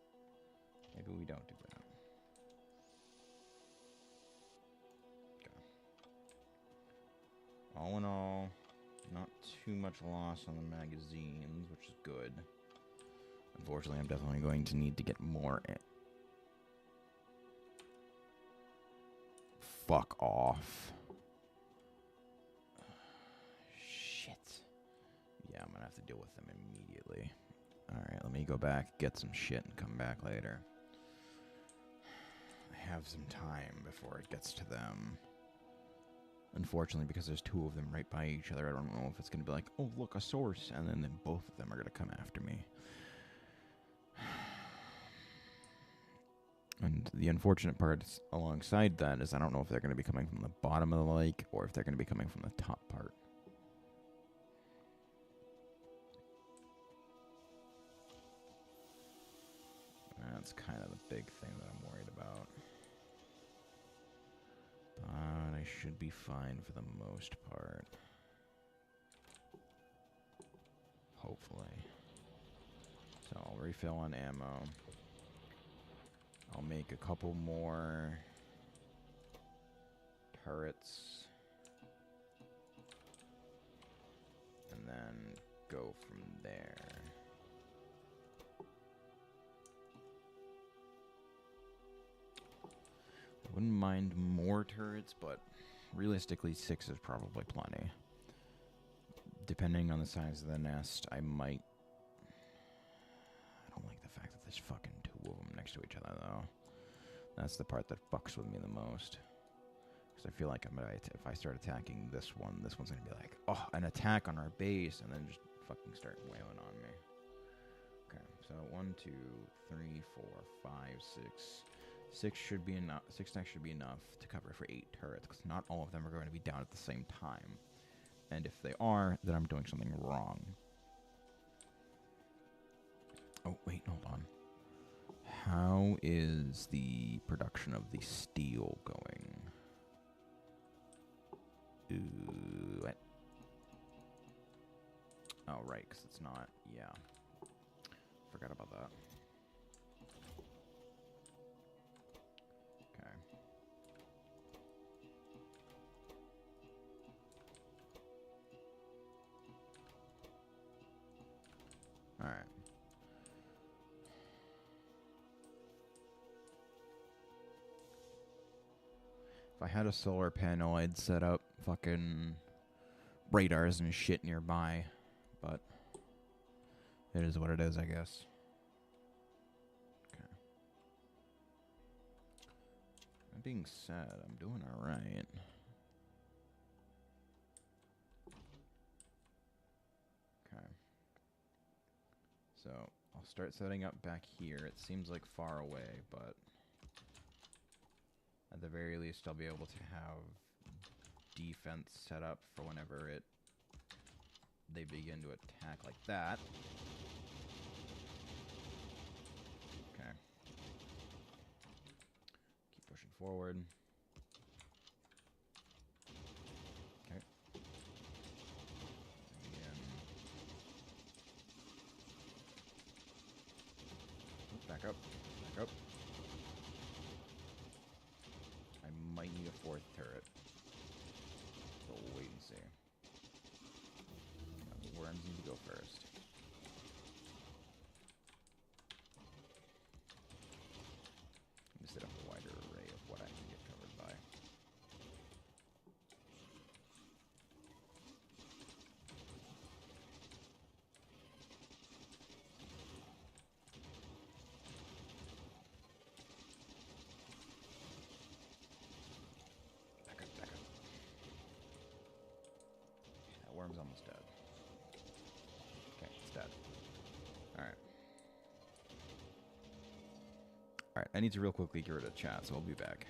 Maybe we don't do that. Okay. All in all, not too much loss on the magazines, which is good. Unfortunately, I'm definitely going to need to get more. Fuck off. Shit. Yeah, I'm gonna have to deal with them immediately. Alright, let me go back, get some shit, and come back later. I have some time before it gets to them. Unfortunately, because there's two of them right by each other, I don't know if it's gonna be like, oh, look, a source, and then both of them are gonna come after me. And the unfortunate part alongside that is I don't know if they're going to be coming from the bottom of the lake or if they're going to be coming from the top part. That's kind of the big thing that I'm worried about. But I should be fine for the most part. Hopefully. So I'll refill on ammo. I'll make a couple more turrets. And then go from there. I wouldn't mind more turrets, but realistically 6 is probably plenty. Depending on the size of the nest, I might... I don't like the fact that there's fucking 2 of them next to each other, though. That's the part that fucks with me the most. Because I feel like if I start attacking this one's going to be like, oh, an attack on our base, and then just fucking start wailing on me. Okay, so 1, 2, 3, 4, 5, 6. 6 should be enough. 6 stacks should be enough to cover for 8 turrets, because not all of them are going to be down at the same time. And if they are, then I'm doing something wrong. Oh, wait, hold on. How is the production of the steel going? Ooh, what? Oh, right, because it's not, yeah. Forgot about that. Okay. Alright. If I had a solar panel, I'd set up fucking radars and shit nearby, but it is what it is, I guess. Okay. That being said, I'm doing alright. Okay. So, I'll start setting up back here. It seems like far away, but at the very least, I'll be able to have defense set up for whenever they begin to attack like that. Okay. Keep pushing forward. Okay. Again. Back up. Back up. I might need a 4th turret. But we'll wait and see. The worms need to go first. Let me set up a wider array of what I can get covered by. Back up, back up. That worm's almost dead. Okay, it's dead. Alright. Alright, I need to real quickly get rid of chat, so I'll be back.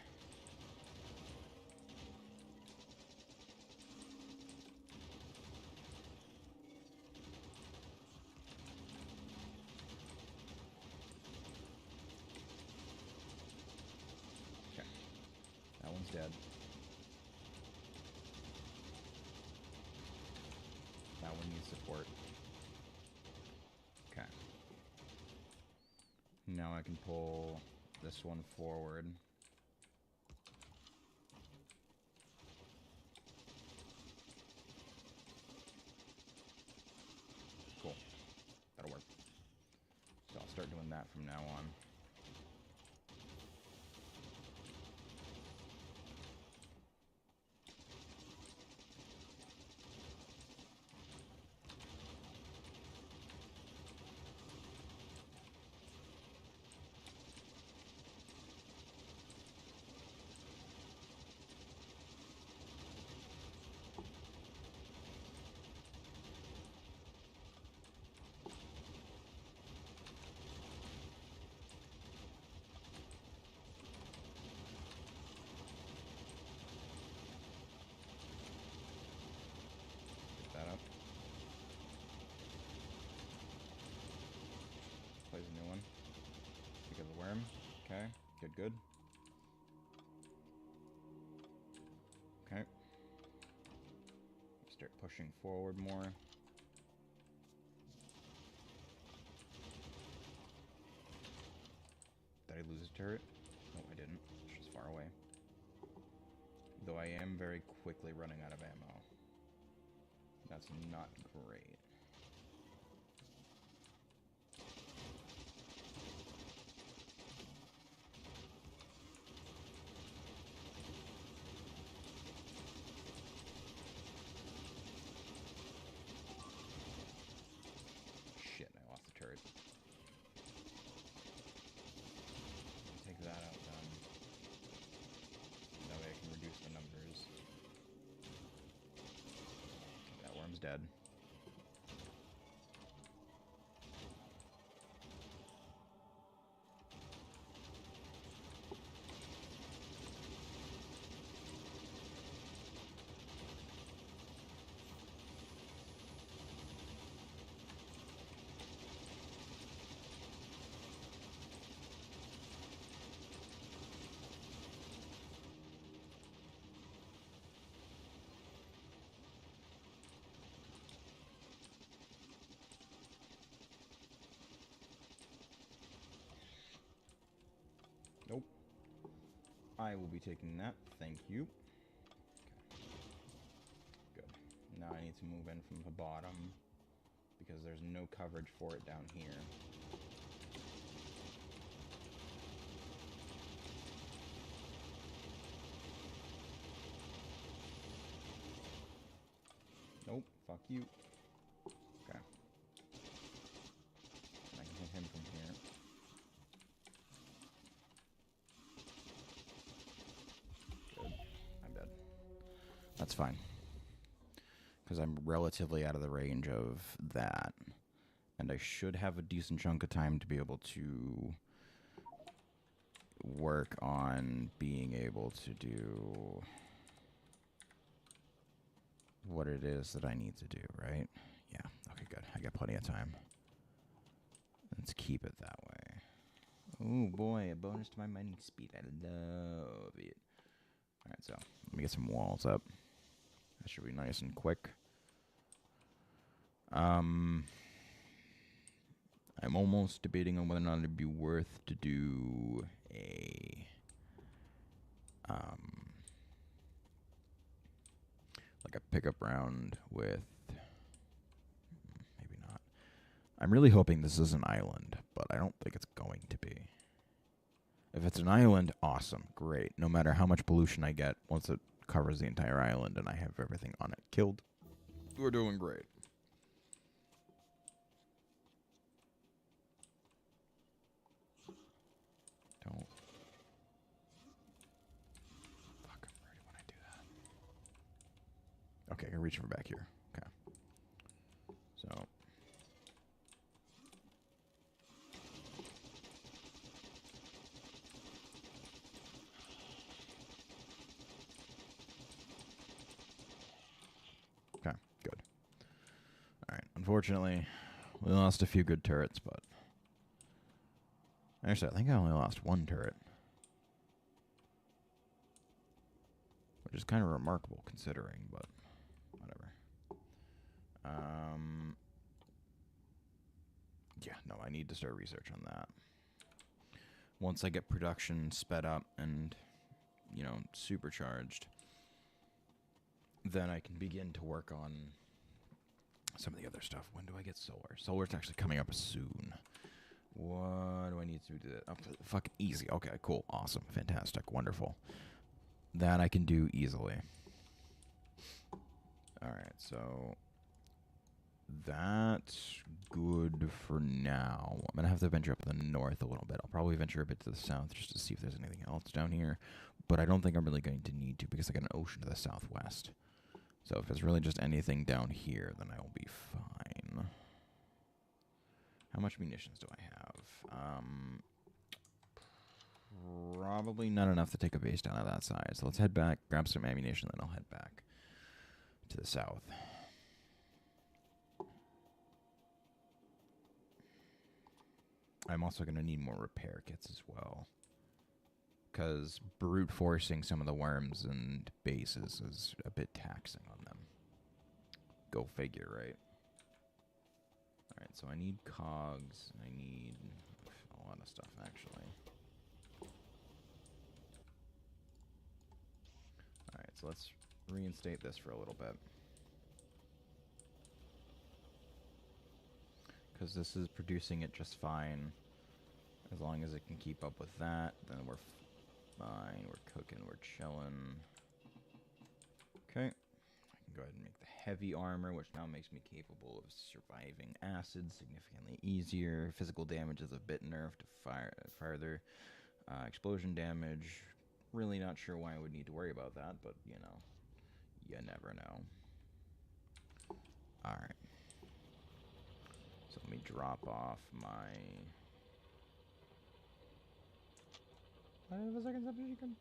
Okay. That one's dead. That one needs support. Okay. Now I can pull this one forward. Cool. That'll work. So from now on. That up. Plays a new one. Because of the worm. Okay, good. Okay. Start pushing forward more. Did I lose a turret? No, I didn't. It's just far away. Though I am very quickly running out of ammo. That's not great. Shit, I lost the turret. Take that out then. That way I can reduce the numbers. Okay, that worm's dead. Nope. I will be taking that. Thank you. Okay. Good. Now I need to move in from the bottom because there's no coverage for it down here. Nope. Fuck you. Okay. I can hit him from here. Good. I'm dead. That's fine. Because I'm relatively out of the range of that. And I should have a decent chunk of time to be able to work on being able to do what it is that I need to do, right? Yeah, okay, good. I got plenty of time. Let's keep it that way. Oh boy, a bonus to my mining speed. I love it. Alright, so let me get some walls up. That should be nice and quick. I'm almost debating on whether or not it'd be worth to do a like a pickup round with, maybe not. I'm really hoping this is an island, but I don't think it's going to be. If it's an island, awesome, great. No matter how much pollution I get, once it covers the entire island and I have everything on it killed, we're doing great. Don't. Fuck, I'm ready when I do that. Okay, I can reach from back here. Okay. So. Okay, good. Alright, unfortunately, we lost a few good turrets, but... Actually, I think I only lost one turret. Which is kind of remarkable considering, but whatever. Yeah, no, I need to start research on that. Once I get production sped up and, you know, supercharged, then I can begin to work on some of the other stuff. When do I get solar? Solar's actually coming up soon. What do I need to do? Oh, fucking easy. Okay, cool. Awesome. Fantastic. Wonderful. That I can do easily. Alright, so that's good for now. I'm going to have to venture up in the north a little bit. I'll probably venture a bit to the south just to see if there's anything else down here. But I don't think I'm really going to need to because I got an ocean to the southwest. So if it's really just anything down here, then I will be fine. How much munitions do I have? Probably not enough to take a base down to that side. So let's head back, grab some ammunition, then I'll head back to the south. I'm also going to need more repair kits as well. Because brute forcing some of the worms and bases is a bit taxing on them. Go figure, right? Alright, so I need cogs. I need a lot of stuff, actually. Alright, so let's reinstate this for a little bit. Because this is producing it just fine. As long as it can keep up with that, then we're fine. We're cooking, we're chilling. Okay. I can go ahead and make the heavy armor, which now makes me capable of surviving acid significantly easier. Physical damage is a bit nerfed to farther. Explosion damage, really not sure why I would need to worry about that, but, you know, you never know. Alright. So let me drop off my... the second submachine gun?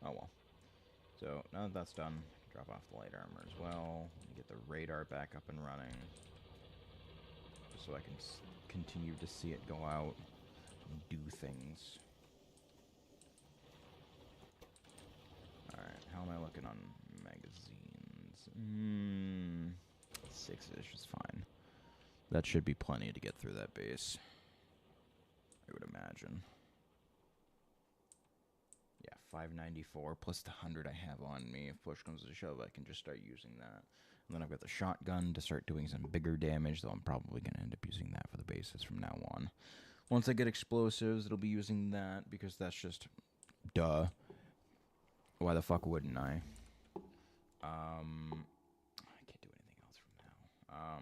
Oh well. So, now that that's done, I can drop off the light armor as well. Get the radar back up and running. Just so I can continue to see it go out and do things. Alright, how am I looking on magazines? 6-ish is fine. That should be plenty to get through that base, I would imagine. Yeah, 594 plus the 100 I have on me. If push comes to shove, I can just start using that. And then I've got the shotgun to start doing some bigger damage, though I'm probably going to end up using that for the bases from now on. Once I get explosives, it'll be using that, because that's just... duh. Why the fuck wouldn't I? I can't do anything else from now.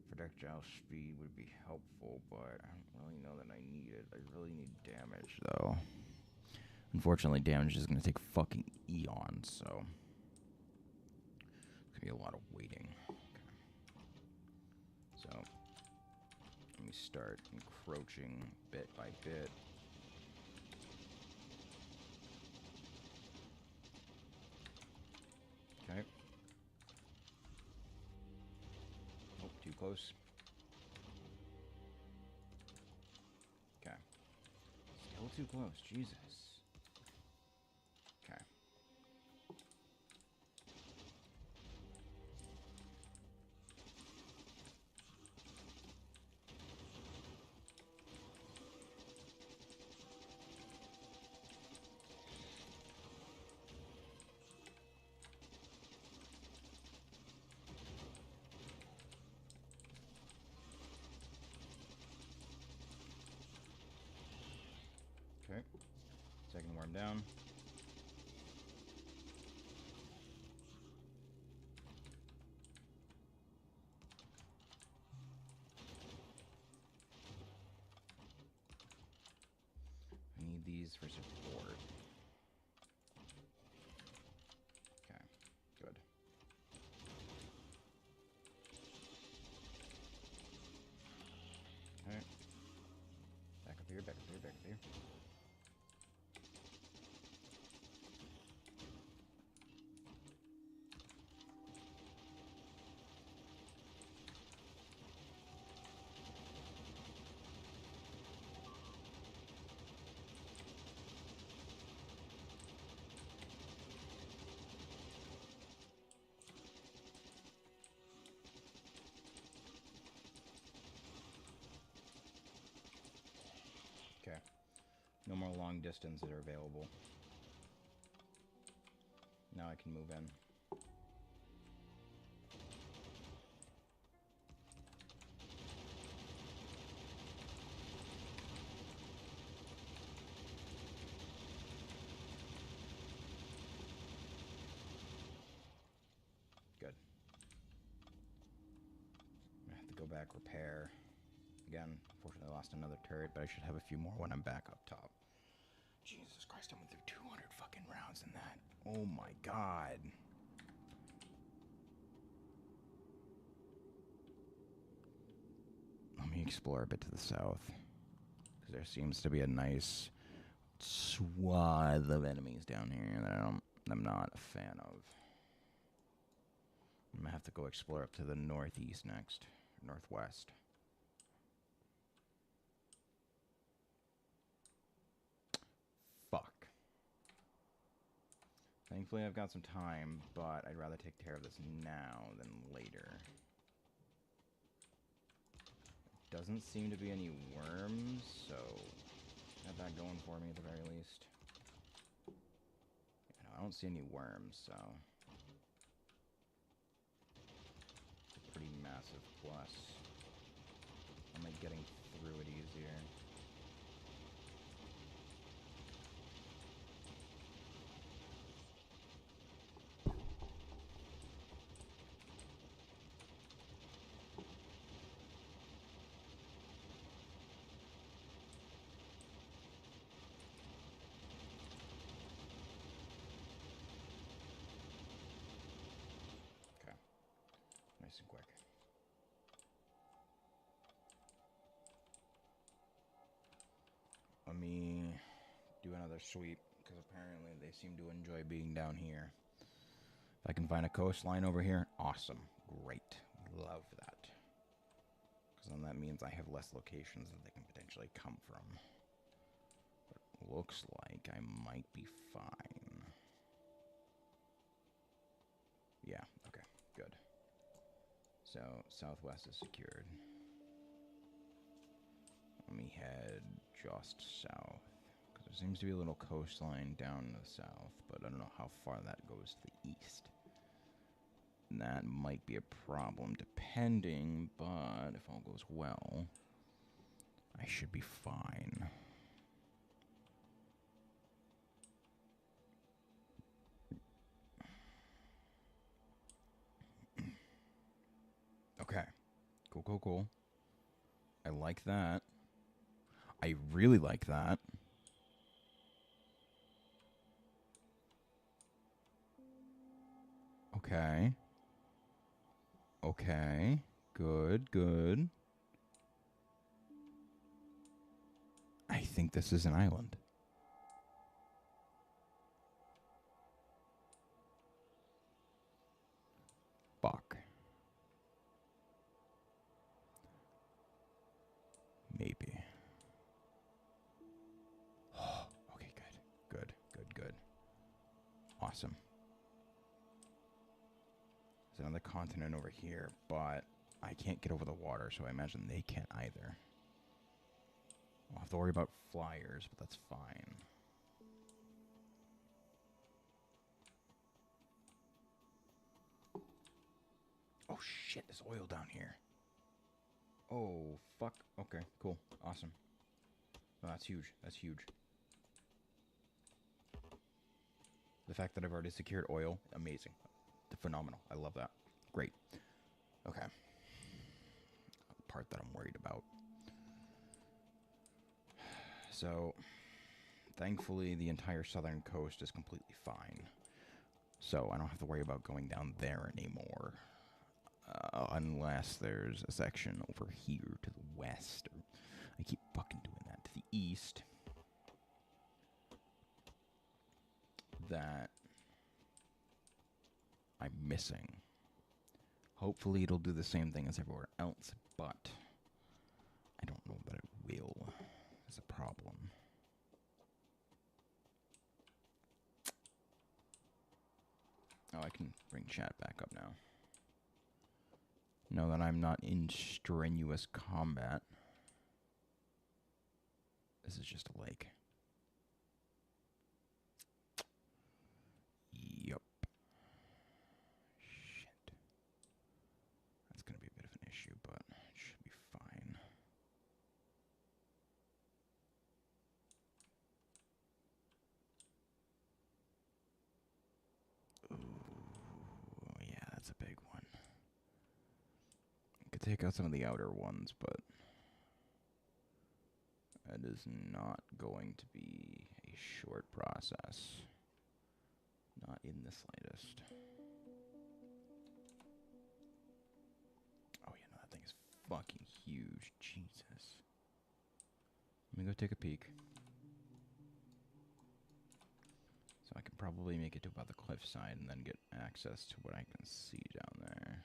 Projectile speed would be helpful, but I don't really know that I need it. I really need damage, though. Unfortunately, damage is going to take fucking eons, so... it's going to be a lot of waiting. Okay. So, let me start encroaching bit by bit. Okay. Oh, too close. Okay. Still too close, Jesus. Okay. Okay. Second worm down. I need these for support. Okay, good. Okay. Back up here, back up here, back up here. Okay. No more long distance that are available. Now I can move in. back, repair. Again, unfortunately I lost another turret, but I should have a few more when I'm back up top. Jesus Christ, I went through 200 fucking rounds in that. Oh my god. Let me explore a bit to the south. Because there seems to be a nice swath of enemies down here that I'm not a fan of. I'm gonna have to go explore up to the northeast next. Northwest. Fuck. Thankfully I've got some time, but I'd rather take care of this now than later. Doesn't seem to be any worms, so got that going for me at the very least. You know, I don't see any worms, so it's a pretty massive plus. I'm like getting through it easier. Nice and quick. Let me do another sweep, because apparently they seem to enjoy being down here. If I can find a coastline over here, awesome. Great. Love that. Because then that means I have less locations that they can potentially come from. But it looks like I might be fine. Yeah, okay, good. So, southwest is secured. Let me head just south. Because there seems to be a little coastline down to the south, but I don't know how far that goes to the east. And that might be a problem depending, but if all goes well, I should be fine. Okay. Cool, cool, cool. I like that. I really like that. Okay. Okay. Good, good. I think this is an island. Fuck. Maybe. Okay, good. Good, good, good. Awesome. There's another continent over here, but I can't get over the water, so I imagine they can't either. I'll have to worry about flyers, but that's fine. Oh shit, there's oil down here. Oh, fuck. Okay, cool. Awesome. Oh, that's huge. That's huge. The fact that I've already secured oil, amazing. Phenomenal. I love that. Great. Okay. The part that I'm worried about. So, thankfully, the entire southern coast is completely fine. So, I don't have to worry about going down there anymore. Unless there's a section over here to the west. I keep fucking doing that. To the east. That I'm missing. Hopefully it'll do the same thing as everywhere else, but I don't know that it will. It's a problem. Oh, I can bring chat back up now. Know that I'm not in strenuous combat. This is just a lake. Yup. Shit. That's gonna be a bit of an issue, but it should be fine. Ooh, yeah, that's a big one. I could take out some of the outer ones, but that is not going to be a short process. Not in the slightest. Oh, yeah, no, that thing is fucking huge. Jesus. Let me go take a peek. So I can probably make it to about the cliffside and then get access to what I can see down there.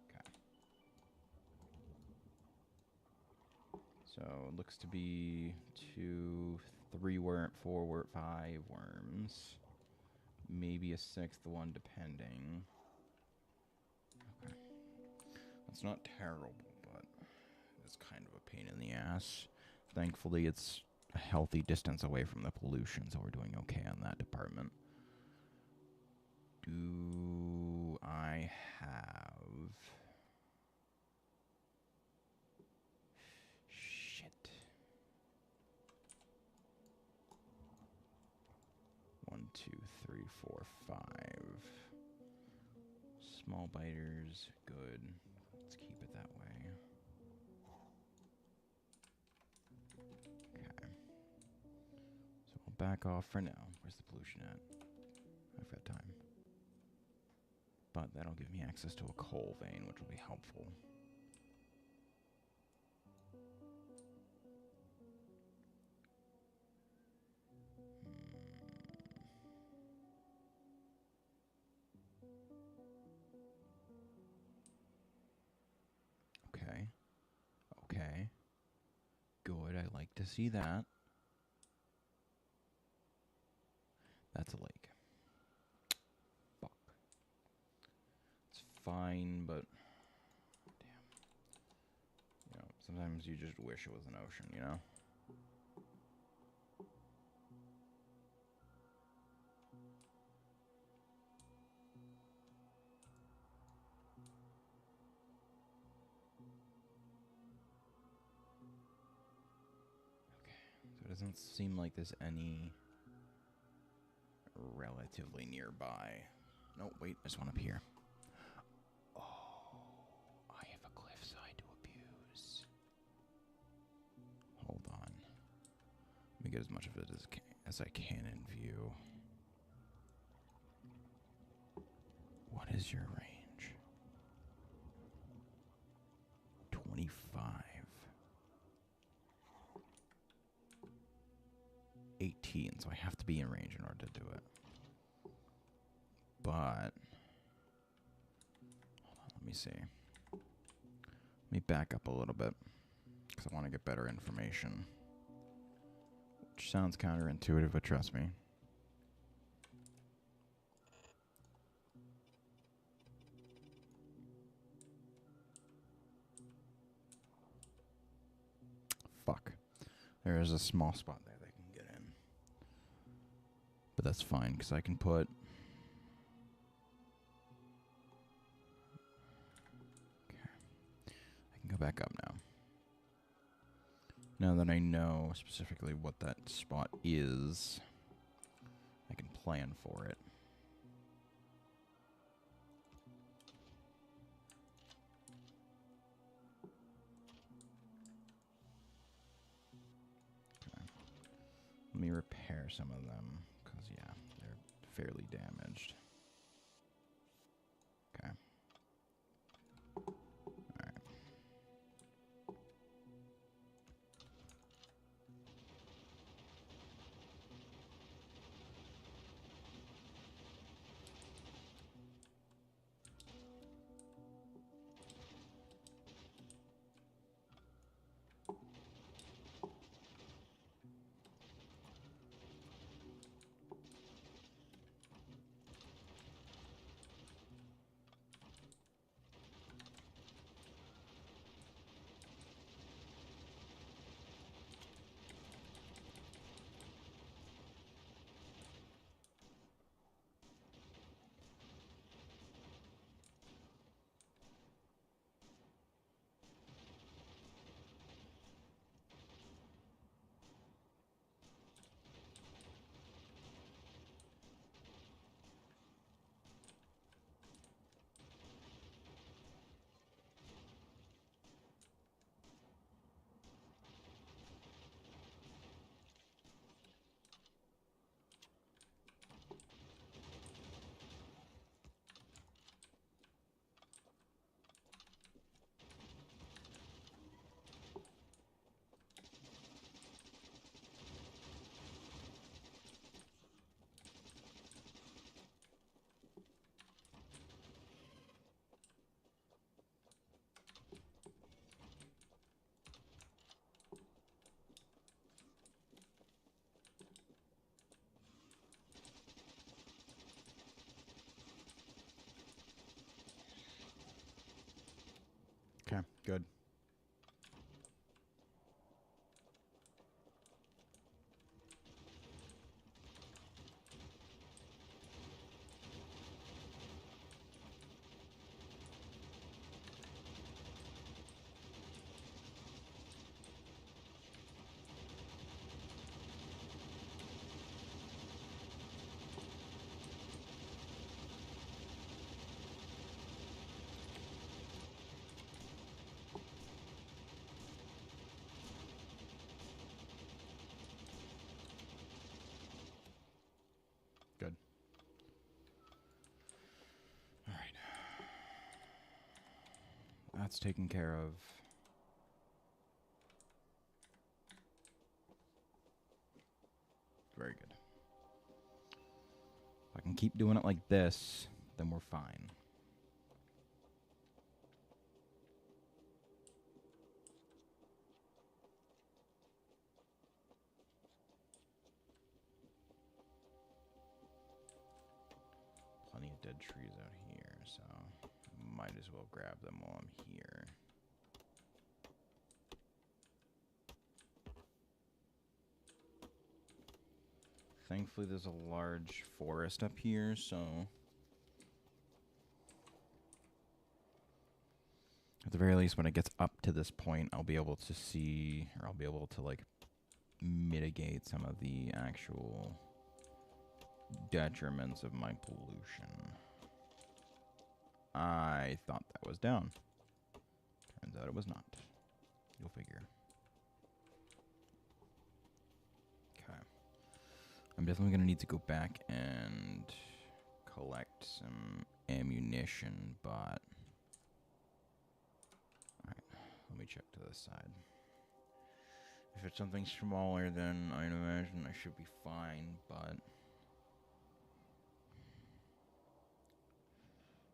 Okay. So it looks to be 2, 3 worm, 4 worm, 5 worms. Maybe a 6th one, depending. Okay. That's not terrible, but it's kind of a pain in the ass. Thankfully, it's a healthy distance away from the pollution, so we're doing okay on that department. Do I have... Shit. 1, 2, 3, 4, 5. Small biters, good. Let's keep it that way. Okay. So I'll back off for now. Where's the pollution at? I've got time. But that'll give me access to a coal vein, which will be helpful. Okay. Okay. Good, I like to see that. That's a lake. Fuck. It's fine, but... Damn. You know, sometimes you just wish it was an ocean, you know? So it doesn't seem like there's any relatively nearby. No, wait, there's one up here. Oh, I have a cliffside to abuse. Hold on. Let me get as much of it as I can in view. What is your range? 25. 18, so I have to be in range in order to do it. But, hold on, let me see. Let me back up a little bit, because I want to get better information. Which sounds counterintuitive, but trust me. Fuck. There is a small spot there they can get in. But that's fine, because I can put... Okay. I can go back up now. Now that I know specifically what that spot is, I can plan for it. Okay. Let me repair some of them, because, yeah, they're fairly damaged. Okay. Alright. Okay, good. Good. All right. That's taken care of. Very good. If I can keep doing it like this, then we're fine. Plenty of dead trees out here, so might as well grab them while I'm here. Thankfully, there's a large forest up here, so at the very least, when it gets up to this point, I'll be able to see, or I'll be able to, like, mitigate some of the actual detriments of my pollution. I thought that was down. Turns out it was not. You'll figure. Okay. I'm definitely going to need to go back and collect some ammunition, but... Alright, let me check to this side. If it's something smaller, then I'd imagine I should be fine, but...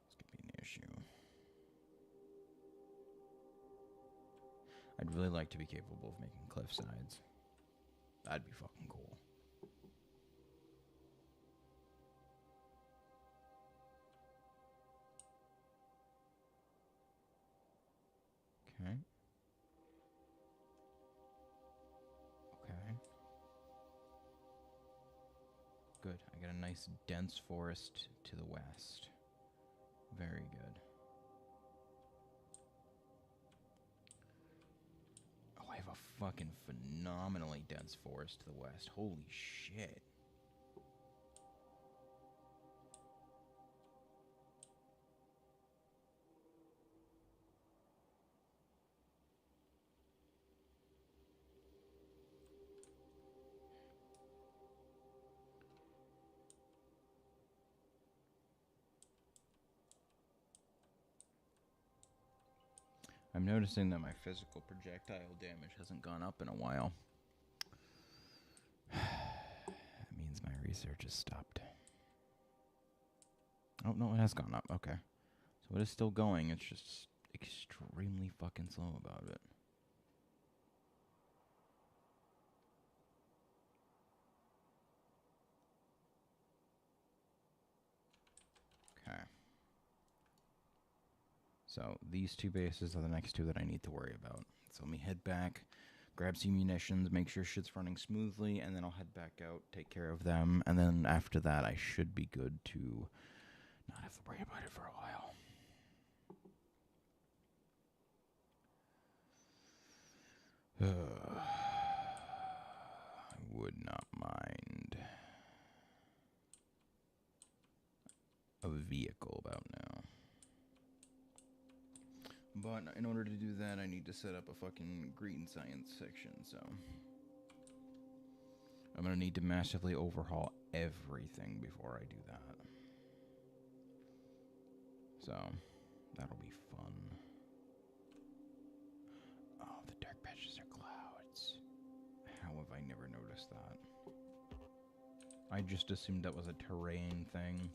This could be an issue. I'd really like to be capable of making cliff sides. That'd be fucking cool. Okay. Okay. Good. I got a nice dense forest to the west. Very good. Oh, I have a fucking phenomenally dense forest to the west. Holy shit. I'm noticing that my physical projectile damage hasn't gone up in a while. That means my research has stopped. Oh, no, it has gone up. Okay. So it is still going. It's just extremely fucking slow about it. Okay. So these two bases are the next two that I need to worry about. So let me head back, grab some munitions, make sure shit's running smoothly, and then I'll head back out, take care of them, and then after that I should be good to not have to worry about it for a while. I would not mind a vehicle about now. But in order to do that, I need to set up a fucking green science section, so... I'm gonna need to massively overhaul everything before I do that. So, that'll be fun. Oh, the dark patches are clouds. How have I never noticed that? I just assumed that was a terrain thing.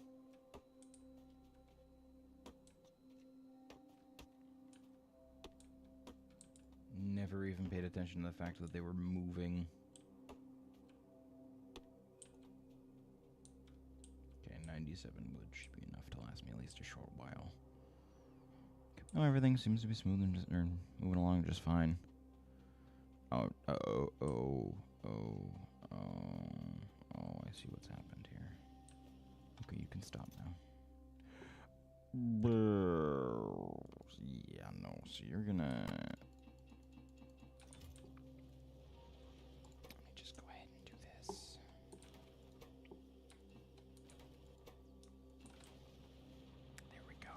Never even paid attention to the fact that they were moving. Okay, 97 wood should be enough to last me at least a short while. Oh, everything seems to be smooth and just, or moving along just fine. Oh, I see what's happened here. Okay, you can stop now. Yeah, no, so you're gonna... Let me just go ahead and do this. There we go.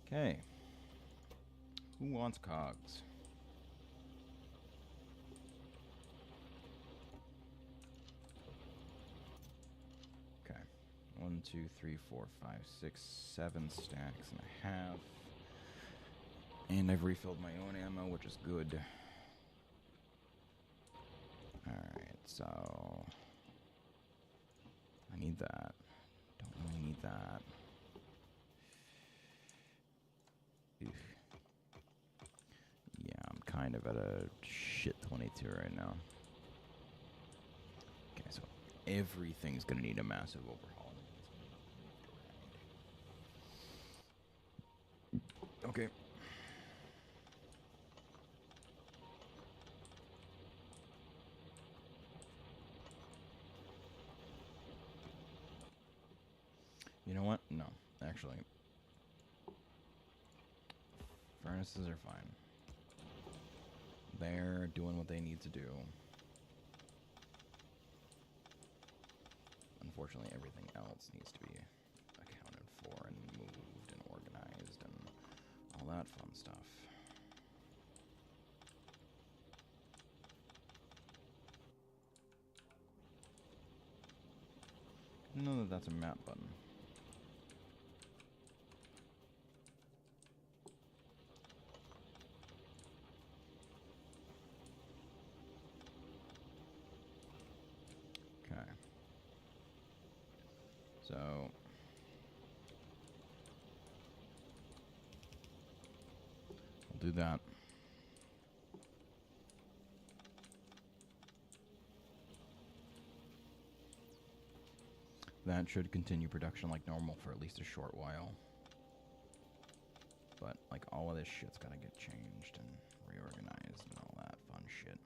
Okay. Who wants cogs? Okay. 1, 2, 3, 4, 5, 6, 7 stacks and a half. And I've refilled my own ammo, which is good. Alright, so... I need that. Don't really need that. Oof. Yeah, I'm kind of at a shit 22 right now. Okay, so everything's gonna need a massive overhaul. Okay. You know what? No, actually. Furnaces are fine. They're doing what they need to do. Unfortunately, everything else needs to be accounted for and moved and organized and all that fun stuff. I know that that's a map button. Okay. So... we'll do that. That should continue production like normal for at least a short while. But, like, all of this shit's gotta get changed and reorganized and all that fun shit.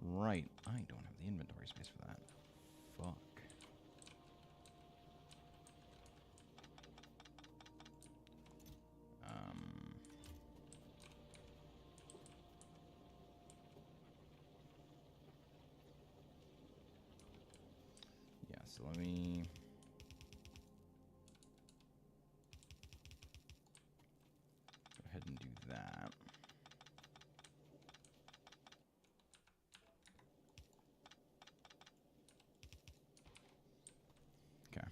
Right, I don't have the inventory space for that. Fuck. Yeah, so let me... go ahead and do that. Okay.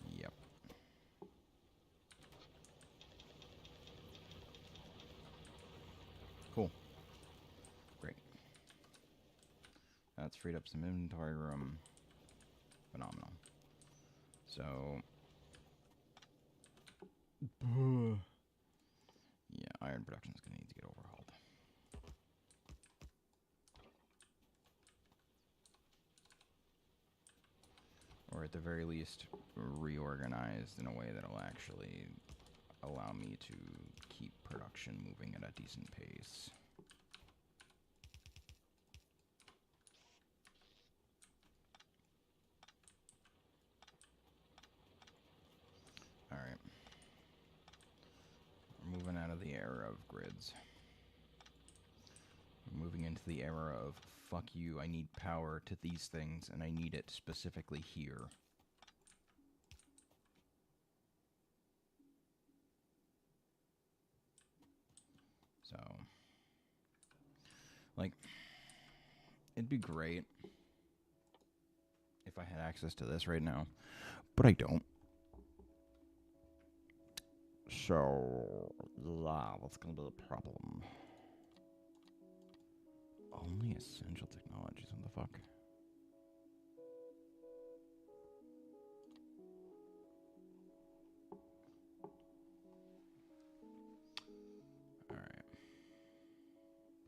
Yeah. Yep. Cool. Great. That's freed up some inventory room. Phenomenal. So... yeah, iron production is going to need to get overhauled. Or at the very least, reorganized in a way that'll actually allow me to keep production moving at a decent pace. Alright. We're moving out of the era of grids. We're moving into the era of, fuck you, I need power to these things, and I need it specifically here. So, like, it'd be great if I had access to this right now, but I don't. So, yeah, that's gonna be a problem. Only essential technologies, what the fuck? Alright.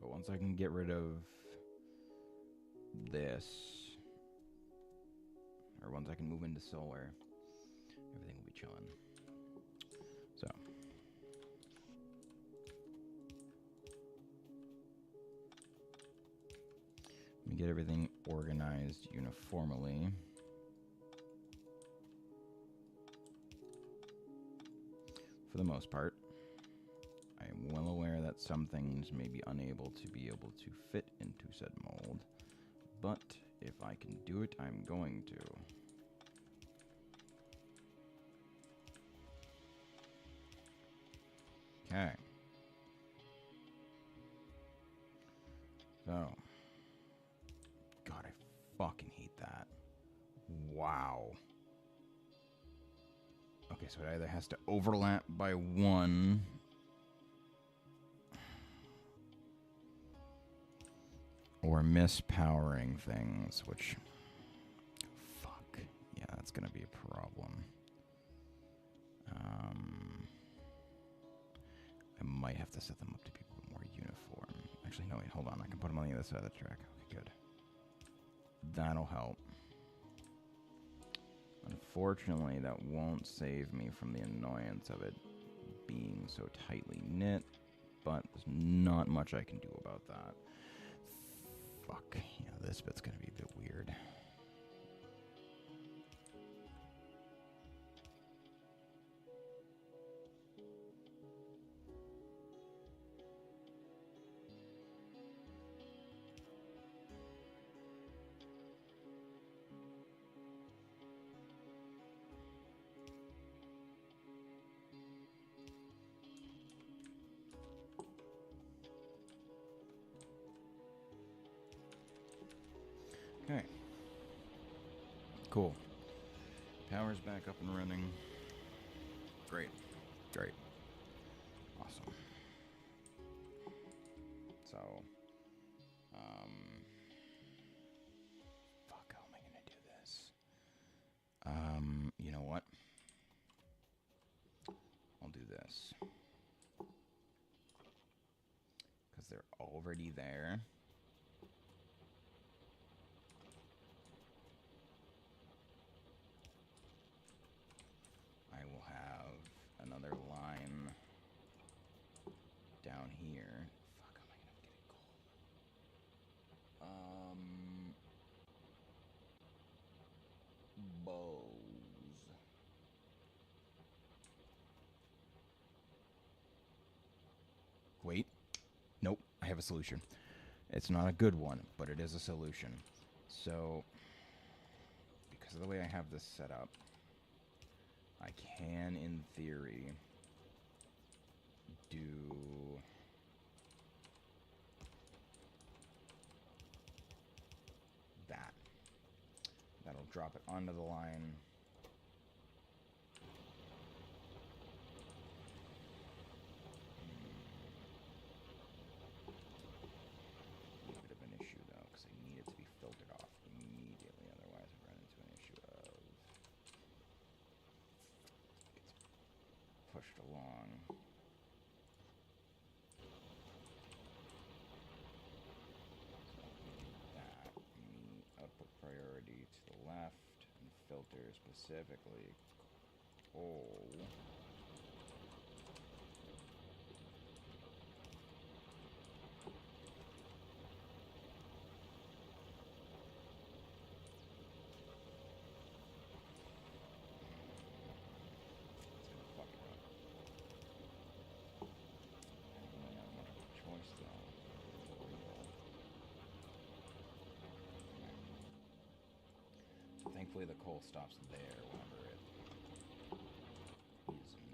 But once I can get rid of this, or once I can move into solar, everything will be chilling. So. Let me get everything organized uniformly. For the most part. I am well aware that some things may be unable to fit into said mold, but if I can do it, I'm going to. Okay. So. God, I fucking hate that. Wow. Okay, so it either has to overlap by 1... or mispowering things, which... Fuck. Yeah, that's gonna be a problem. I might have to set them up to be more uniform. Actually, no, wait, hold on. I can put them on the other side of the track. Okay, good. That'll help. Unfortunately, that won't save me from the annoyance of it being so tightly knit, but there's not much I can do about that. Fuck. Yeah, this bit's gonna be a bit weird. Okay. Cool. Power's back up and running. Great. Great. Awesome. So, fuck, how am I gonna do this? You know what? I'll do this. Because they're already there. I will have another line down here. Fuck, how am I gonna get it cold? Bows. Wait. Nope, I have a solution. It's not a good one, but it is a solution. So, because of the way I have this set up, I can, in theory, do that. That'll drop it onto the line. A bit of an issue, though, because I need it to be filtered off immediately. Otherwise, I run into an issue of it's pushed along. Output priority to the left and filter specifically coal. Thankfully, the coal stops there whenever it isn't.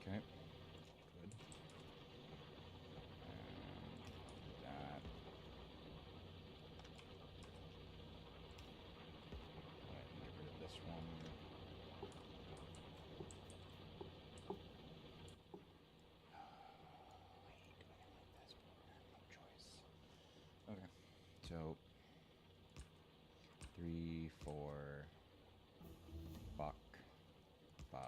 Okay. Good. And that. Get rid of this one. Okay, so 3, 3, 4, buck, 5.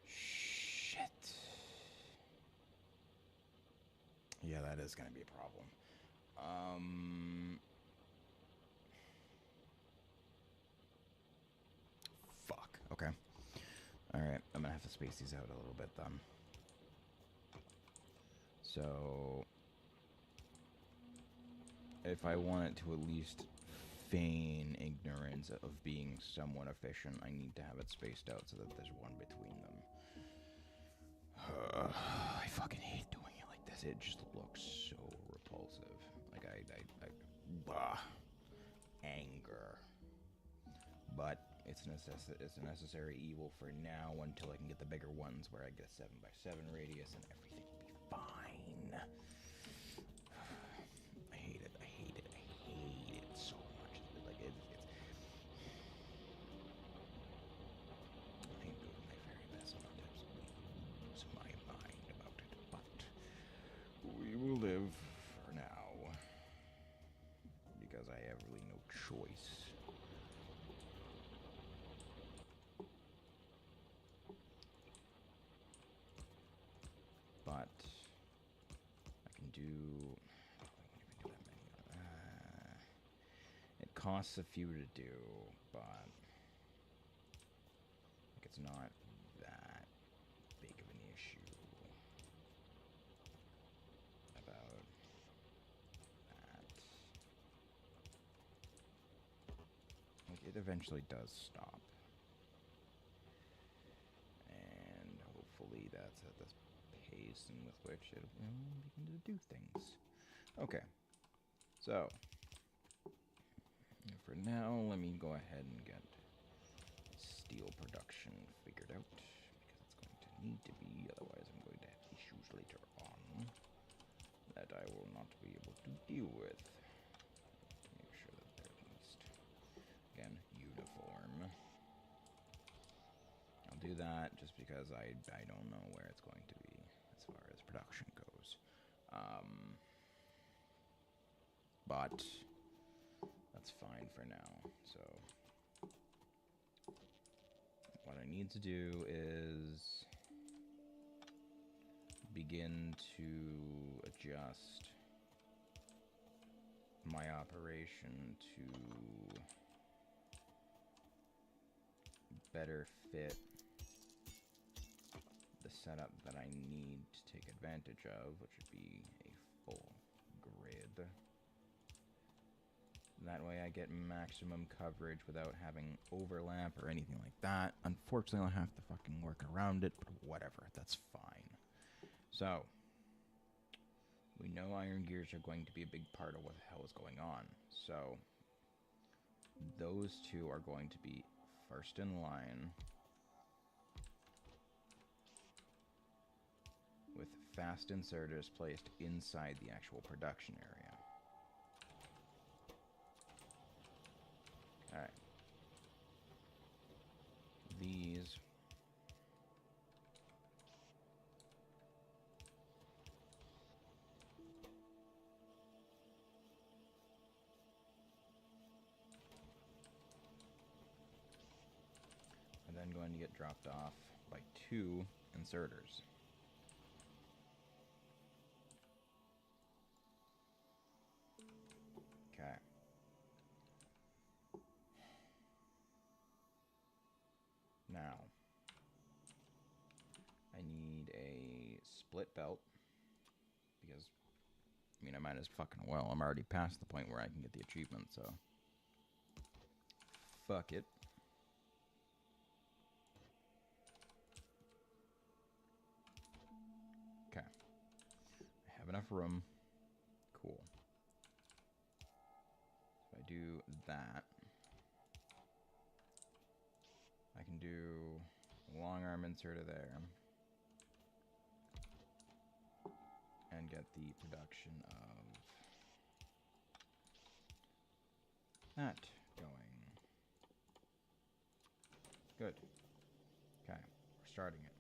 Shit. Yeah, that is going to be a problem. Fuck. Okay. Alright, I'm gonna have to space these out a little bit then. So, if I wanted to at least feign ignorance of being somewhat efficient, I need to have it spaced out so that there's one between them. I fucking hate doing it like this. It just looks so repulsive. Like, anger. But it's a necessary evil for now until I can get the bigger ones where I get a 7x7 radius and everything will be fine. I hate it. I hate it. I hate it so much. Like, I'm doing my very best not to absolutely lose my mind about it, but we will live for now because I have really no choice. But I can do. I won't even do that many. It costs a few to do, but like it's not that big of an issue about that. Like it eventually does stop, and hopefully that's at this pace and with which it will begin to do things. Okay, so for now, let me go ahead and get steel production figured out because it's going to need to be, otherwise I'm going to have issues later on that I will not be able to deal with. To make sure that they're at least, again, uniform. I'll do that just because I don't know where it's going to be as far as production goes. But that's fine for now. So what I need to do is begin to adjust my operation to better fit the setup that I need to take advantage of, which would be a full grid. That way I get maximum coverage without having overlap or anything like that. Unfortunately, I'll have to fucking work around it, but whatever, that's fine. So, we know iron gears are going to be a big part of what the hell is going on. So, those two are going to be first in line with fast inserters placed inside the actual production area. Alright. These are then going to get dropped off by 2 inserters. Okay. Now, I need a split belt, because, I mean, I might as fucking well. I'm already past the point where I can get the achievement, so fuck it. Okay. I have enough room. Cool. If I do that, I can do long arm inserter there and get the production of that going. Good. Okay. We're starting it.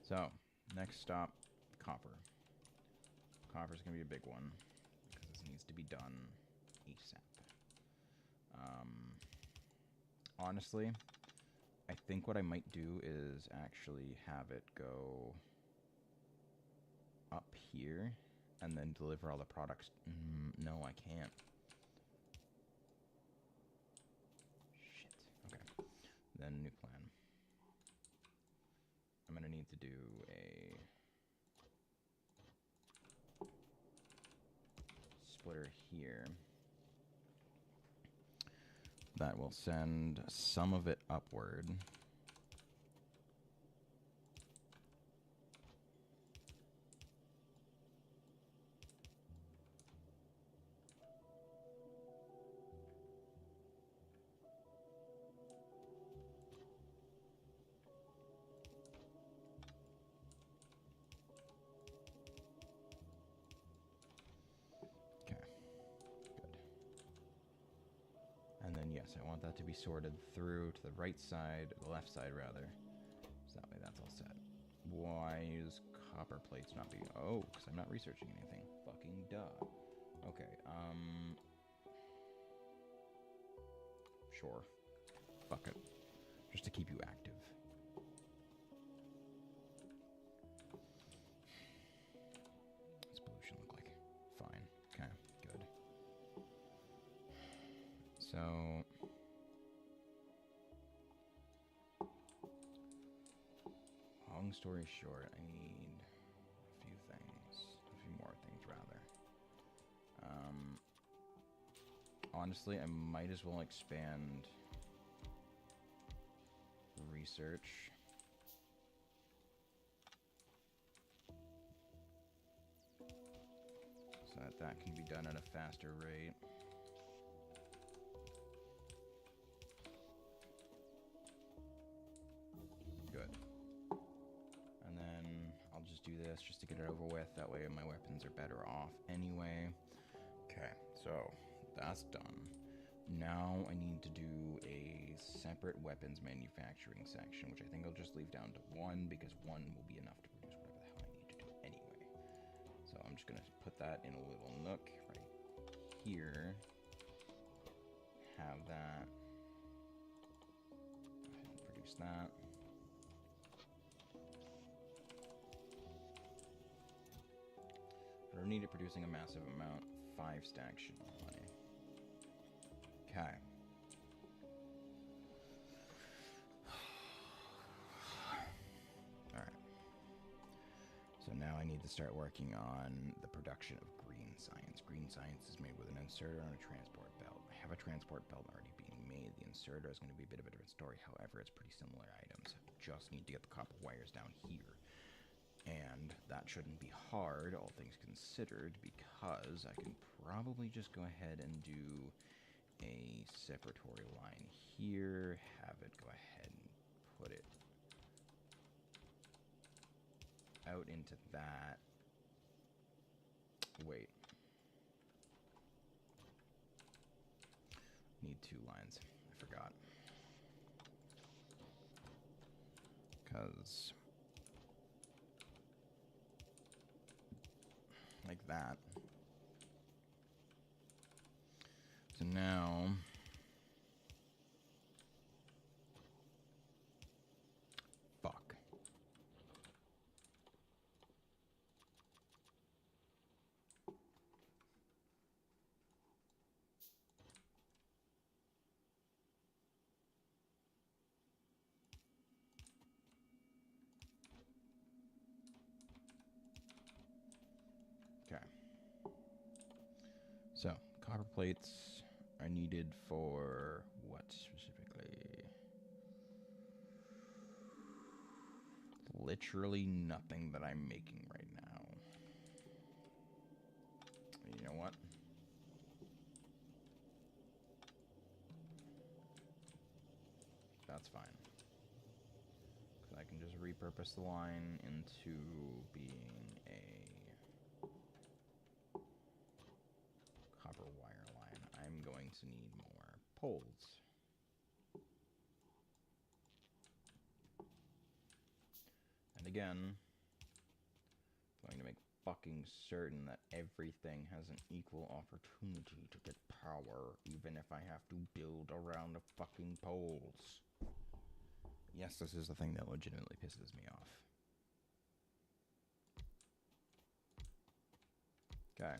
So, next stop, copper. Copper's going to be a big one, because this needs to be done ASAP. Honestly, I think what I might do is actually have it go up here, and then deliver all the products. No, I can't. Shit. Okay. Then new plan. I'm going to need to do a splitter here. That will send some of it upward. And then, yes, I want that to be sorted through to the right side, the left side, rather. So that way that's all set. Why is copper plates not being... Oh, because I'm not researching anything. Fucking duh. Okay, sure. Fuck it. Just to keep you active. What's pollution look like? Fine. Okay, good. So... long story short, I need a few things. A few more things, rather. Honestly, I might as well expand research. So that that can be done at a faster rate. Good. And then I'll just do this just to get it over with. That way my weapons are better off anyway. Okay, so that's done. Now I need to do a separate weapons manufacturing section, which I think I'll just leave down to 1, because 1 will be enough to produce whatever the hell I need to do anyway. So I'm just going to put that in a little nook right here. Have that. Go ahead and produce that. I don't need it producing a massive amount. 5 stacks should be plenty. Okay. Alright. So now I need to start working on the production of green science. Green science is made with an inserter and a transport belt. I have a transport belt already being made. The inserter is going to be a bit of a different story. However, it's pretty similar items. Just need to get the copper wires down here. And that shouldn't be hard, all things considered, because I can probably just go ahead and do a separatory line here, have it go ahead and put it out into that. Wait. Need 2 lines. I forgot. Because... like that. So now... fuck. Okay. So, copper plates are needed for what specifically? Literally nothing that I'm making right now. You know what? That's fine. Because I can just repurpose the line into being a copper wire line. I'm going to need more poles. again, going to make fucking certain that everything has an equal opportunity to get power, even if I have to build around the fucking poles. Yes, this is the thing that legitimately pisses me off. Okay.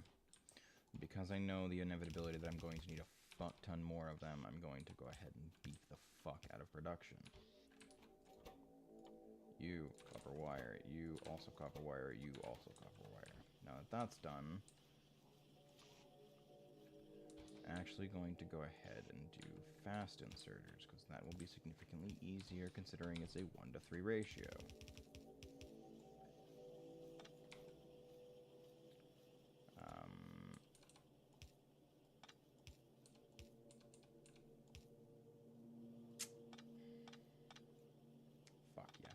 Because I know the inevitability that I'm going to need a fuck ton more of them, I'm going to go ahead and beef the fuck out of production. You, copper wire. You, also copper wire. You, also copper wire. Now that that's done, actually going to go ahead and do fast inserters, because that will be significantly easier considering it's a 1-to-3 ratio. Fuck yeah.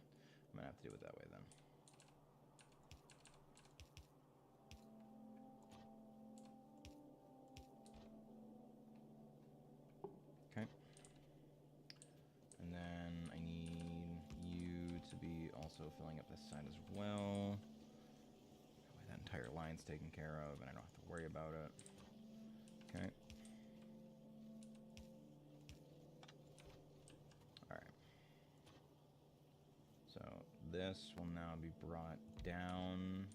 I'm gonna have to do it that way then. Okay. And then I need you to be also filling up this side as well. That way that entire line's taken care of and I don't have to worry about it. Okay. Alright. So this will now be brought down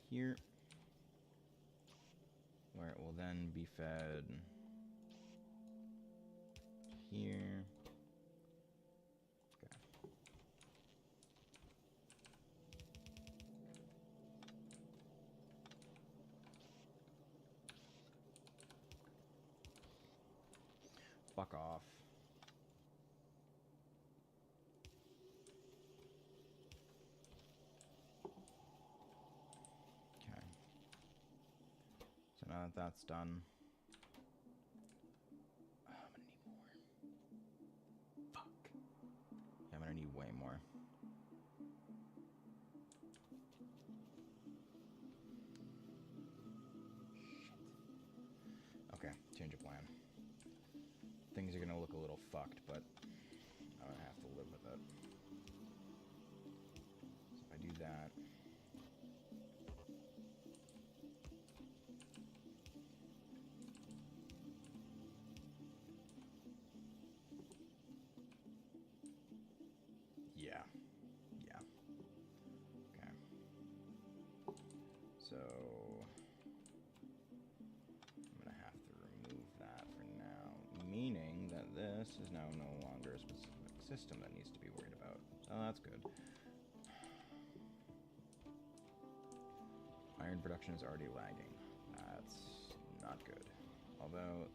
here, where it will then be fed here. Okay. Fuck off. Okay. So now that that's done, I'm gonna need more. Fuck. Yeah, I'm gonna need way more. Okay, change of plan. Things are gonna look a little fucked, but I'm gonna have to live with it. So if I do that, yeah, okay. So I'm gonna have to remove that for now, meaning that this is now no longer a specific system that needs to be worried about. So that's good. Iron production is already lagging. That's not good. Although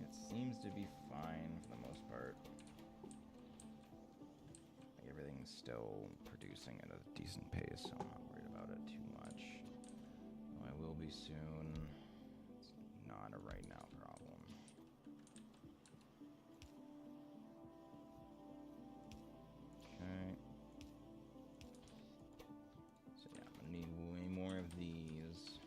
it seems to be fine for the most part. Like everything's still producing at a decent pace, so I'm not worried about it too much. Though I will be soon. It's not a right now problem. Okay. So yeah, I'm gonna need way more of these.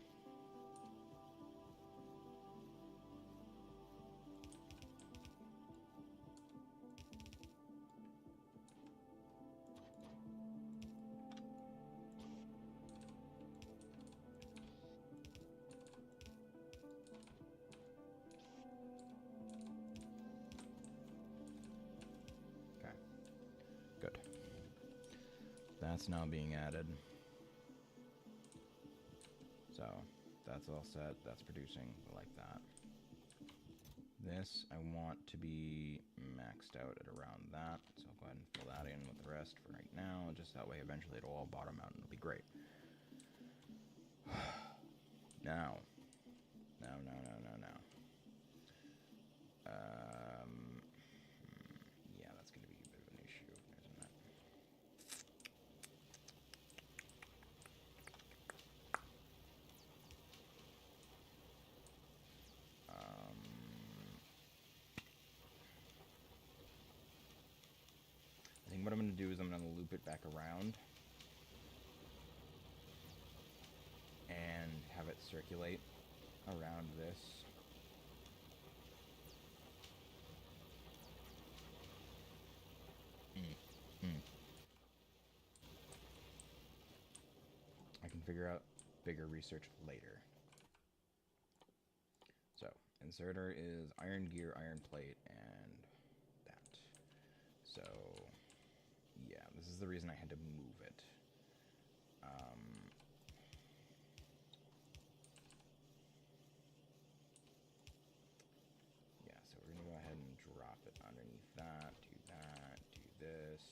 Good. That's now being added. So that's all set. That's producing like that. This I want to be maxed out at around that. So I'll go ahead and fill that in with the rest for right now. Just that way eventually it'll all bottom out and it'll be great. Now. Yeah, that's going to be a bit of an issue, isn't it? I think what I'm going to do is I'm going to loop it back around and have it circulate around this. figure out bigger research later. So, inserter is iron gear, iron plate, and that. So, yeah, this is the reason I had to move it. Yeah, so we're going to go ahead and drop it underneath that, do this.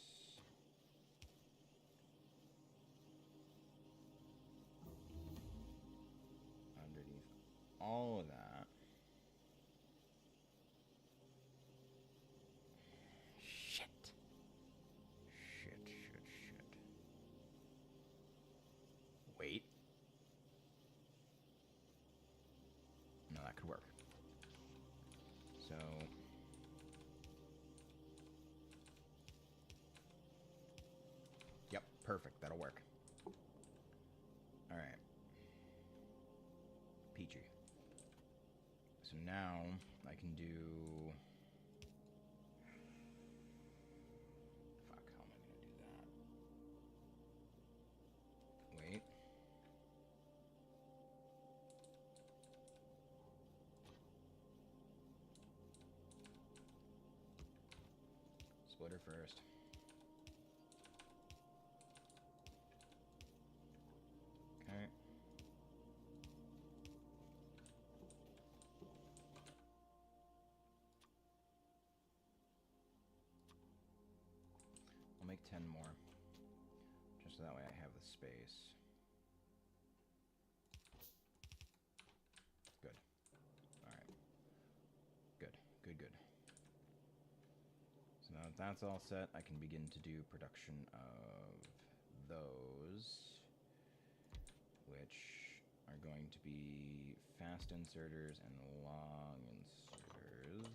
Underneath all of that. Shit. Wait. No, that could work. So... Yep, perfect. That'll work. Alright. Peachy. So now I can do... Fuck, how am I going to do that? Wait. Splitter first. Okay. I'll make 10 more. Just so that way I have the space. Good. Alright. Good. So now that that's all set, I can begin to do production of those, which are going to be fast inserters and long inserters.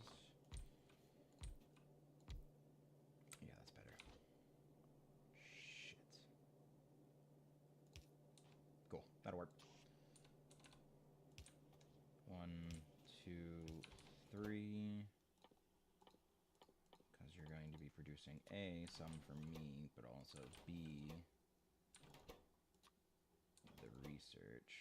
Yeah, that's better. Shit. Cool, that'll work. 1, 2, 3. Because you're going to be producing A, some for me, but also B, the research.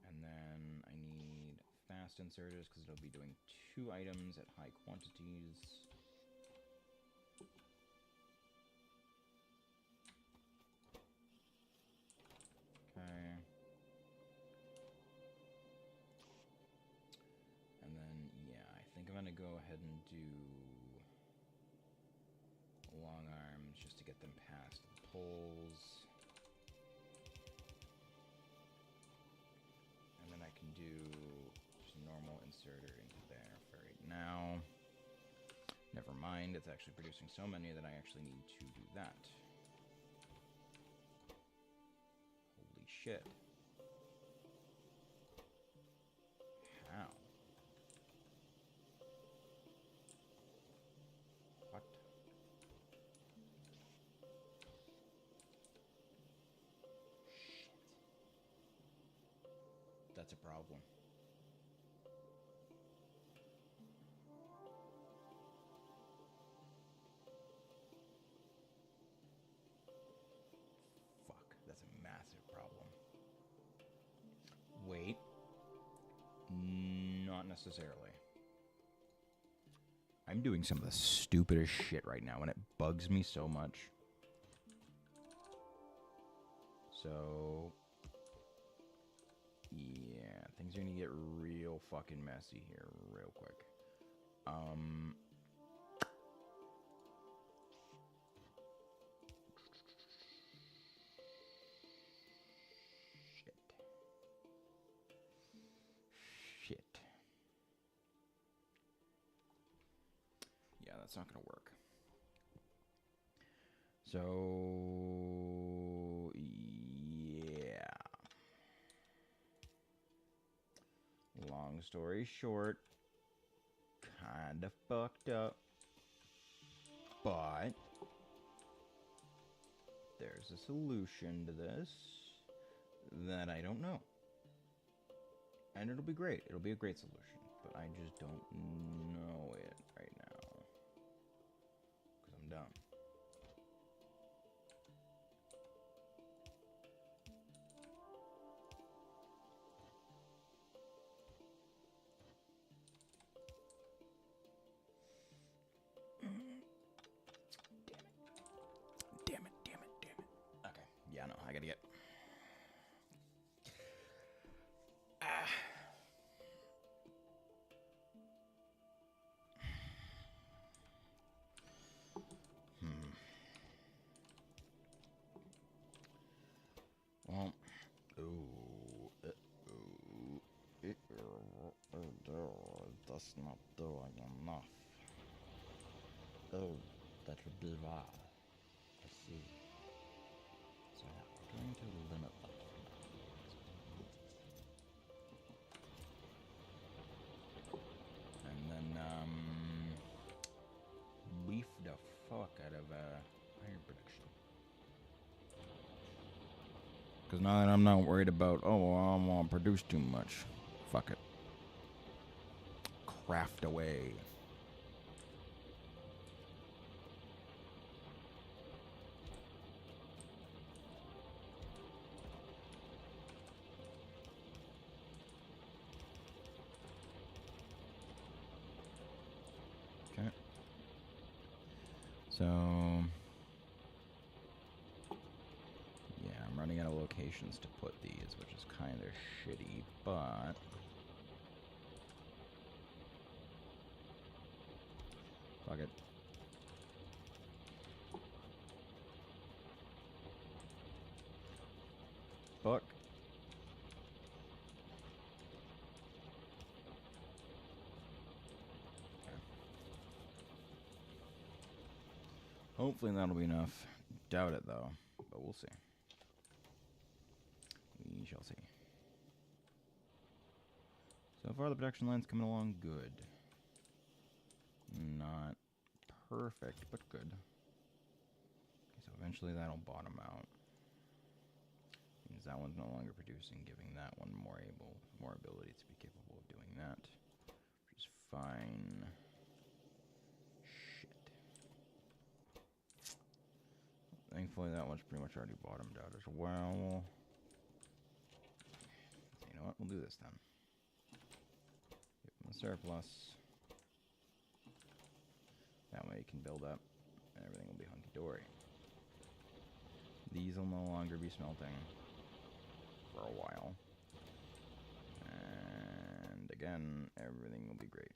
And then I need fast inserters because it'll be doing 2 items at high quantities. Okay. And then, yeah, I think I'm going to go ahead and do long arms just to get them past the poles. And then I can do just a normal inserter into there for right now. Never mind, it's actually producing so many that I actually need to do that. Holy shit. How? What? Shit. That's a problem. Fuck, that's a massive problem. Wait. Not necessarily. I'm doing some of the stupidest shit right now, and it bugs me so much. So... yeah, things are gonna get real fucking messy here real quick. Shit. Yeah, that's not gonna work. So, yeah. Long story short, kinda fucked up, but there's a solution to this that I don't know. And it'll be great. It'll be a great solution, but I just don't know it right now. Because I'm dumb. that's not doing enough. Oh, that would be why. I see. So yeah, we're going to limit that for now. And then, beef the fuck out of iron production. Because now that I'm not worried about, oh, well, I don't want to produce too much. Fuck it. Craft away. Okay. So, yeah, I'm running out of locations to put these, which is kind of shitty, but fuck it. Fuck. Hopefully that'll be enough. Doubt it, though. But we'll see. We shall see. So far, the production line's coming along good. Not perfect, but good. Okay, so eventually that'll bottom out. Means that one's no longer producing, giving that one more ability to be capable of doing that. Which is fine. Thankfully, that one's pretty much already bottomed out as well. So you know what? We'll do this then. Give them the surplus. That way you can build up, and everything will be hunky-dory. These will no longer be smelting for a while. And again, everything will be great.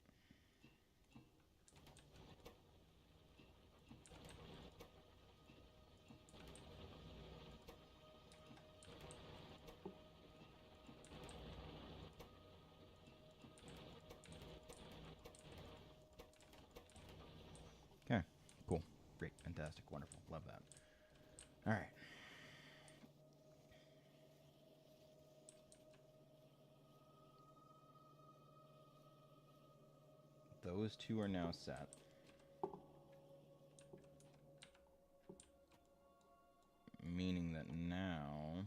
Okay, cool, great, fantastic, wonderful, love that. All right. Those two are now set. Meaning that now...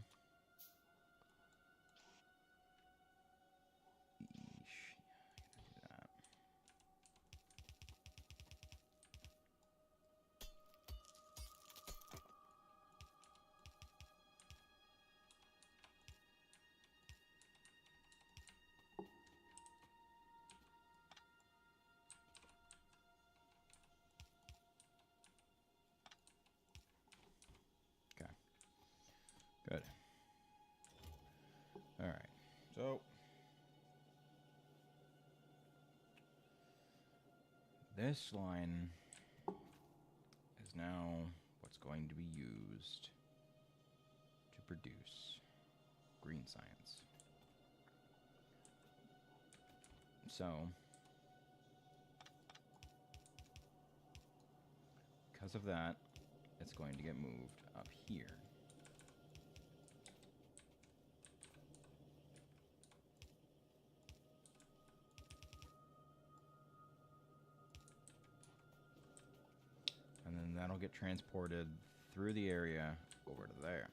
Good. All right. So this line is now what's going to be used to produce green science. So because of that, it's going to get moved up here. And then that'll get transported through the area over to there.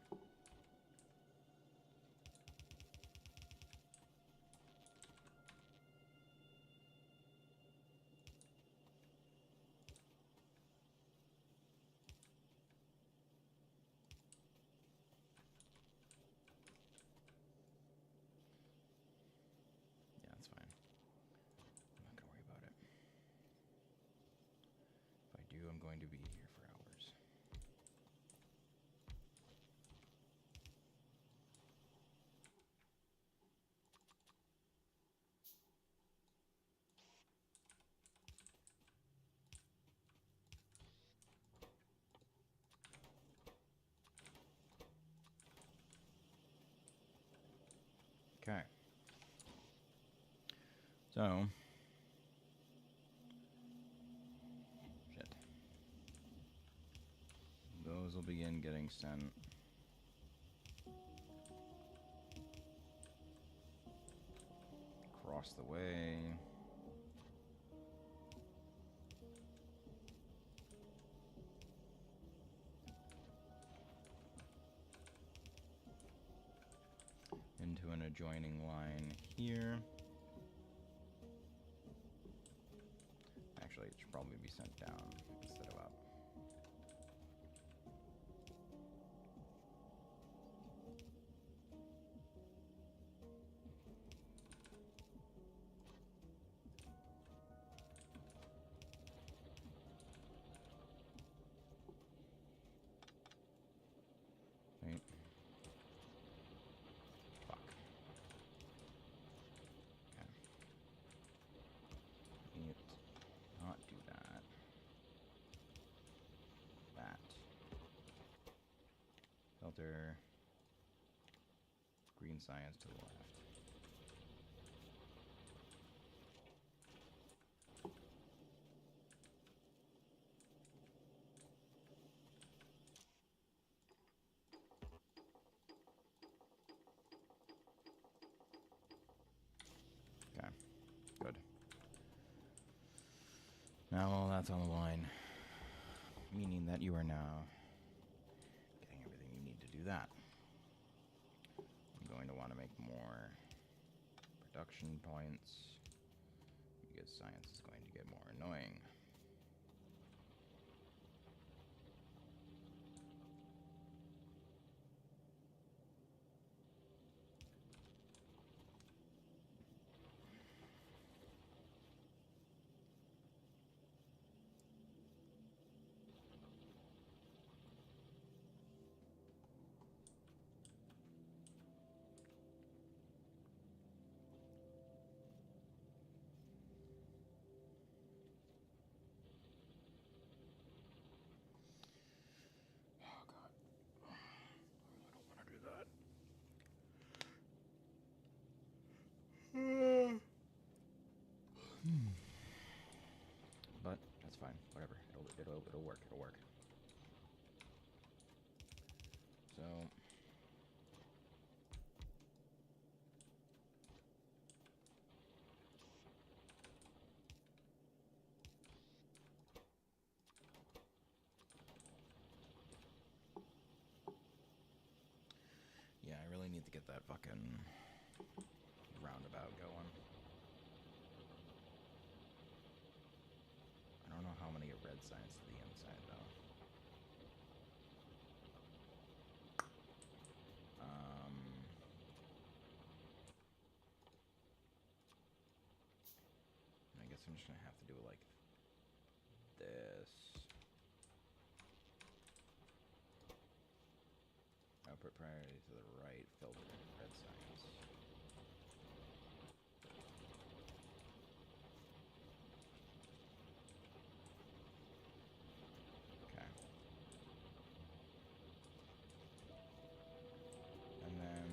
Yeah, that's fine. I'm not going to worry about it. If I do, I'm going to be here for hours. Okay. So Those will begin getting sent. Across the way. Into an adjoining line here. Actually, it should probably be sent down instead of up. Right. Fuck. Okay. It not do that. That. Filter. Green science to the left. Okay, good. Now all that's on the line, meaning that you are now getting everything you need to do that. I'm going to want to make more production points because science is going to get more annoying. But that's fine. Whatever. It'll work. It'll work. So yeah, I really need to get that fucking roundabout going. I don't know how many red signs to the inside though. I guess I'm just gonna have to do it like this. Output priority to the right, filter red signs. Okay. And then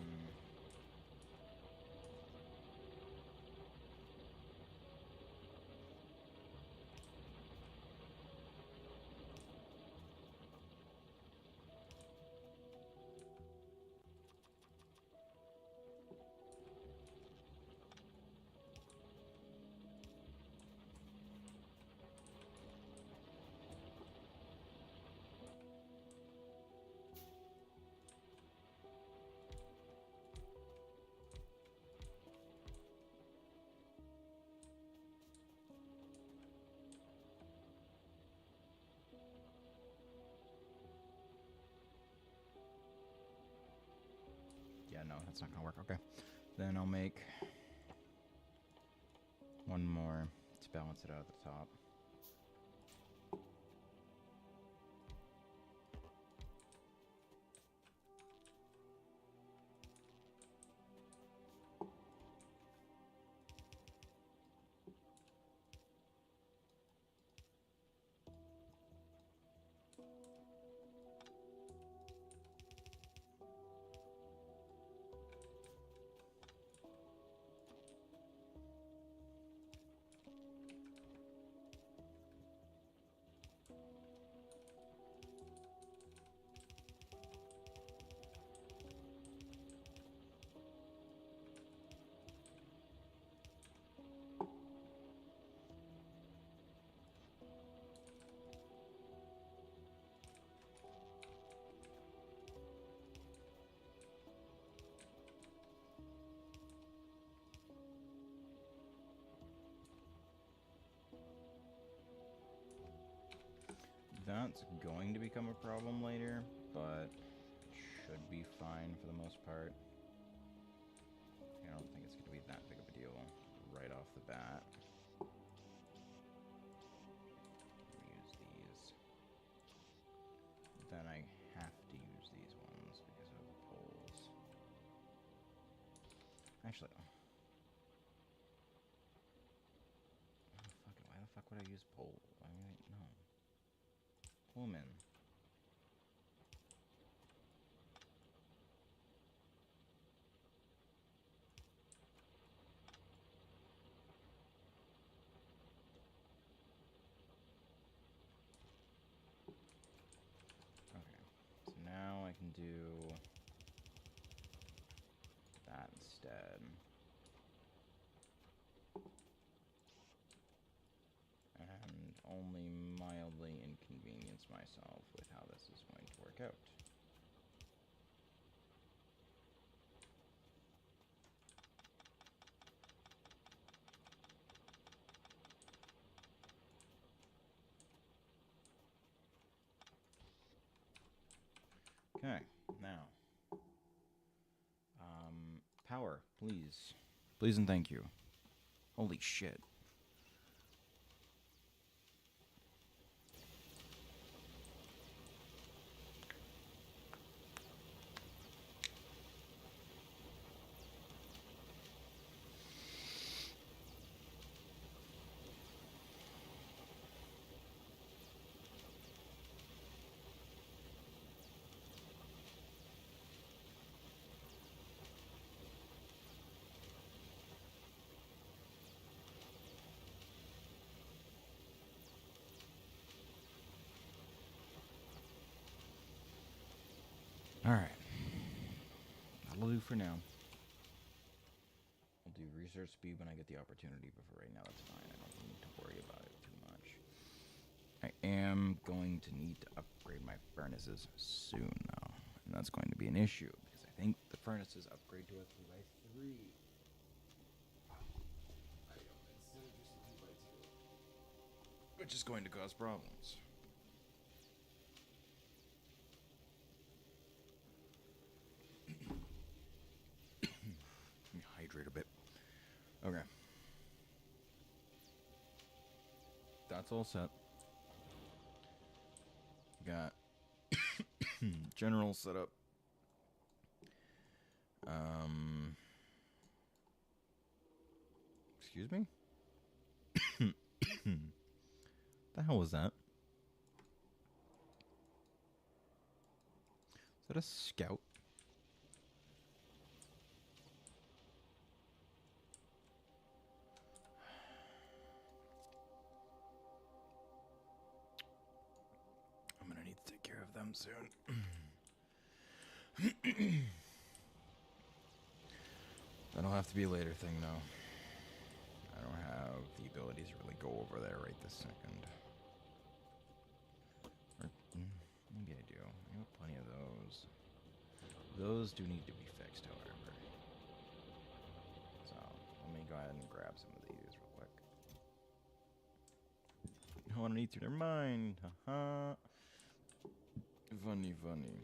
yeah, no, that's not gonna work. Okay. Then I'll make one more to balance it out at the top. That's going to become a problem later, but should be fine for the most part. I don't think it's going to be that big of a deal right off the bat. Use these. Then I have to use these ones because of the poles. Actually, oh, fuck it. Why the fuck would I use pole? I mean, no. Pull them in. Okay, so now I can do that instead. And only mildly inconvenience myself with how this is going to work out. Okay, now. Power, please. Please and thank you. Holy shit. Alright. That'll do for now. I'll do research speed when I get the opportunity, but for right now that's fine. I don't need to worry about it too much. I am going to need to upgrade my furnaces soon, though. And that's going to be an issue, because I think the furnaces upgrade to a 3x3. Instead of just a 2x2. Which is going to cause problems. Let me hydrate a bit. Okay. That's all set. Got general setup. Excuse me? The hell was that? Is that a scout? I'm gonna need to take care of them soon. That'll have to be a later thing, though. I don't have the ability to really go over there right this second. Or, maybe I do. I have plenty of those. Those do need to be fixed, however. So, let me go ahead and grab some of these real quick. No, I don't need to. Never mind. Haha. Funny, funny.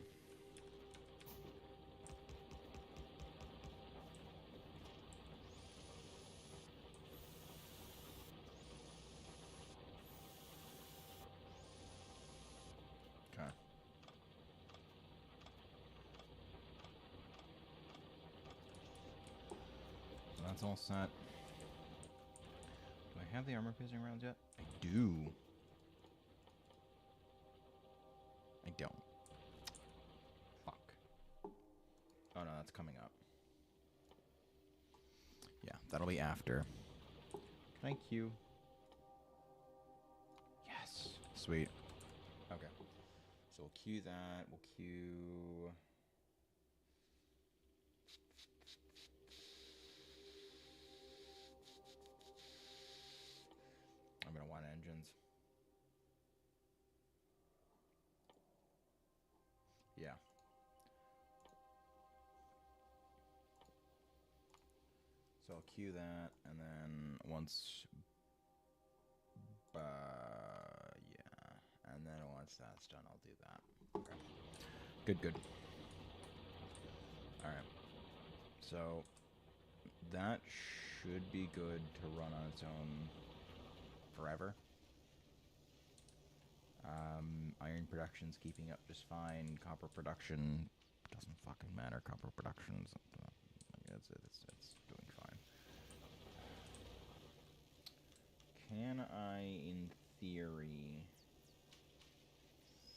Okay. So that's all set. Do I have the armor piercing rounds yet? I do. I don't. Fuck. Oh no, that's coming up. Yeah, that'll be after. Can I queue? Yes. Sweet. Okay. So we'll queue that. We'll queue... I'm gonna want engines. Yeah. So I'll queue that, and then once... yeah. And then I want once that's done, I'll do that. Okay. Good, good. Alright. So, that should be good to run on its own forever. Iron production's keeping up just fine. Copper production doesn't fucking matter. Copper production's it's doing fine. Can I, in theory,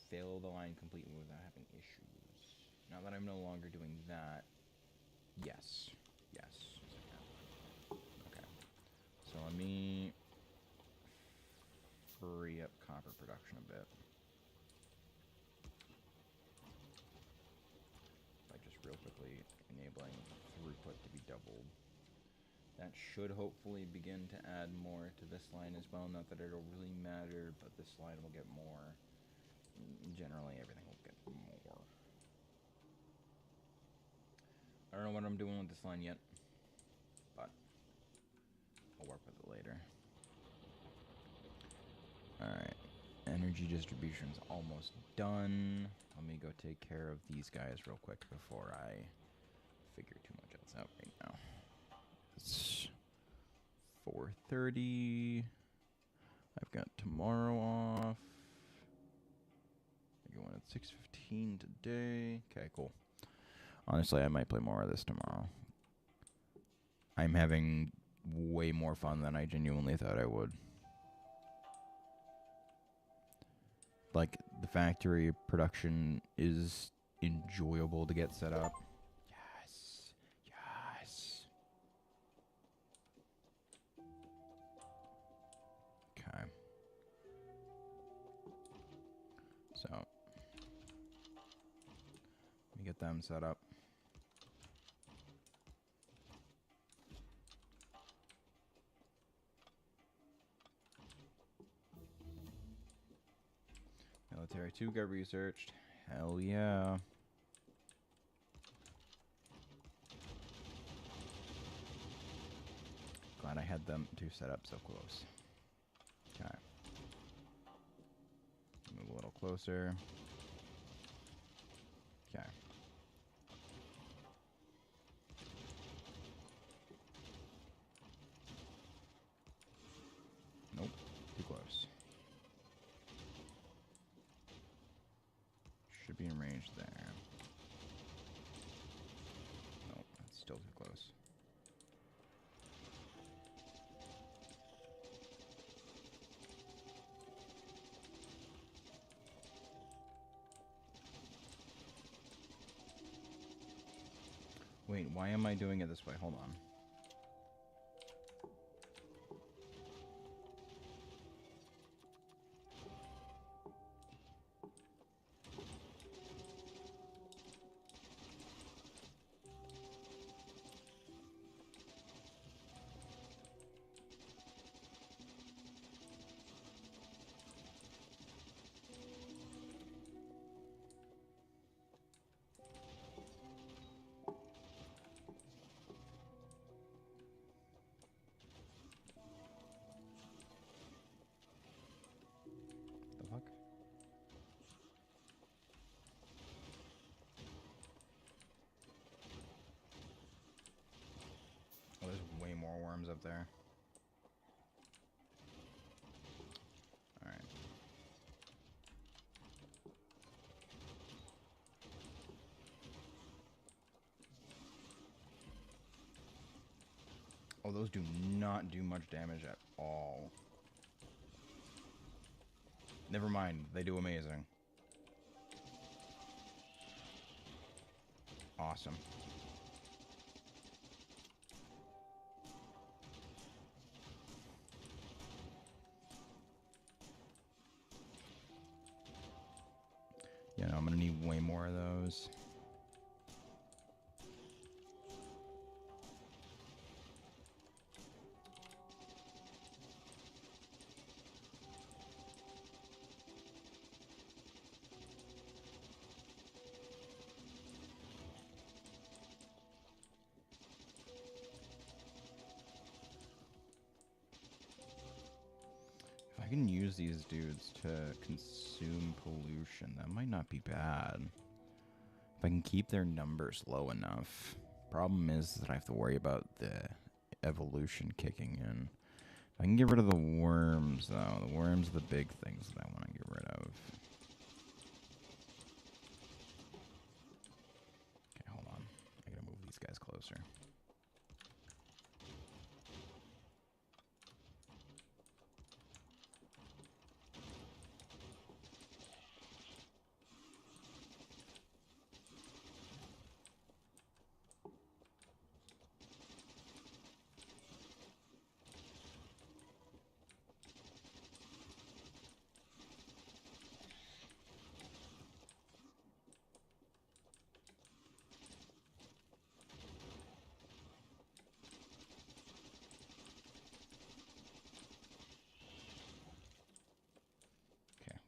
fill the line completely without having issues? Now that I'm no longer doing that, yes. Yes. Okay. So let me free up copper production a bit. By just real quickly enabling throughput to be doubled. That should hopefully begin to add more to this line as well. Not that it'll really matter, but this line will get more. Generally, everything will get more. I don't know what I'm doing with this line yet, but I'll work with it later. Alright, energy distribution's almost done. Let me go take care of these guys real quick before I figure too much else out right now. It's 4:30. I've got tomorrow off. I'm going at 6:15 today. Okay, cool. Honestly, I might play more of this tomorrow. I'm having way more fun than I genuinely thought I would. Like, the factory production is enjoyable to get set up. Yes. Yes. Okay. So, let me get them set up. Military 2 got researched. Hell yeah. Glad I had them two set up so close. Okay. Move a little closer. Okay. Nope. Too close. Should be in range there. Nope, that's still too close. Wait, why am I doing it this way? Hold on. The fuck? Oh, there's way more worms up there. Alright. Oh, those do not do much damage at all. Never mind, they do amazing. Awesome. Yeah, no, I'm gonna need way more of those. If I I can use these dudes to consume pollution. That might not be bad. If I can keep their numbers low enough. Problem is that I have to worry about the evolution kicking in. I can get rid of the worms, though. The worms are the big things that I want to get rid of. Okay, hold on. I gotta move these guys closer.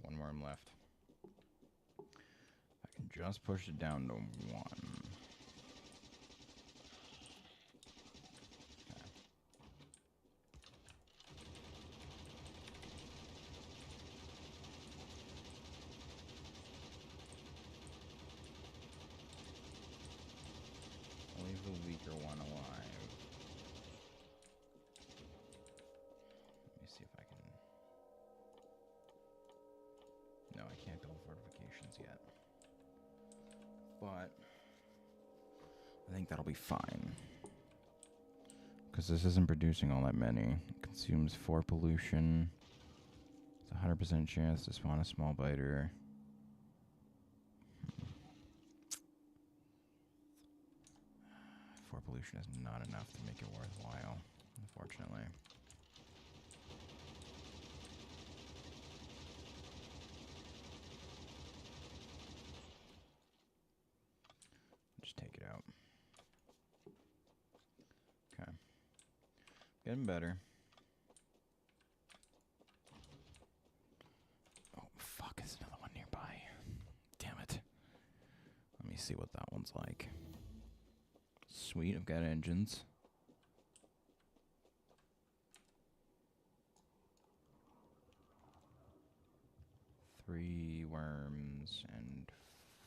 One worm left. I can just push it down to 1. Okay. I'll leave the weaker one alive. Let me see if I can... No, I can't build fortifications yet. But I think that'll be fine. Because this isn't producing all that many. It consumes 4 pollution. It's a 100% chance to spawn a small biter. 4 pollution is not enough to make it worthwhile, unfortunately. Just take it out. Okay. Getting better. Oh, fuck, there's another one nearby. Damn it. Let me see what that one's like. Sweet, I've got engines. Three worms and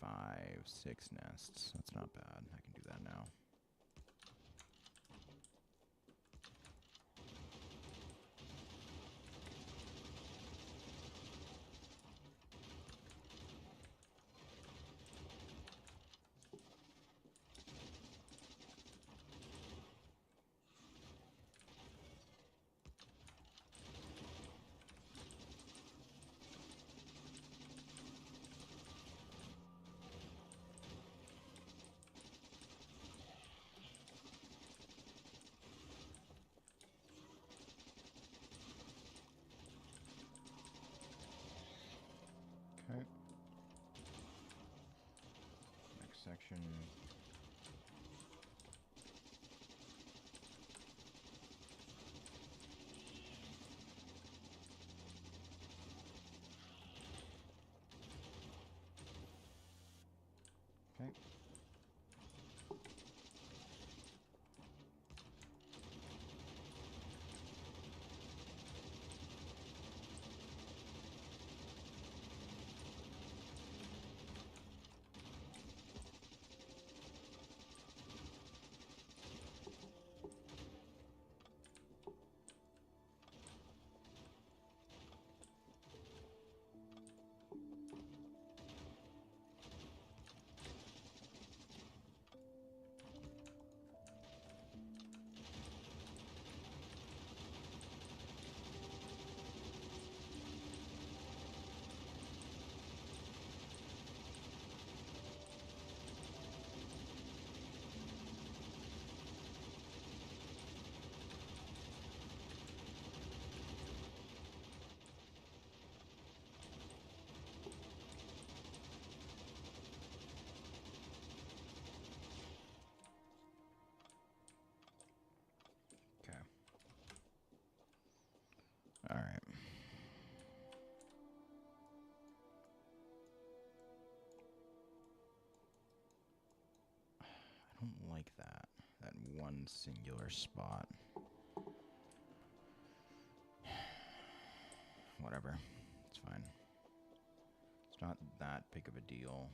5, 6 nests. That's not bad. I can do that now. Okay. Next section. Okay. All right. I don't like that one singular spot. whatever. It's fine. It's not that big of a deal.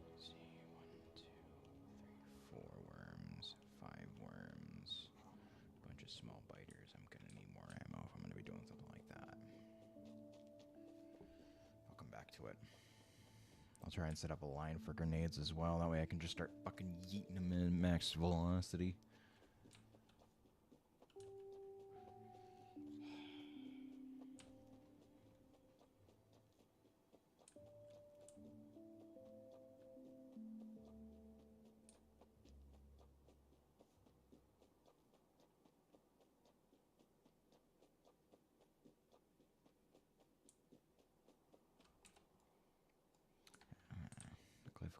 Let's see, 1, 2, 3, 4 worms, 5 worms, bunch of small biters. I'm gonna need more ammo if I'm gonna be doing something like that. I'll come back to it. I'll try and set up a line for grenades as well. That way I can just start fucking yeeting them in max velocity. The cliff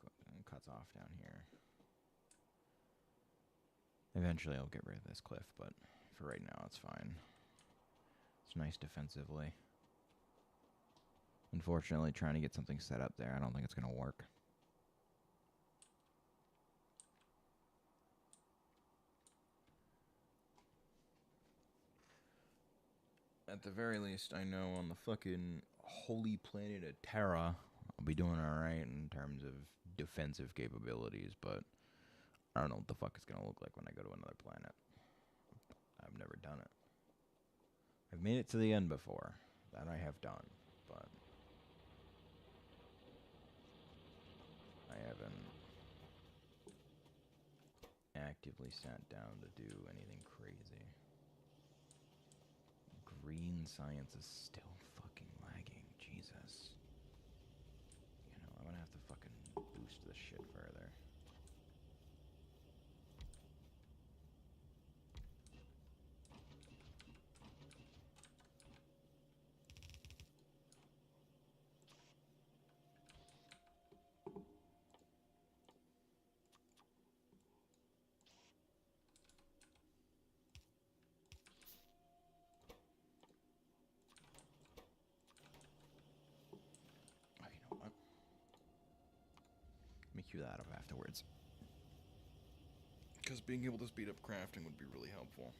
cuts off down here. Eventually I'll get rid of this cliff, but for right now it's fine. It's nice defensively. Unfortunately, trying to get something set up there, I don't think it's going to work. At the very least, I know on the fucking holy planet of Terra, I'll be doing alright in terms of defensive capabilities, but I don't know what the fuck it's going to look like when I go to another planet. I've never done it. I've made it to the end before. That I have done, but I haven't actively sat down to do anything crazy. Green science is still fucking lagging. Jesus. You know, I'm gonna have to fucking boost this shit further. Oh, you know what? Let me cue that up afterwards. Because being able to speed up crafting would be really helpful.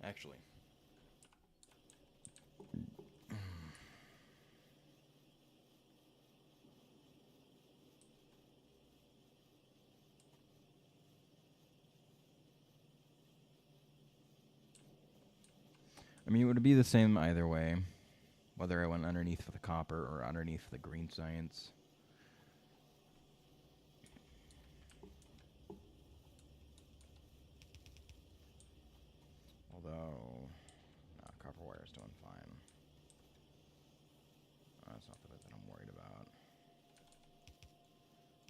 Actually. I mean, it would be the same either way. Whether I went underneath for the copper or underneath for the green science. Although, copper wire is doing fine. That's not the bit that I'm worried about.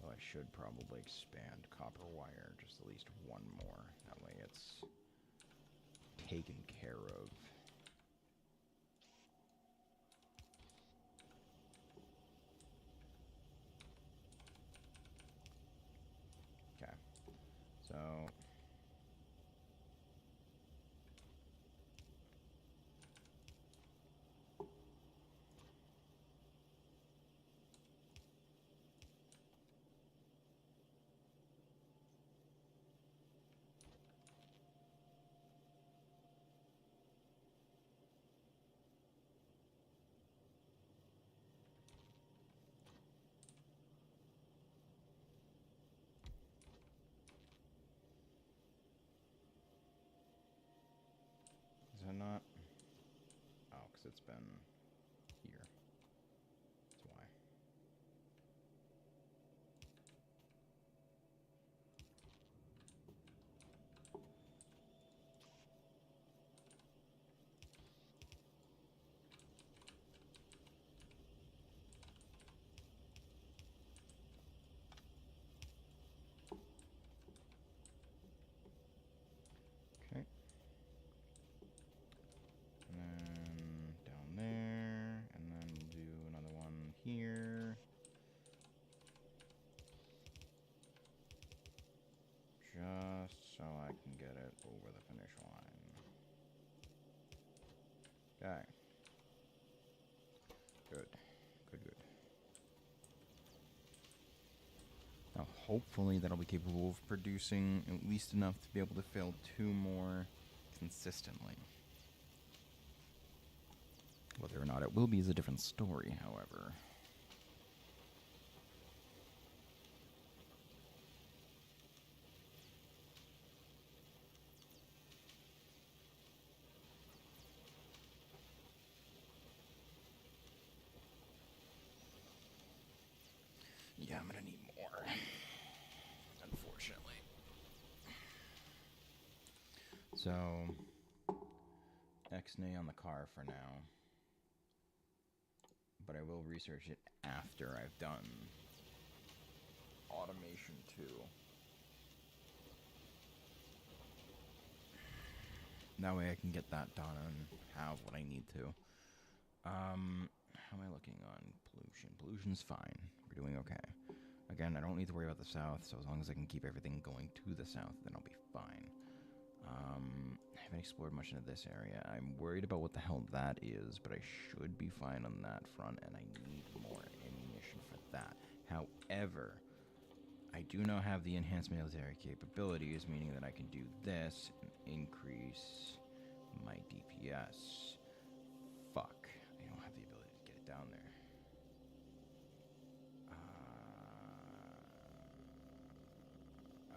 Though I should probably expand copper wire just at least one more. That way it's taken care of. Okay. So... Is that not? Oh, because it's been here. That's why. Okay. And then down there, and then we'll do another one here. Just so I can get it over the finish line. Okay. Good. Good, good. hopefully that'll be capable of producing at least enough to be able to fill 2 more consistently. Whether or not it will be is a different story, however. Yeah, I'm gonna need more, unfortunately. So, X-nay on the car for now. But I will research it after I've done automation 2. That way I can get that done and have what I need to. How am I looking on pollution? Pollution's fine. We're doing okay. Again, I don't need to worry about the south, so as long as I can keep everything going to the south, then I'll be fine. I haven't explored much into this area. I'm worried about what the hell that is, but I should be fine on that front, and I need more ammunition for that. However, I do now have the enhanced military capabilities, meaning that I can do this and increase my DPS. Fuck. I don't have the ability to get it down there.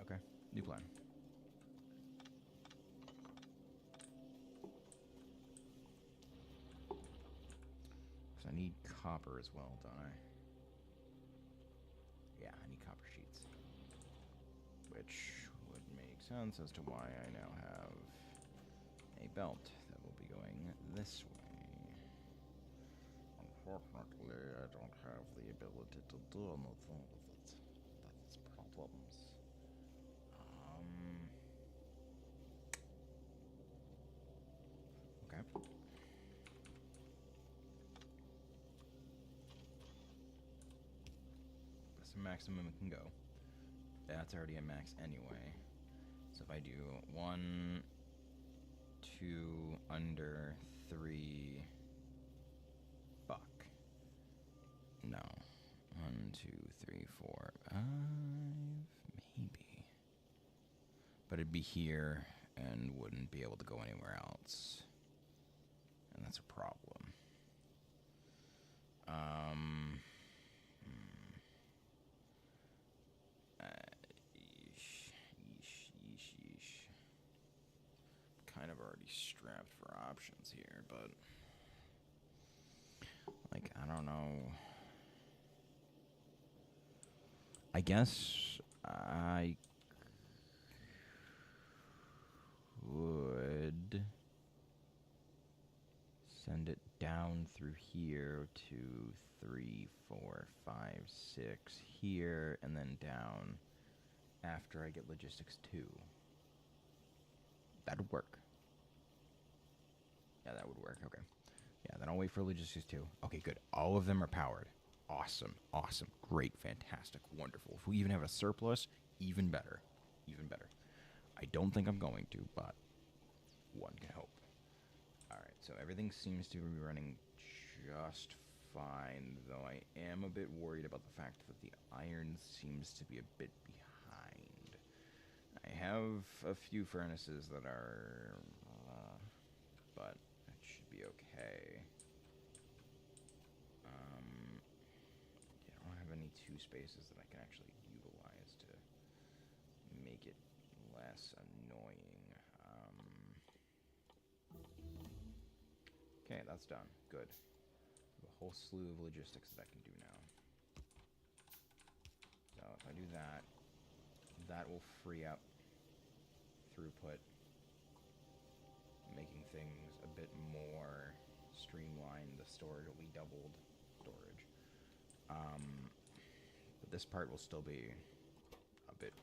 Okay. New plan. Because I need copper as well, don't I? Yeah, I need copper sheets. Which would make sense as to why I now have a belt that will be going this way. Unfortunately, I don't have the ability to do anything with it. That's problems. Okay. That's the maximum it can go. That's already a max anyway. So if I do 1, 2, under 3, fuck. No. 1, 2, 3, 4, 5, maybe. But it'd be here and wouldn't be able to go anywhere else. And that's a problem. Yeesh. Kind of already strapped for options here, but like, I don't know. I guess I could send it down through here to 3, 4, 5, 6 here, and then down after I get logistics 2. That'd work. Yeah, that would work. Okay. Yeah, then I'll wait for logistics 2. Okay, good. All of them are powered. Awesome. Great. Fantastic. Wonderful. If we even have a surplus, even better. I don't think I'm going to, but one can hope. Alright, so everything seems to be running just fine, though I am a bit worried about the fact that the iron seems to be a bit behind. I have a few furnaces that are, but it should be okay. I don't have any 2 spaces that I can actually utilize to make it less annoying. Okay, that's done. Good. A whole slew of logistics that I can do now. So if I do that, that will free up throughput, making things a bit more streamlined. The storage will be doubled storage. But this part will still be a bit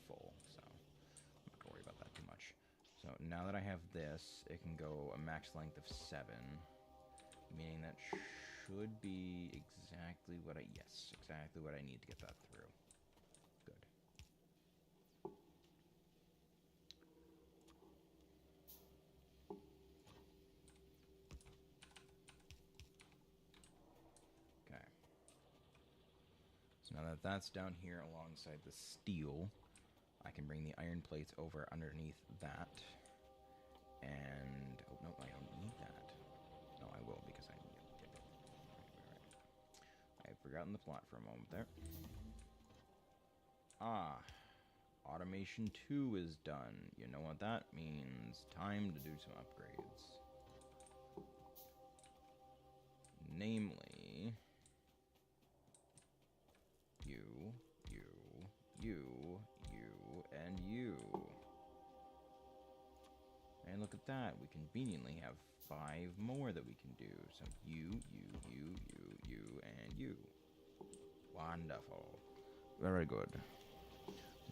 full, so I'm not going to worry about that too much. So now that I have this, it can go a max length of 7, meaning that should be exactly what I need to get that through. Good. Okay. So now that that's down here alongside the steel, I can bring the iron plates over underneath that. And, oh no, I don't need that. No, I will because I need it. Right. I had forgotten the plot for a moment there. Ah, Automation 2 is done. You know what that means. Time to do some upgrades. Namely, you, and you. And look at that. We conveniently have 5 more that we can do. So you, and you. Wonderful. Very good.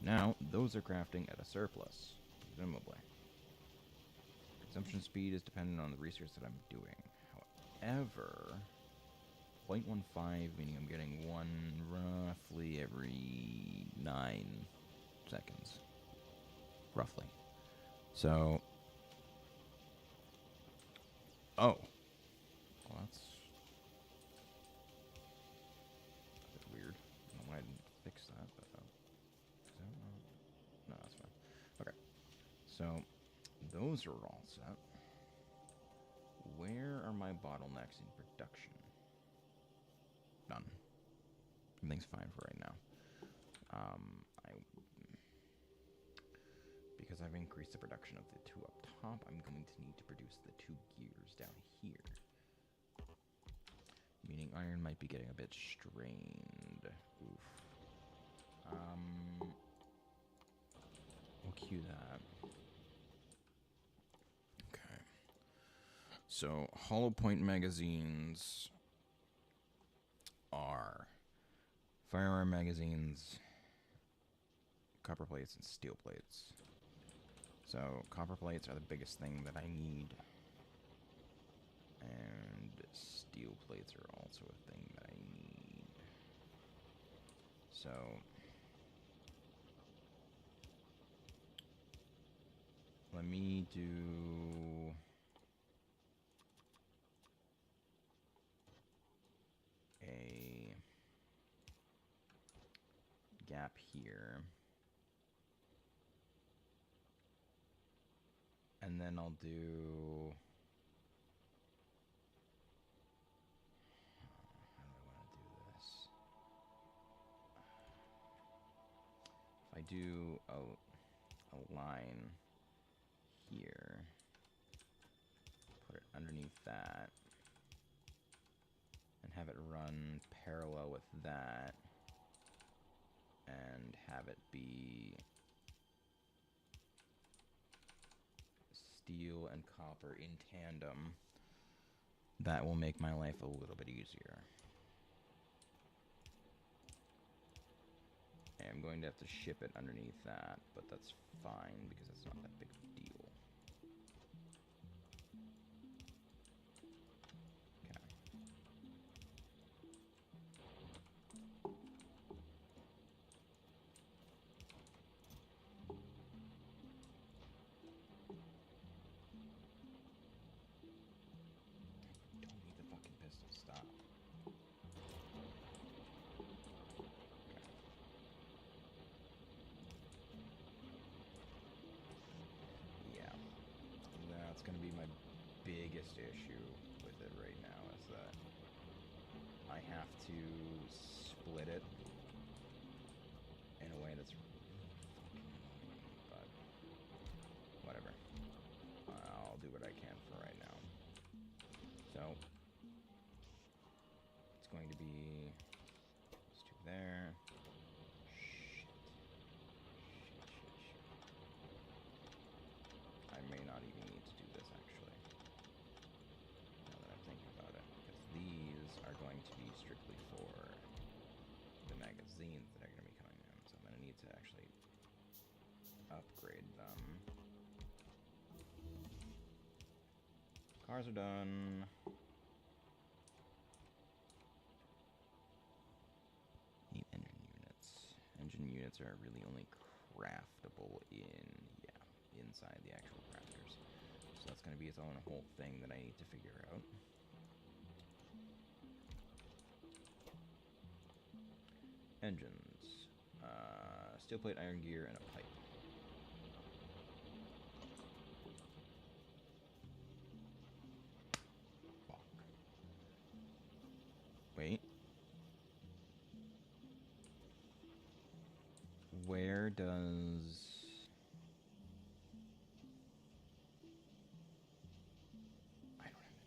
Now, those are crafting at a surplus, presumably. Consumption speed is dependent on the research that I'm doing. However, 0.15, meaning I'm getting one roughly every 9 seconds. Roughly. So, oh. Well, that's a bit weird. I don't know why I didn't fix that, but no, that's fine. Okay. So, those are all set. Where are my bottlenecks in production? None. Everything's fine for right now. Because I've increased the production of the 2 up top, I'm going to need to produce the 2 gears down here. Meaning iron might be getting a bit strained. Oof. We'll cue that. Okay. So, hollow point magazines are firearm magazines, copper plates, and steel plates. So, copper plates are the biggest thing that I need. And steel plates are also a thing that I need. So, let me do a gap here. And then I'll do... How do I want to do this? If I do a line here, put it underneath that, and have it run parallel with that, and have it be steel and copper in tandem, that will make my life a little bit easier. I'm going to have to ship it underneath that, but that's fine because it's not that big of a deal. Okay. Don't need the fucking pistol. Stop. That's going to be my biggest issue with it right now, is that I have to split it in a way that's fucking annoying, but whatever. I'll do what I can for right now. So, it's going to be those 2 there. I may not even need to do this, actually, now that I think about it, because these are going to be strictly for the magazines that are going to be coming in, so I'm going to need to actually upgrade them. Cars are done. Need engine units. Engine units are really only craftable inside the actual crafters. So that's going to be its own whole thing that I need to figure out. Engines. Steel plate, iron gear, and a pipe. Fuck. Wait. Where does... I don't have it.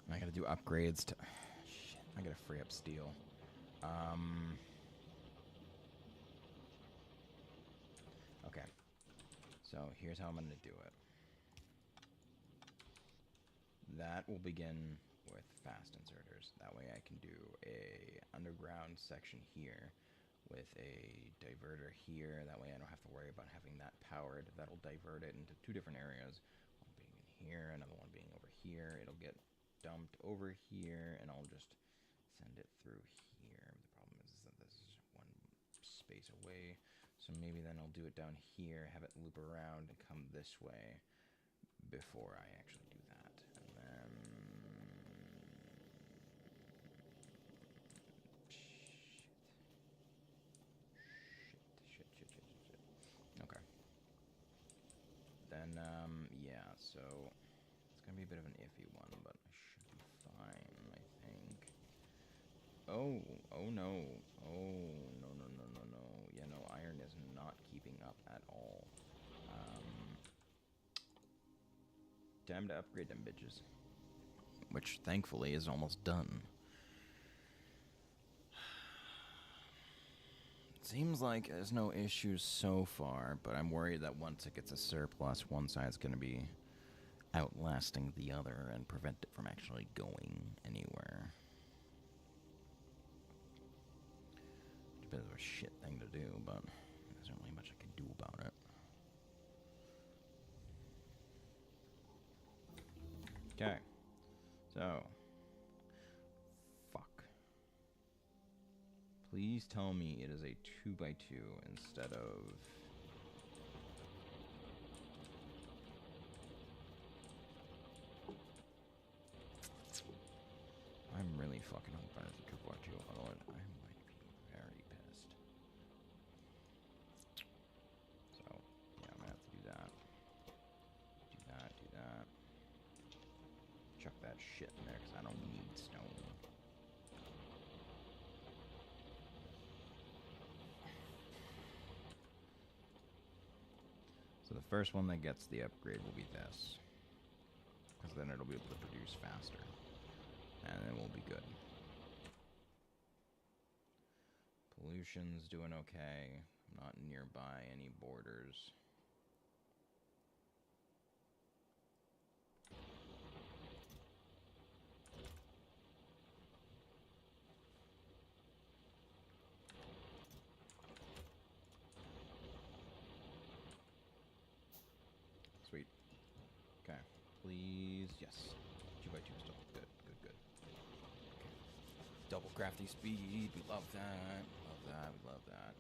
I gotta do upgrades to... Shit, I gotta free up steel. Okay. So here's how I'm gonna do it. That will begin with fast inserters. That way I can do a underground section here with a diverter here. That way I don't have to worry about having that powered. That'll divert it into two different areas. One being in here, another one being over here. It'll get dumped over here, and I'll just send it through here. The problem is that this is one space away. So maybe then I'll do it down here, have it loop around and come this way before I actually do that. And then... Shit. Okay. Then, yeah, so it's gonna be a bit of an iffy one, but I should be fine, I think. Oh no. Oh, no. Yeah, no, iron is not keeping up at all. Time to upgrade them bitches. Which, thankfully, is almost done. Seems like there's no issues so far, but I'm worried that once it gets a surplus, one side's going to be outlasting the other and prevent it from actually going anywhere. It's a bit of a shit thing to do, but there's not really much I can do about it. Okay, so, fuck. Please tell me it is a 2x2 instead of... I'm really fucking hoping it's a 2x2, otherwise I might be very pissed. So, yeah, I'm gonna have to do that. Do that. Chuck that shit in there, because I don't need stone. So the first one that gets the upgrade will be this. Because then it'll be able to produce faster. And then we'll be good. Pollution's doing okay. I'm not nearby any borders. Sweet. Okay. Please. Yes. 2x2 still. Good. Okay. Double crafty speed. We love that. We love that.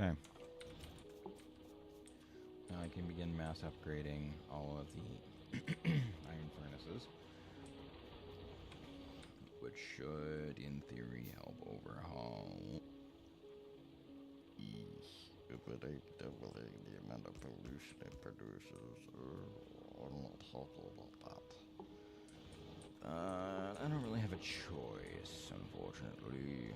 Okay. Now I can begin mass upgrading all of the iron furnaces, which should, in theory, help overhaul. But doubling the amount of pollution it produces. I'm not talking about that. I don't really have a choice, unfortunately.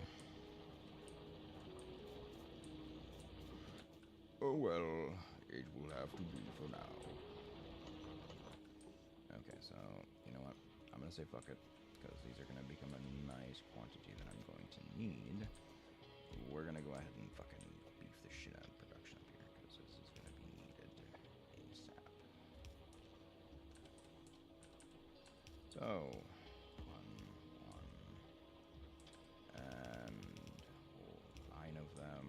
Oh well, it will have to be for now. Okay, so, you know what? I'm gonna say fuck it, because these are gonna become a nice quantity that I'm going to need. We're gonna go ahead and fucking beef the shit out of production up here, because this is gonna be needed ASAP. So, and 9 of them.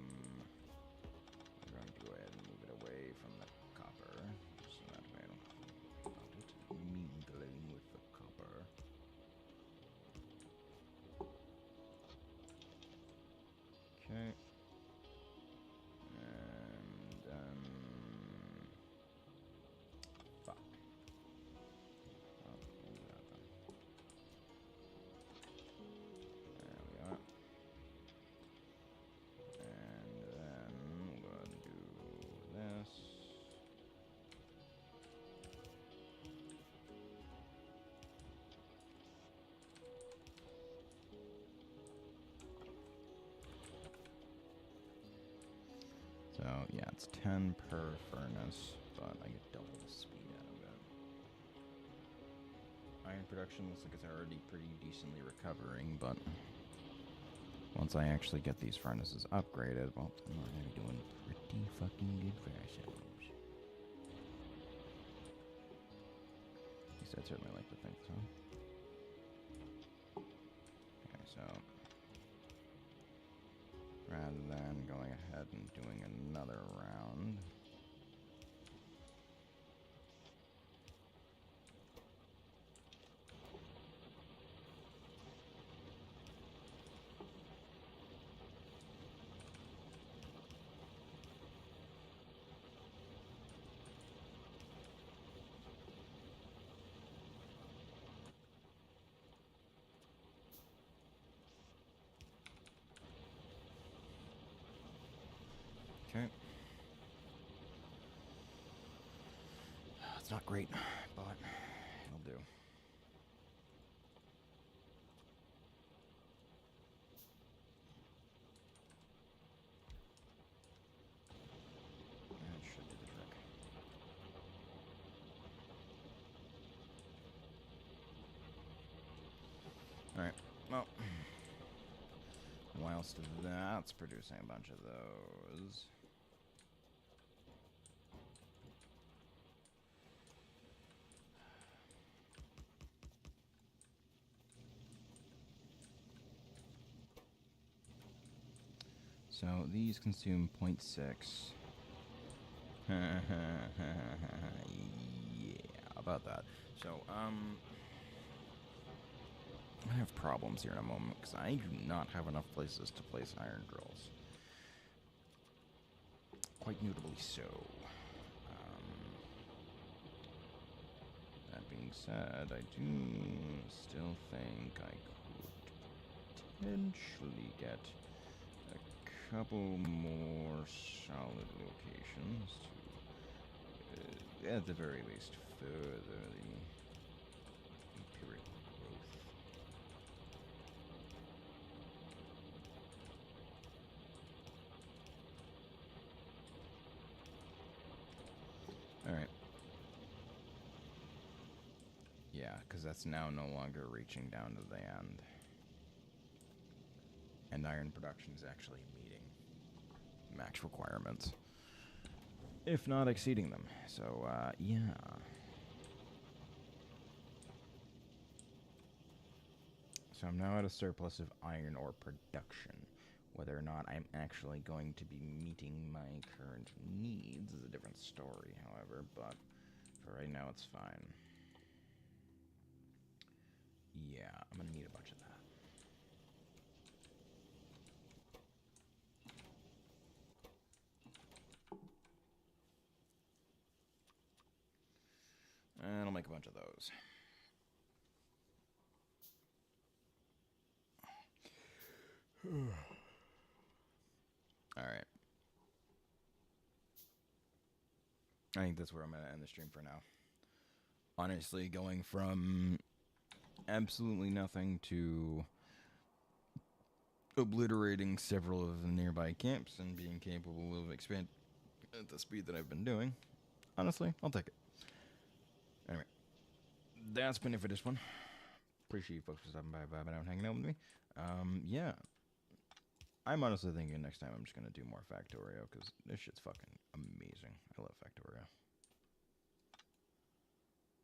We're going to go ahead and move it away from the copper, so that way I don't have to worry about it mingling with the copper. Okay. And, fuck. Oh, we'll do that then. There we are. And then we'll go ahead and do this. So, yeah, it's 10 per furnace, but I get double the speed out of it. Iron production looks like it's already pretty decently recovering, but once I actually get these furnaces upgraded, well, we're going to be doing pretty fucking good for ourselves. At least I'd certainly like to think so. Okay, so rather than going ahead and doing another round, okay. It's not great, but it'll do. That should do the trick. Alright, well, whilst that's producing a bunch of those, so these consume 0.6. Yeah, about that. So, I have problems here in a moment, because I do not have enough places to place iron drills. Quite notably so. That being said, I do still think I could potentially get a couple more solid locations to, at the very least, further the imperial growth. Alright. Yeah, because that's now no longer reaching down to the end. And iron production is actually meeting max requirements, if not exceeding them. So, yeah. So I'm now at a surplus of iron ore production. Whether or not I'm actually going to be meeting my current needs is a different story, however, but for right now it's fine. Yeah, I'm gonna need a bunch of that. And I'll make a bunch of those. Alright. I think that's where I'm going to end the stream for now. Honestly, going from absolutely nothing to obliterating several of the nearby camps and being capable of expanding at the speed that I've been doing. Honestly, I'll take it. Anyway, that's been it for this one. Appreciate you folks for stopping by, vibing out, and hanging out with me. Yeah. I'm honestly thinking next time I'm just going to do more Factorio, because this shit's fucking amazing. I love Factorio.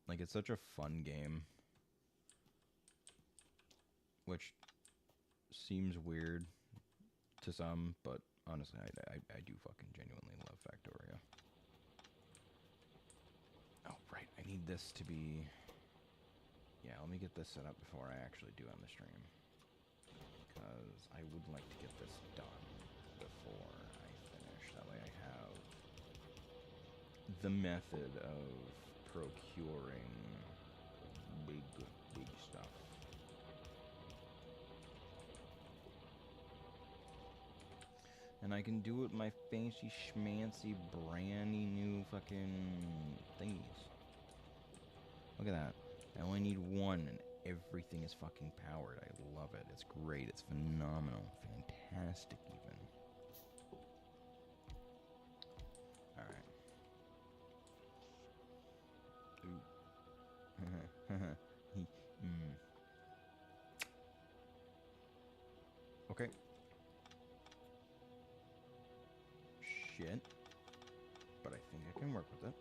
Like, it's such a fun game. Which seems weird to some, but honestly, I do fucking genuinely love Factorio. Oh, right. I need this to be... Yeah, let me get this set up before I actually do on the stream. Because I would like to get this done before I finish. That way I have the method of procuring big stuff. And I can do it with my fancy schmancy brandy new fucking thingies. Look at that. I only need one and everything is fucking powered. I love it. It's great. It's phenomenal. Fantastic even. Alright. Ooh. Okay. Shit. But I think I can work with it.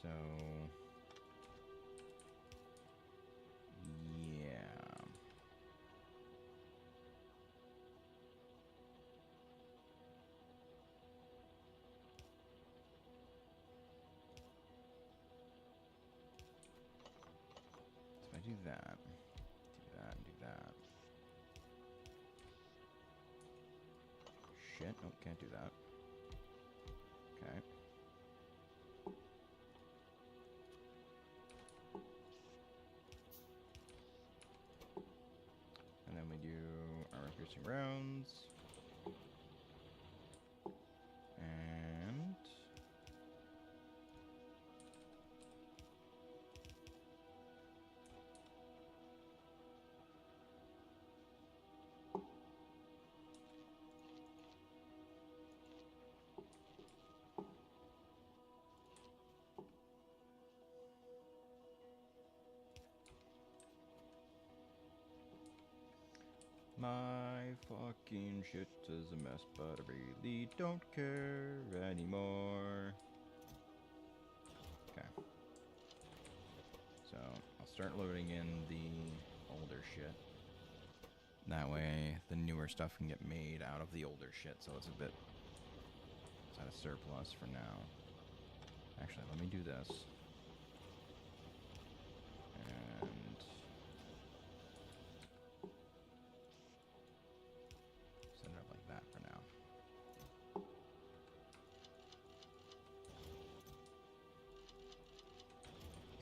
So... yeah. So if I do that, and do that. Shit, nope, can't do that. Okay. And then we do armor-piercing rounds. And... my fucking shit is a mess, but I really don't care anymore. Okay. So, I'll start loading in the older shit. That way, the newer stuff can get made out of the older shit, so it's a bit... it's at a surplus for now. Actually, let me do this. And... set it up like that for now.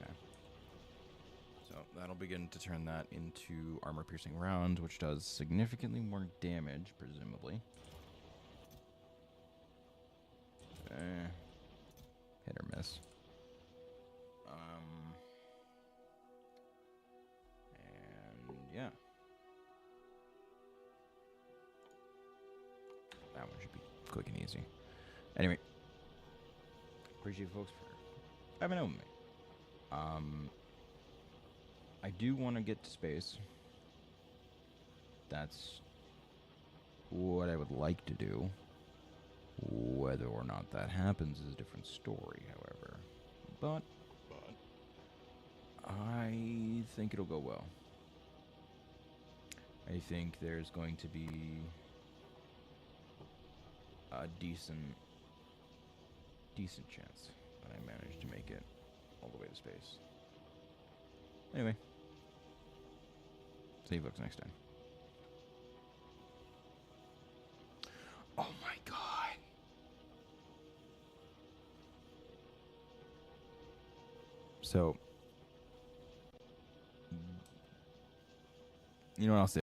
Okay. So, that'll begin to turn that into armor-piercing rounds, which does significantly more damage, presumably. Hit or miss. And yeah. That one should be quick and easy. Anyway. Appreciate you folks for having out with me. I do want to get to space. That's what I would like to do. Whether or not that happens is a different story, however. But I think it'll go well. I think there's going to be a decent chance that I manage to make it all the way to space. Anyway. See you folks next time. Oh my god. So, you know what I'll say?